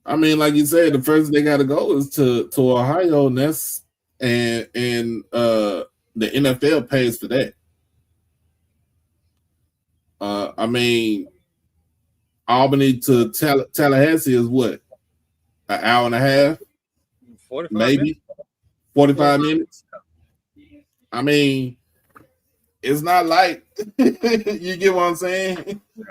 I mean, like you said, the first they got to go is to Ohio, and the NFL pays for that. I mean, Albany to Tallahassee is what, an hour and a half, 45 maybe minutes. 45 minutes. I mean, it's not like you get what I'm saying. Yeah.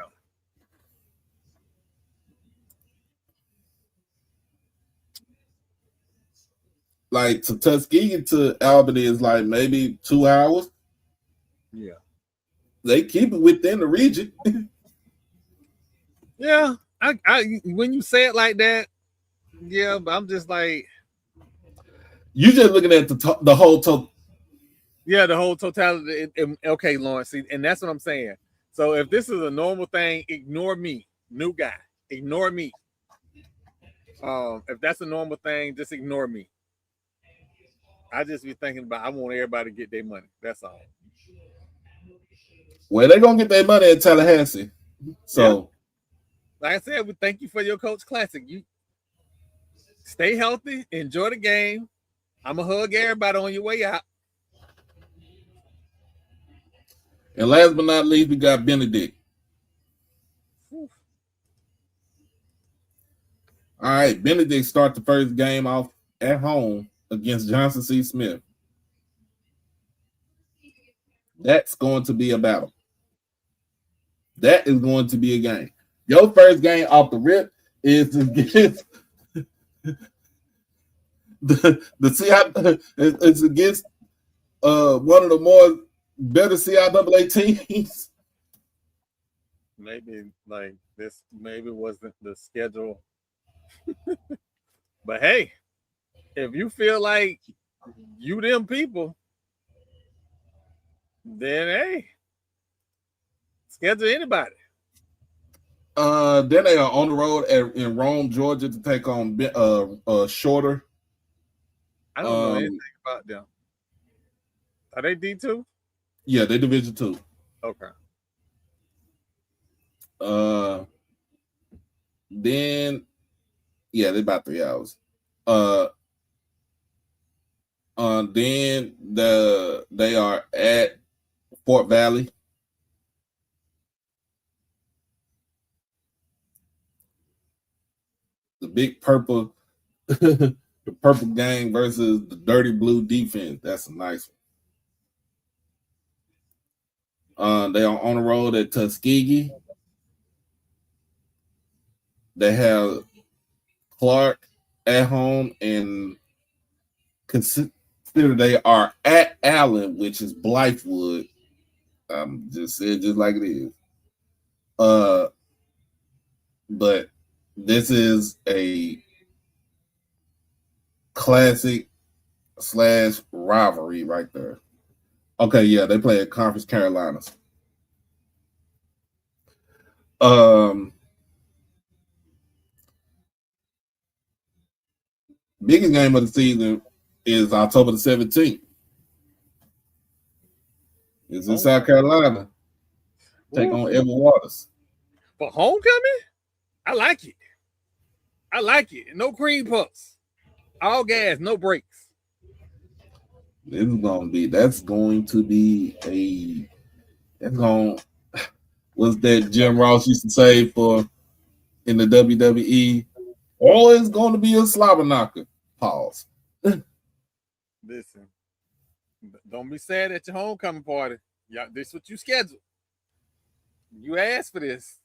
Like to Tuskegee to Albany is like maybe 2 hours. Yeah. They keep it within the region. Yeah. I when you say it like that, yeah, but I'm just like, You just looking at the whole yeah, the whole totality. Okay, Lawrence, see, and that's what I'm saying. So if this is a normal thing, ignore me, new guy. Ignore me. If that's a normal thing, just ignore me. I just be thinking about, I want everybody to get their money. That's all. Well, they're gonna get their money at Tallahassee. So, like I said, we thank you for your Coach Classic. You stay healthy, enjoy the game. I'm gonna hug everybody on your way out. and last but not least, we got Benedict. Whew. All right, Benedict start the first game off at home against Johnson C. Smith. That's going to be a battle. That is going to be a game. Your first game off the rip is against the CI. It's against one of the more better CIAA teams. Maybe like this maybe wasn't the schedule. But hey, if you feel like you them people, then hey, schedule anybody. Then they are on the road in Rome, Georgia, to take on Shorter. I don't know anything about them. Are they D2? Yeah, they Division 2. Okay. Then yeah, they're about 3 hours. Then they are at Fort Valley. The big purple, the purple gang versus the dirty blue defense. That's a nice one. They are on the road at Tuskegee. They have Clark at home, and consider they are at Allen, which is Blythewood. I'm just saying, just like it is. But this is a classic / rivalry right there. Okay, yeah, they play at Conference Carolinas. Biggest game of the season is October the 17th. It's in South Carolina. Take on Edward Waters. For homecoming? I like it. I like it. No cream puffs. All gas, no brakes. That's going to be That's going. What's that Jim Ross used to say for in the WWE? Always going to be a slobber knocker. Pause. Listen, don't be sad at your homecoming party. Yeah, this is what you scheduled. You asked for this.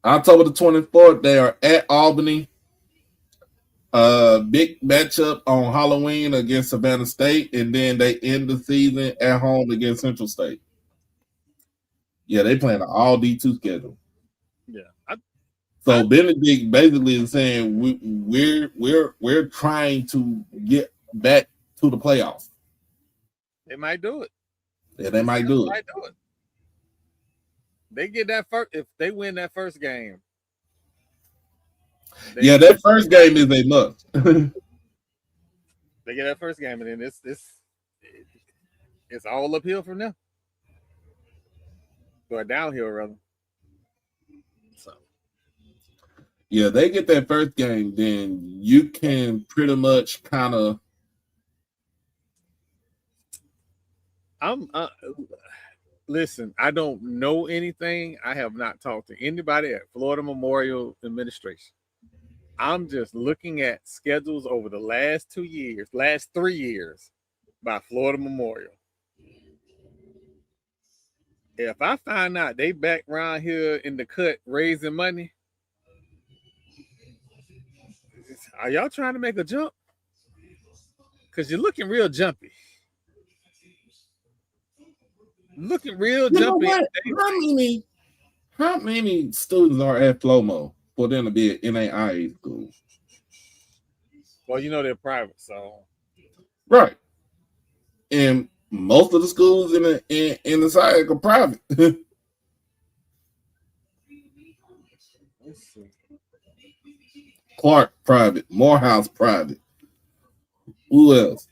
October the 24th, they are at Albany. Big matchup on Halloween against Savannah State, and then they end the season at home against Central State. Yeah, they playing an all D2 schedule. Yeah. So Benedict basically is saying we're trying to get back to the playoffs. They might do it. Yeah, they might do it. They get that first if they win that first game. Yeah, that first game is a must. They get that first game, and then it's all uphill from there. Or downhill, rather. So. Yeah, they get that first game, then you can pretty much kind of. Listen, I don't know anything. I have not talked to anybody at Florida Memorial Administration. I'm just looking at schedules over the last 3 years by Florida Memorial. If I find out they back around here in the cut raising money, are y'all trying to make a jump? Because you're looking real jumpy. Looking real jumpy. How many students are at Flomo for them to be an NAIA school? Well, you know they're private, so right. And most of the schools in the SIAC are private. let's see. Clark private, Morehouse private. Who else?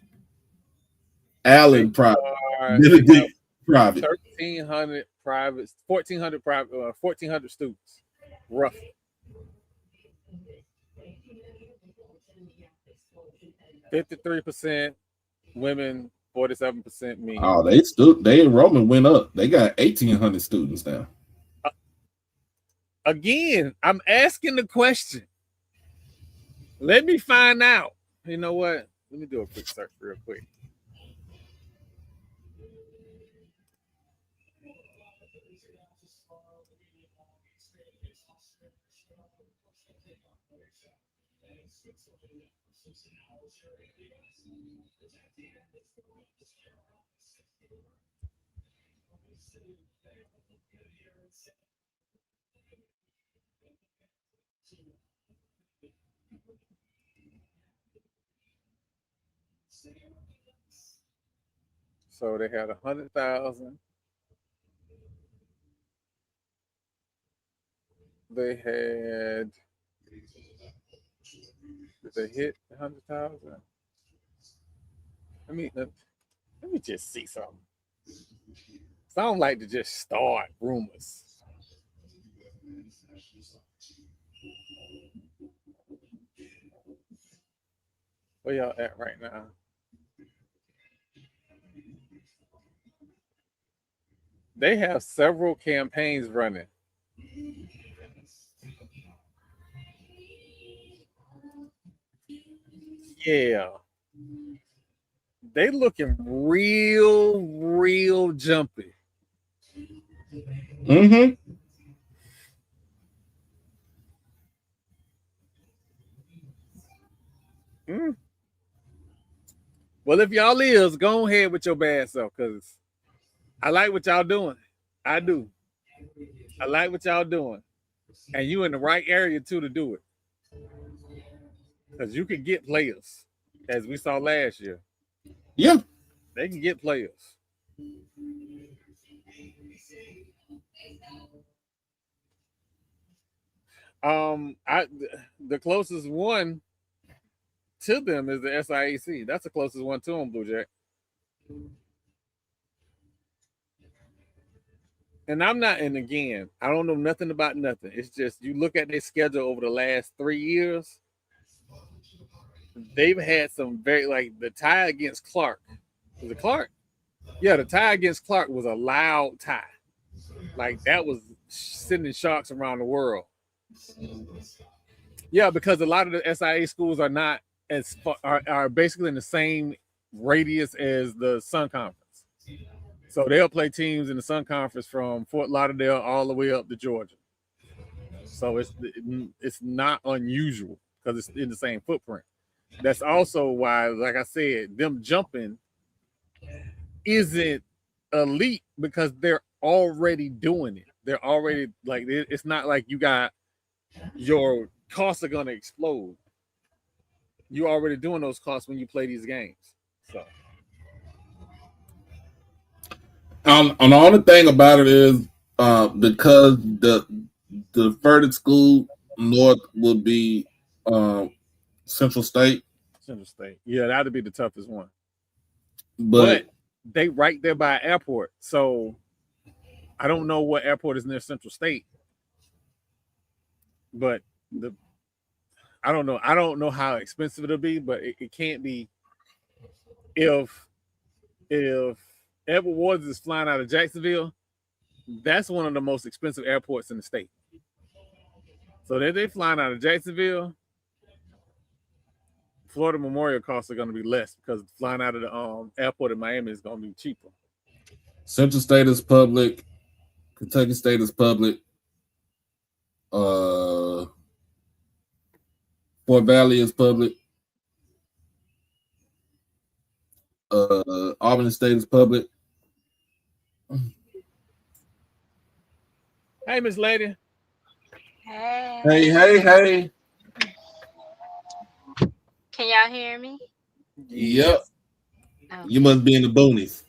Allen private. Benedict private. 1,300 private, 1,400 private, 1,400 students, roughly. 53% women, 47% men. Oh, their enrollment went up. They got 1,800 students now. Again, I'm asking the question. Let me find out. You know what? Let me do a quick search real quick. So they had 100,000. They had. Did they hit 100,000? Let me just see something. So I don't like to just start rumors. Where y'all at right now? They have several campaigns running. Yeah. They looking real jumpy. Mm-hmm. Well, if y'all is, go ahead with your bad self, because I like what y'all doing. I do. I like what y'all doing. And you in the right area, too, to do it. Because you can get players, as we saw last year. Yeah. They can get players. The closest one to them is the SIAC. That's the closest one to them, Blue Jack. And again, I don't know nothing about nothing. It's just you look at their schedule over the last 3 years. They've had some the tie against Clark Was it Clark? Yeah, the tie against Clark was a loud tie. Like that was sending sharks around the world. Yeah, because a lot of the SIA schools are not as are basically in the same radius as the Sun Conference. So they'll play teams in the Sun Conference from Fort Lauderdale all the way up to Georgia. So it's not unusual because it's in the same footprint. That's also why, like I said, them jumping isn't elite because they're already doing it. They're already like it's not like you got your costs are gonna explode. You're already doing those costs when you play these games. So And the only thing about it is because the furthest school north would be Central State, Central State, yeah, that'd be the toughest one. but They right there by airport, so I don't know what airport is near Central State, but I don't know. I don't know how expensive it'll be, but it can't be if Edward Waters is flying out of Jacksonville. That's one of the most expensive airports in the state. So they're flying out of Jacksonville. Florida Memorial costs are going to be less because flying out of the airport in Miami is going to be cheaper. Central State is public. Kentucky State is public. Fort Valley is public. Albany State is public. Hey, Miss Lady. Hey. Can y'all hear me? Yep. Oh. You must be in the boonies.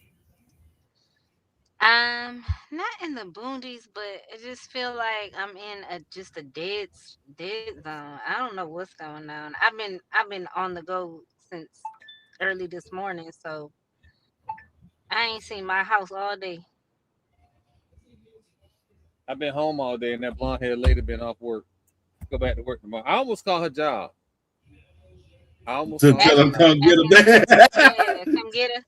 Not in the boondies, but I just feel like I'm in just a dead zone. I don't know what's going on. I've been on the go since early this morning, so I ain't seen my house all day. I've been home all day, and that blonde haired lady been off work. Go back to work tomorrow. I almost called her job. I almost To called tell her them job. come get her back. Yeah, come get her.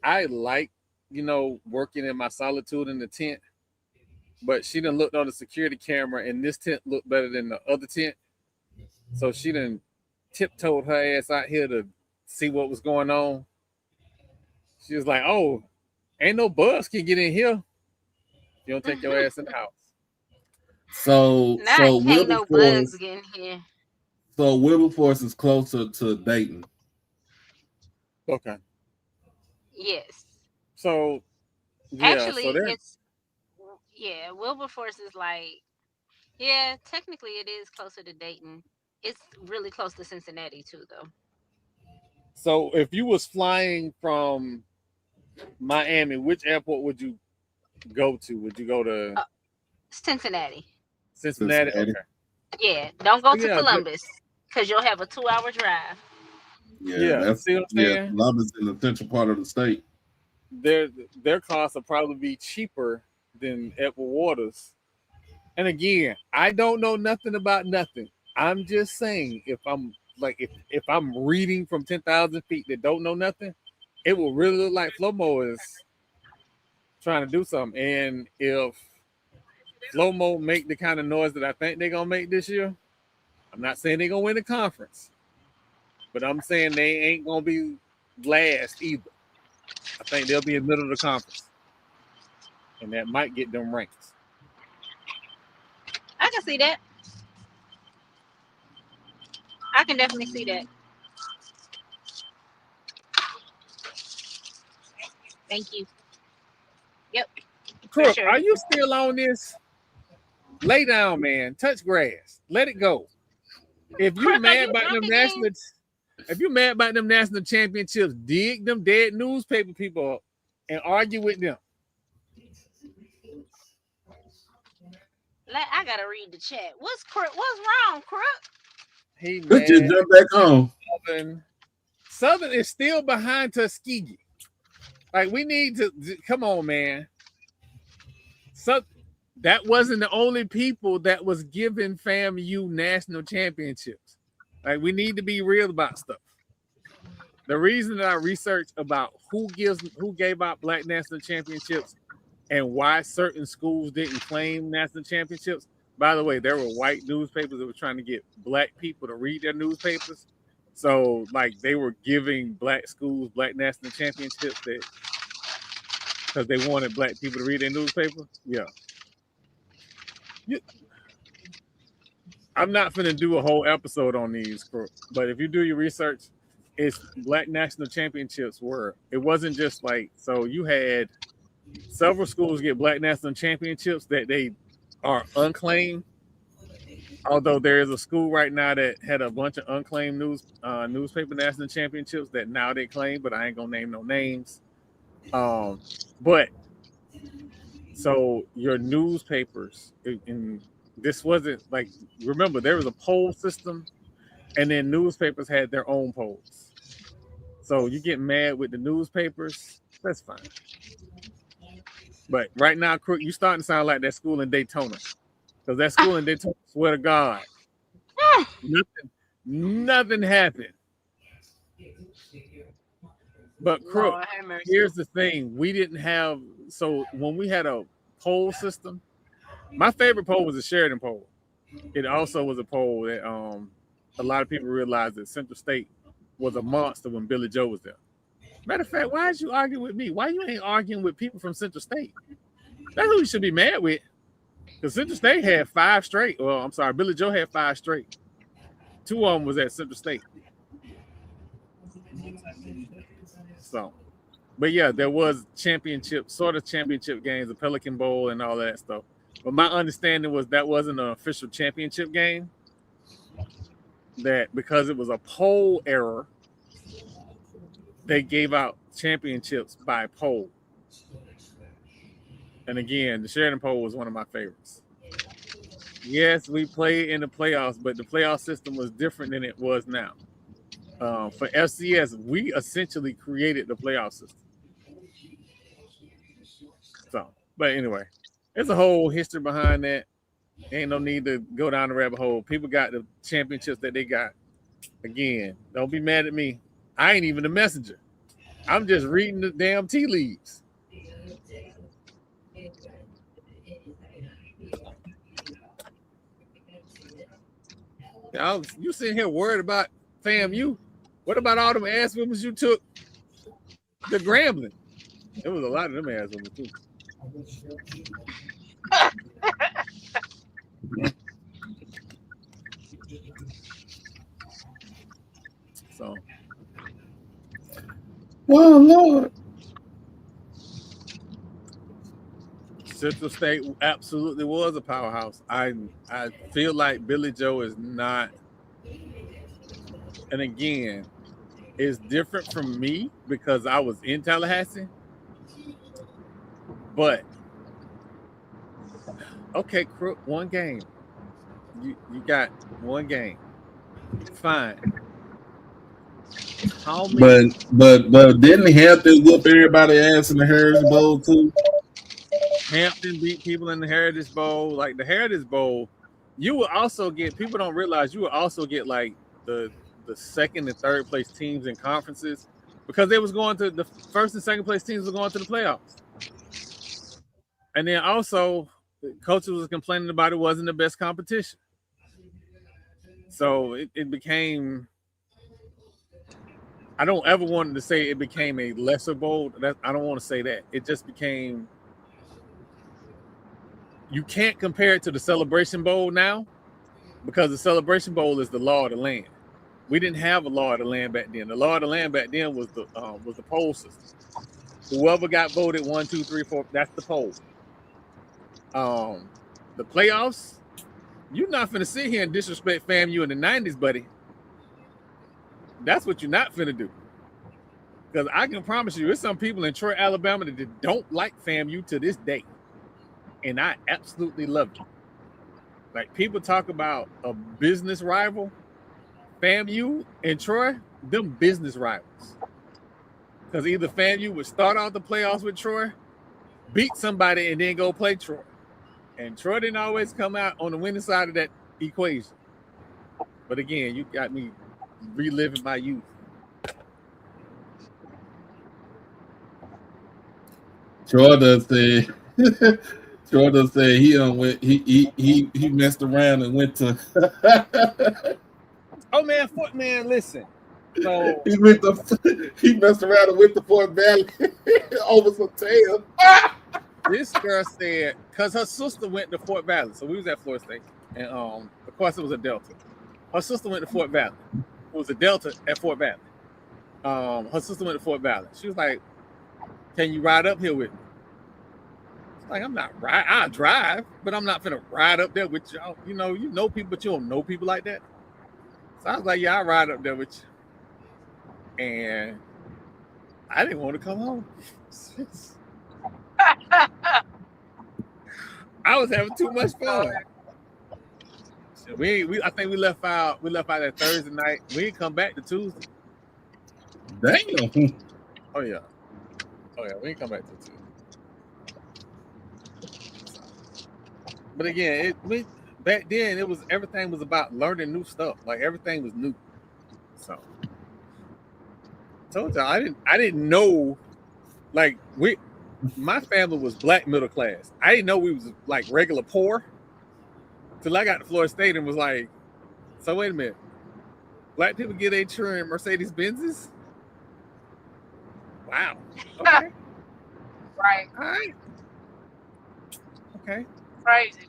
I like, working in my solitude in the tent, but she done looked on the security camera and this tent looked better than the other tent. So she done tiptoed her ass out here to see what was going on. She was like, oh, ain't no bugs can get in here. You don't take your ass in the house. So Can't no bugs get in here. So Wilberforce is closer to Dayton. Okay. Yes. So actually, Wilberforce is like, technically it is closer to Dayton. It's really close to Cincinnati too, though. So if you was flying from Miami, which airport would you go to? Would you go to Cincinnati? Cincinnati? Okay. Yeah, don't go to Columbus because you'll have a 2-hour drive. That's, see what I'm saying? Columbus in the central part of the state. Their costs will probably be cheaper than Edward Waters. And again, I don't know nothing about nothing. I'm just saying, if I'm reading from 10,000 feet that don't know nothing, it will really look like Flomo is trying to do something. And if Flomo make the kind of noise that I think they're gonna make this year, I'm not saying they're gonna win the conference, but I'm saying they ain't gonna be last either. I think they'll be in the middle of the conference, and that might get them ranked. I can see that. I can definitely see that. Thank you. Yep. Crook, sure. Are you still on this? Lay down, man. Touch grass. Let it go. If you're mad about them national championships, dig them dead newspaper people up and argue with them. I gotta read the chat. What's wrong, Crook? He Just jump back home. Southern is still behind Tuskegee. Like, we need to come on, man. So that wasn't the only people that was giving FAMU national championships. Like we need to be real about stuff. The reason that I researched about who gave out Black national championships and why certain schools didn't claim national championships. By the way, there were white newspapers that were trying to get Black people to read their newspapers. So, like, they were giving Black schools Black national championships because they wanted Black people to read their newspaper. Yeah. I'm not finna do a whole episode on these, but if you do your research, it's Black national championships it wasn't just like, so you had several schools get Black national championships that they are unclaimed. Although there is a school right now that had a bunch of unclaimed newspaper national championships that now they claim, but I ain't gonna name no names. But so your newspapers, and this wasn't like, remember there was a poll system, and then newspapers had their own polls. So you get mad with the newspapers, that's fine. But right now, Crook, you starting to sound like that school in Daytona. Because that school in Daytona, swear to God, nothing happened. But Crook, here's the thing. We didn't have, so when we had a poll system, my favorite poll was the Sheridan poll. It also was a poll that a lot of people realized that Central State was a monster when Billy Joe was there. Matter of fact, why did you argue with me? Why you ain't arguing with people from Central State? That's who you should be mad with. Because Central State had 5 straight. Well, I'm sorry, Billy Joe had 5 straight. 2 of them was at Central State. So, but yeah, there was sort of championship games, the Pelican Bowl and all that stuff. But my understanding was that wasn't an official championship game. That because it was a poll error, they gave out championships by poll. And again, the Sheridan poll was one of my favorites. Yes, we played in the playoffs, but the playoff system was different than it was now. For FCS, we essentially created the playoff system. So, but anyway, there's a whole history behind that. Ain't no need to go down the rabbit hole. People got the championships that they got. Again, don't be mad at me. I ain't even the messenger. I'm just reading the damn tea leaves. You sitting here worried about FAMU? What about all them ass women you took to Grambling? There was a lot of them ass women too. So, oh Lord. Central State absolutely was a powerhouse. I feel like Billy Joe is not, and again, it's different from me because I was in Tallahassee. But okay, Crook, one game. You got one game. Fine. How many? But didn't Hampton whoop everybody ass in the Heritage Bowl too? Hampton beat people in the Heritage Bowl. Like the Heritage Bowl, you will also get, people don't realize you will also get like the second and third place teams in conferences because they was going to the first and second place teams were going to the playoffs. And then also the coaches was complaining about it wasn't the best competition. So it became, I don't ever want to say it became a lesser bowl. I don't want to say that. It just became, you can't compare it to the Celebration Bowl now because the Celebration Bowl is the law of the land. We didn't have a law of the land back then. The law of the land back then was the poll system. Whoever got voted 1, 2, 3, 4, that's the poll. The playoffs, you're not finna sit here and disrespect FAMU in the 90s, buddy. That's what you're not finna do. Because I can promise you, there's some people in Troy, Alabama that don't like FAMU to this day. And I absolutely love it. Like people talk about a business rival, FAMU and Troy, them business rivals. Because either FAMU would start out the playoffs with Troy, beat somebody, and then go play Troy. And Troy didn't always come out on the winning side of that equation. But again, you got me reliving my youth. Jordan said. Jordan said he messed around and went to Oh man, Footman, listen. So he messed around and went to Fort Valley over some tail. this girl said, because her sister went to Fort Valley. So we was at Florida State. And of course it was a Delta. Her sister went to Fort Valley. It was a Delta at Fort Valley. Her sister went to Fort Valley. She was like, "Can you ride up here with me?" It's like, I'm not ride. I drive, but I'm not finna ride up there with y'all. You know people, but you don't know people like that. So I was like, "Yeah, I'll ride up there with you." And I didn't want to come home. I was having too much fun. So I think we left out that Thursday night. We didn't come back to Tuesday. Damn. Oh yeah, we didn't come back to Tuesday. But again, back then everything was about learning new stuff. Like everything was new. So I told y'all I didn't know, like my family was black middle class. I didn't know we was like regular poor till I got to Florida State and was like, so wait a minute, black people get a children Mercedes Benzes? Wow. Okay. Right. All right. Okay. Crazy.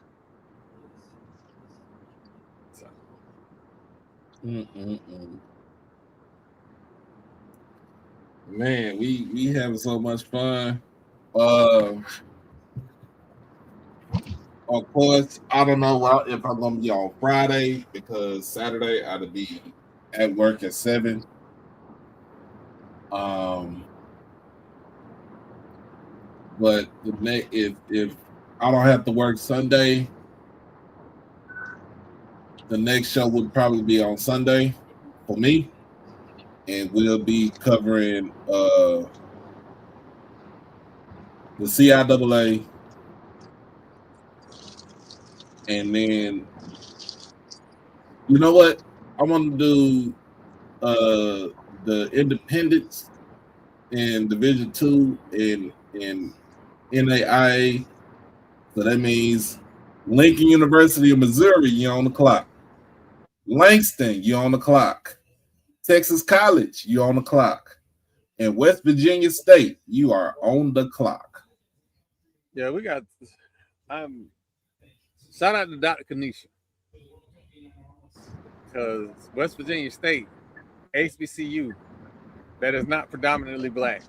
So, Man, we having so much fun. Of course, I don't know if I'm gonna be on Friday because Saturday I'll be at work at 7. But if I don't have to work Sunday, the next show would probably be on Sunday for me, and we'll be covering the CIAA, and then you know what? I want to do the independents in Division 2 in NAIA. So that means Lincoln University of Missouri, you're on the clock. Langston, you're on the clock. Texas College, you're on the clock. And West Virginia State, you are on the clock. yeah, we got. Shout out to Dr. Kanisha, because West Virginia State, HBCU, that is not predominantly black.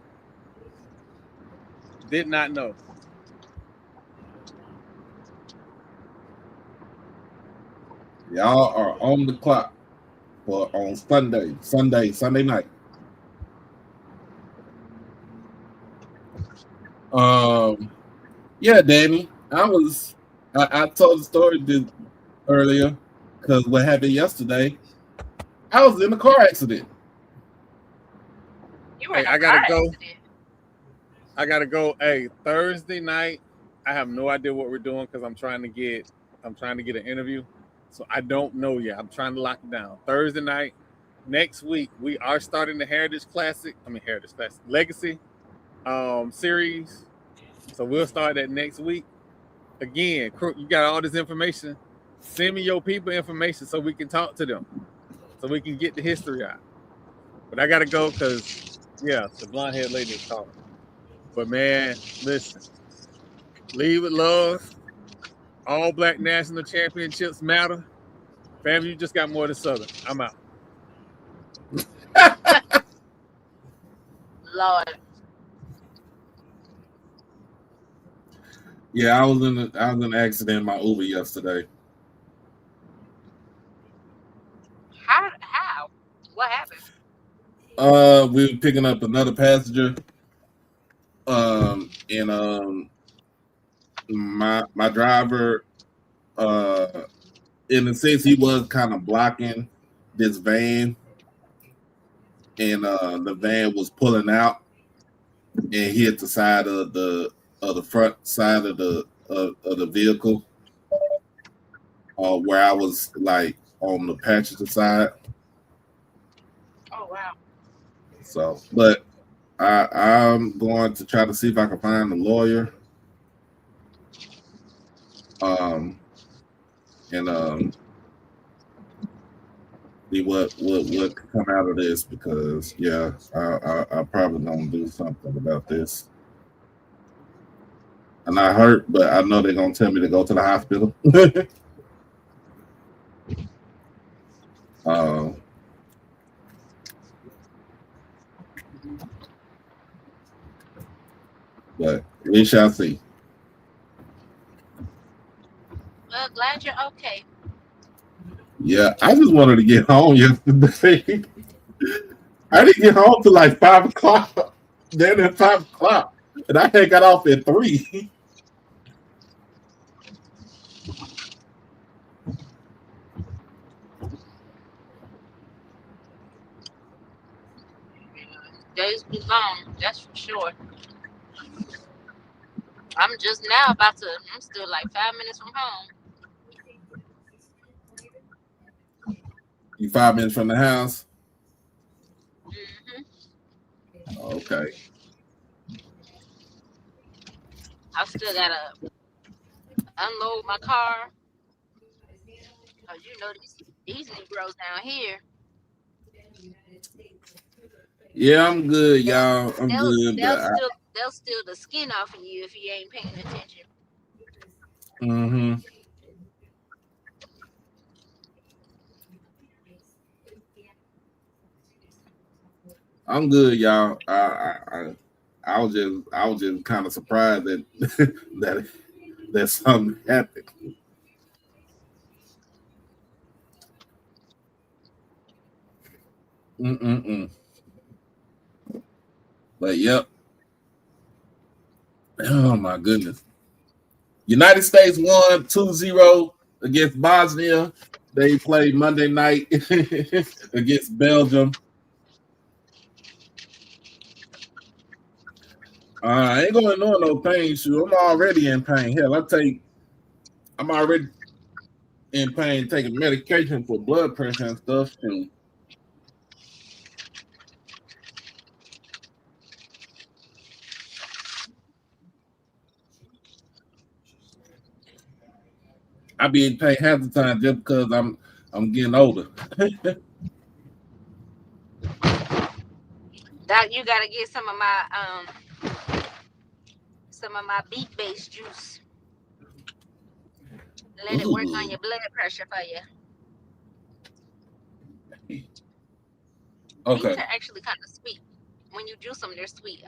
Did not know. Y'all are on the clock for on Sunday night. Yeah, Danny, I told the story earlier because what happened yesterday, I was in a car accident. You were Hey, in a I gotta car go. accident. I gotta go. Hey, Thursday night, I have no idea what we're doing because I'm trying to get an interview. So I don't know yet. I'm trying to lock it down. Thursday night, next week, we are starting the Legacy series. So we'll start that next week. Again, you got all this information. Send me your people information so we can talk to them. So we can get the history out. But I gotta go because the blonde haired lady is calling. But man, listen. Lead with love. All black national championships matter. Family, you just got more than Southern. I'm out. Lord. Yeah, I was in an accident in my Uber yesterday. How? What happened? We were picking up another passenger. And my driver, in a sense, he was kind of blocking this van, and the van was pulling out and hit the side of the front side of the vehicle, where I was like on the passenger side. Oh wow. So, but I'm going to try to see if I can find a lawyer. And see what can come out of this, because yeah, I probably gonna do something about this. And I hurt, but I know they're gonna tell me to go to the hospital. uh, but we shall see. Well, glad you're okay. Yeah, I just wanted to get home yesterday. I didn't get home till like 5 o'clock. Then at 5 o'clock, and I had got off at 3. Days be long, that's for sure. I'm just now about to. I'm still like 5 minutes from home. You 5 minutes from the house. Hmm. Okay. I still gotta unload my car. Cause you know these Negroes down here, Yeah, I'm good, they'll y'all. I'm they'll good, they'll but steal they'll steal the skin off of you if you ain't paying attention. I'm good, y'all. I was just kind of surprised that that something happened. Mm-mm-mm. But yep. Oh my goodness. United States won 2-0 against Bosnia. They played Monday night against Belgium. I ain't going on no pain shoe. I'm already in pain. Hell, I'm already in pain taking medication for blood pressure and stuff. And I be in pain half the time just because I'm getting older. That you gotta get some of my beet based juice. Let it work on Ooh. your blood pressure for you. Beets Okay. are actually kind of sweet. When you juice them, they're sweet.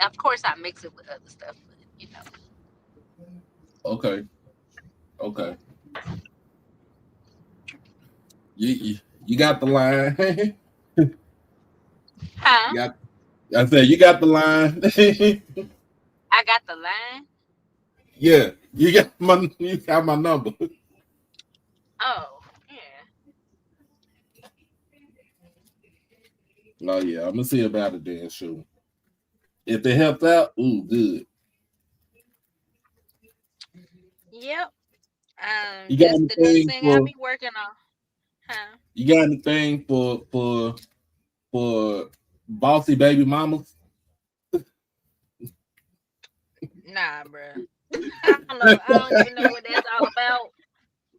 Of course, I mix it with other stuff, but you know. Okay. Okay. You got the line. Huh? you got I said you got the line. I got the line. Yeah, you got my number. Oh, yeah. Oh yeah, I'm gonna see about it then. Sure. If it helps out, ooh, good. Yep. You got That's the next anything thing I'll for be working on. Huh? you got anything for bossy baby mamas? Nah, bruh. I don't know. I don't even know what that's all about.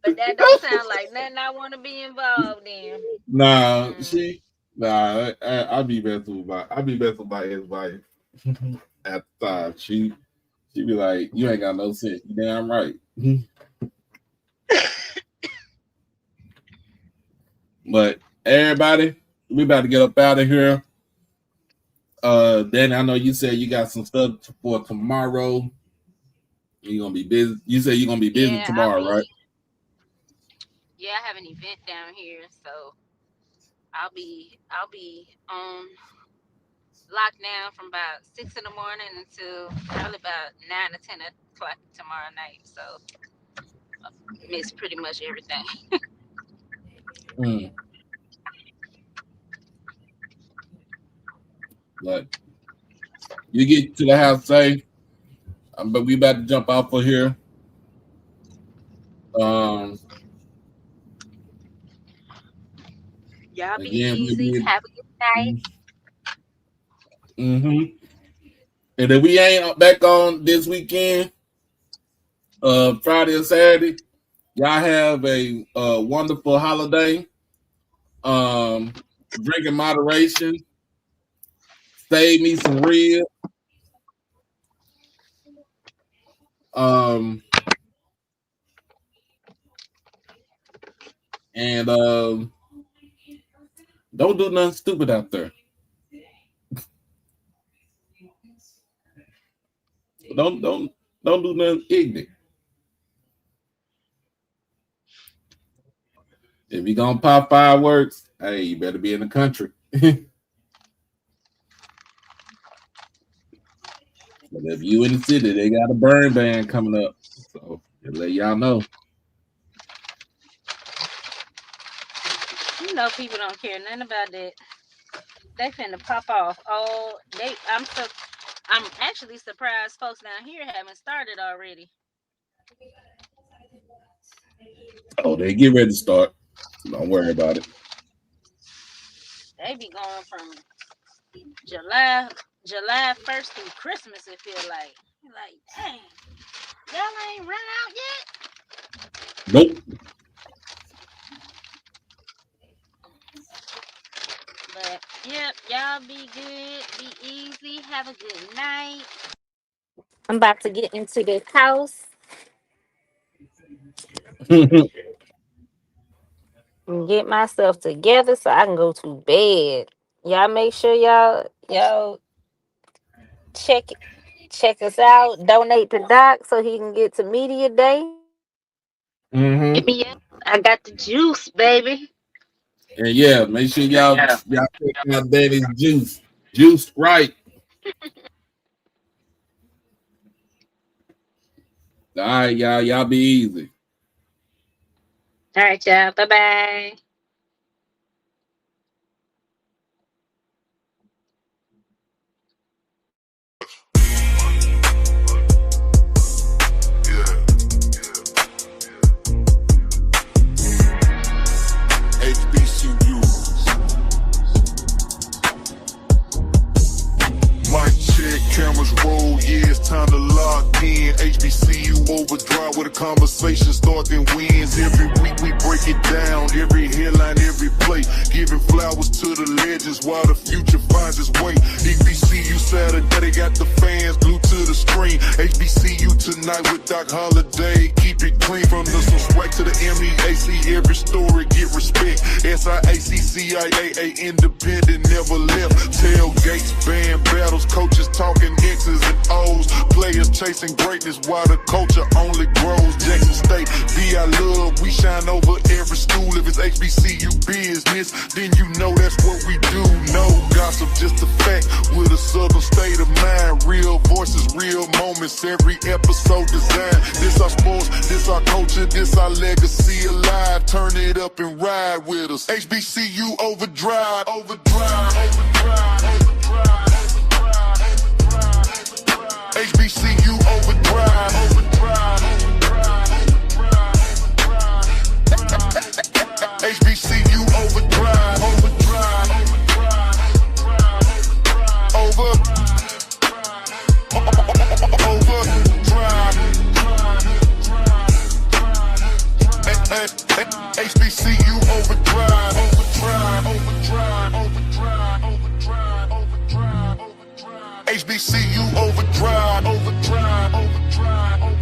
But that don't sound like nothing I want to be involved in. Nah, Mm-mm. I be messing with my ex-wife at the time. She be like, you ain't got no sense. You damn right. But everybody, we about to get up out of here. Danny, I know you said you got some stuff for tomorrow. You're gonna be busy. You said you're gonna be busy Yeah, tomorrow, right? I have an event down here, so I'll be on lockdown from about 6 in the morning until probably about 9 or 10 o'clock tomorrow night. So miss pretty much everything. Mm. But you get to the house safe. But we about to jump off of here. Um, Y'all be Again, we easy. did. Have a good night. Mm-hmm. And if we ain't back on this weekend, Friday and Saturday, y'all have a wonderful holiday. Drink in moderation. Save me some ribs. And don't do nothing stupid out there. Don't do nothing ignorant. If you're gonna pop fireworks, hey, you better be in the country. But if you in the city, they got a burn ban coming up. So just let y'all know. You know people don't care nothing about that. They finna pop off. Oh, I'm actually surprised folks down here haven't started already. Oh, they get ready to start. Don't worry about it. They be going from July 1st through Christmas, it feel like. Like, dang, y'all ain't run out yet? Nope. But yep, y'all be good, be easy, have a good night. I'm about to get into this house and get myself together so I can go to bed. Y'all make sure y'all check us out. Donate to Doc so he can get to media day. Mm-hmm. Hit me up. I got the juice, baby. And yeah, make sure y'all check out Daddy's juice. Juiced right. All right, y'all. Y'all be easy. All right, y'all. Bye-bye. HBCU. Mic check, cameras roll, yeah, it's time to lock in. HBCU overdrive with a conversation start then wins. Every week we break it down, every headline, every play. Giving flowers to the legends while the future finds its way. HBCU Saturday, got the fans glued to the screen. HBCU tonight with Doc Holiday. Keep it clean from the some swag to the MEAC. Every story get respect. SIAC, CIAA, independent, never left. Tailgates, band battles, coaches talking X's and O's. Players chasing greatness while the culture only grows. Jackson State, I love, we shine over every school. If it's HBCU business, then you know that's what we do. No gossip, just a fact with a southern state of mind. Real voices, real moments, every episode designed. This our sports, this our culture, this our legacy alive. Turn it up and ride with us. HBCU overdrive, overdrive, overdrive, overdrive, overdrive. HBCU overdrive, overdrive, overdrive. HBCU overdrive, overdrive, HBCU overdrive, overdrive, overdrive, overdrive, overdrive, overdrive, overdrive. HBCU overdrive, overdrive, overdrive, overdrive.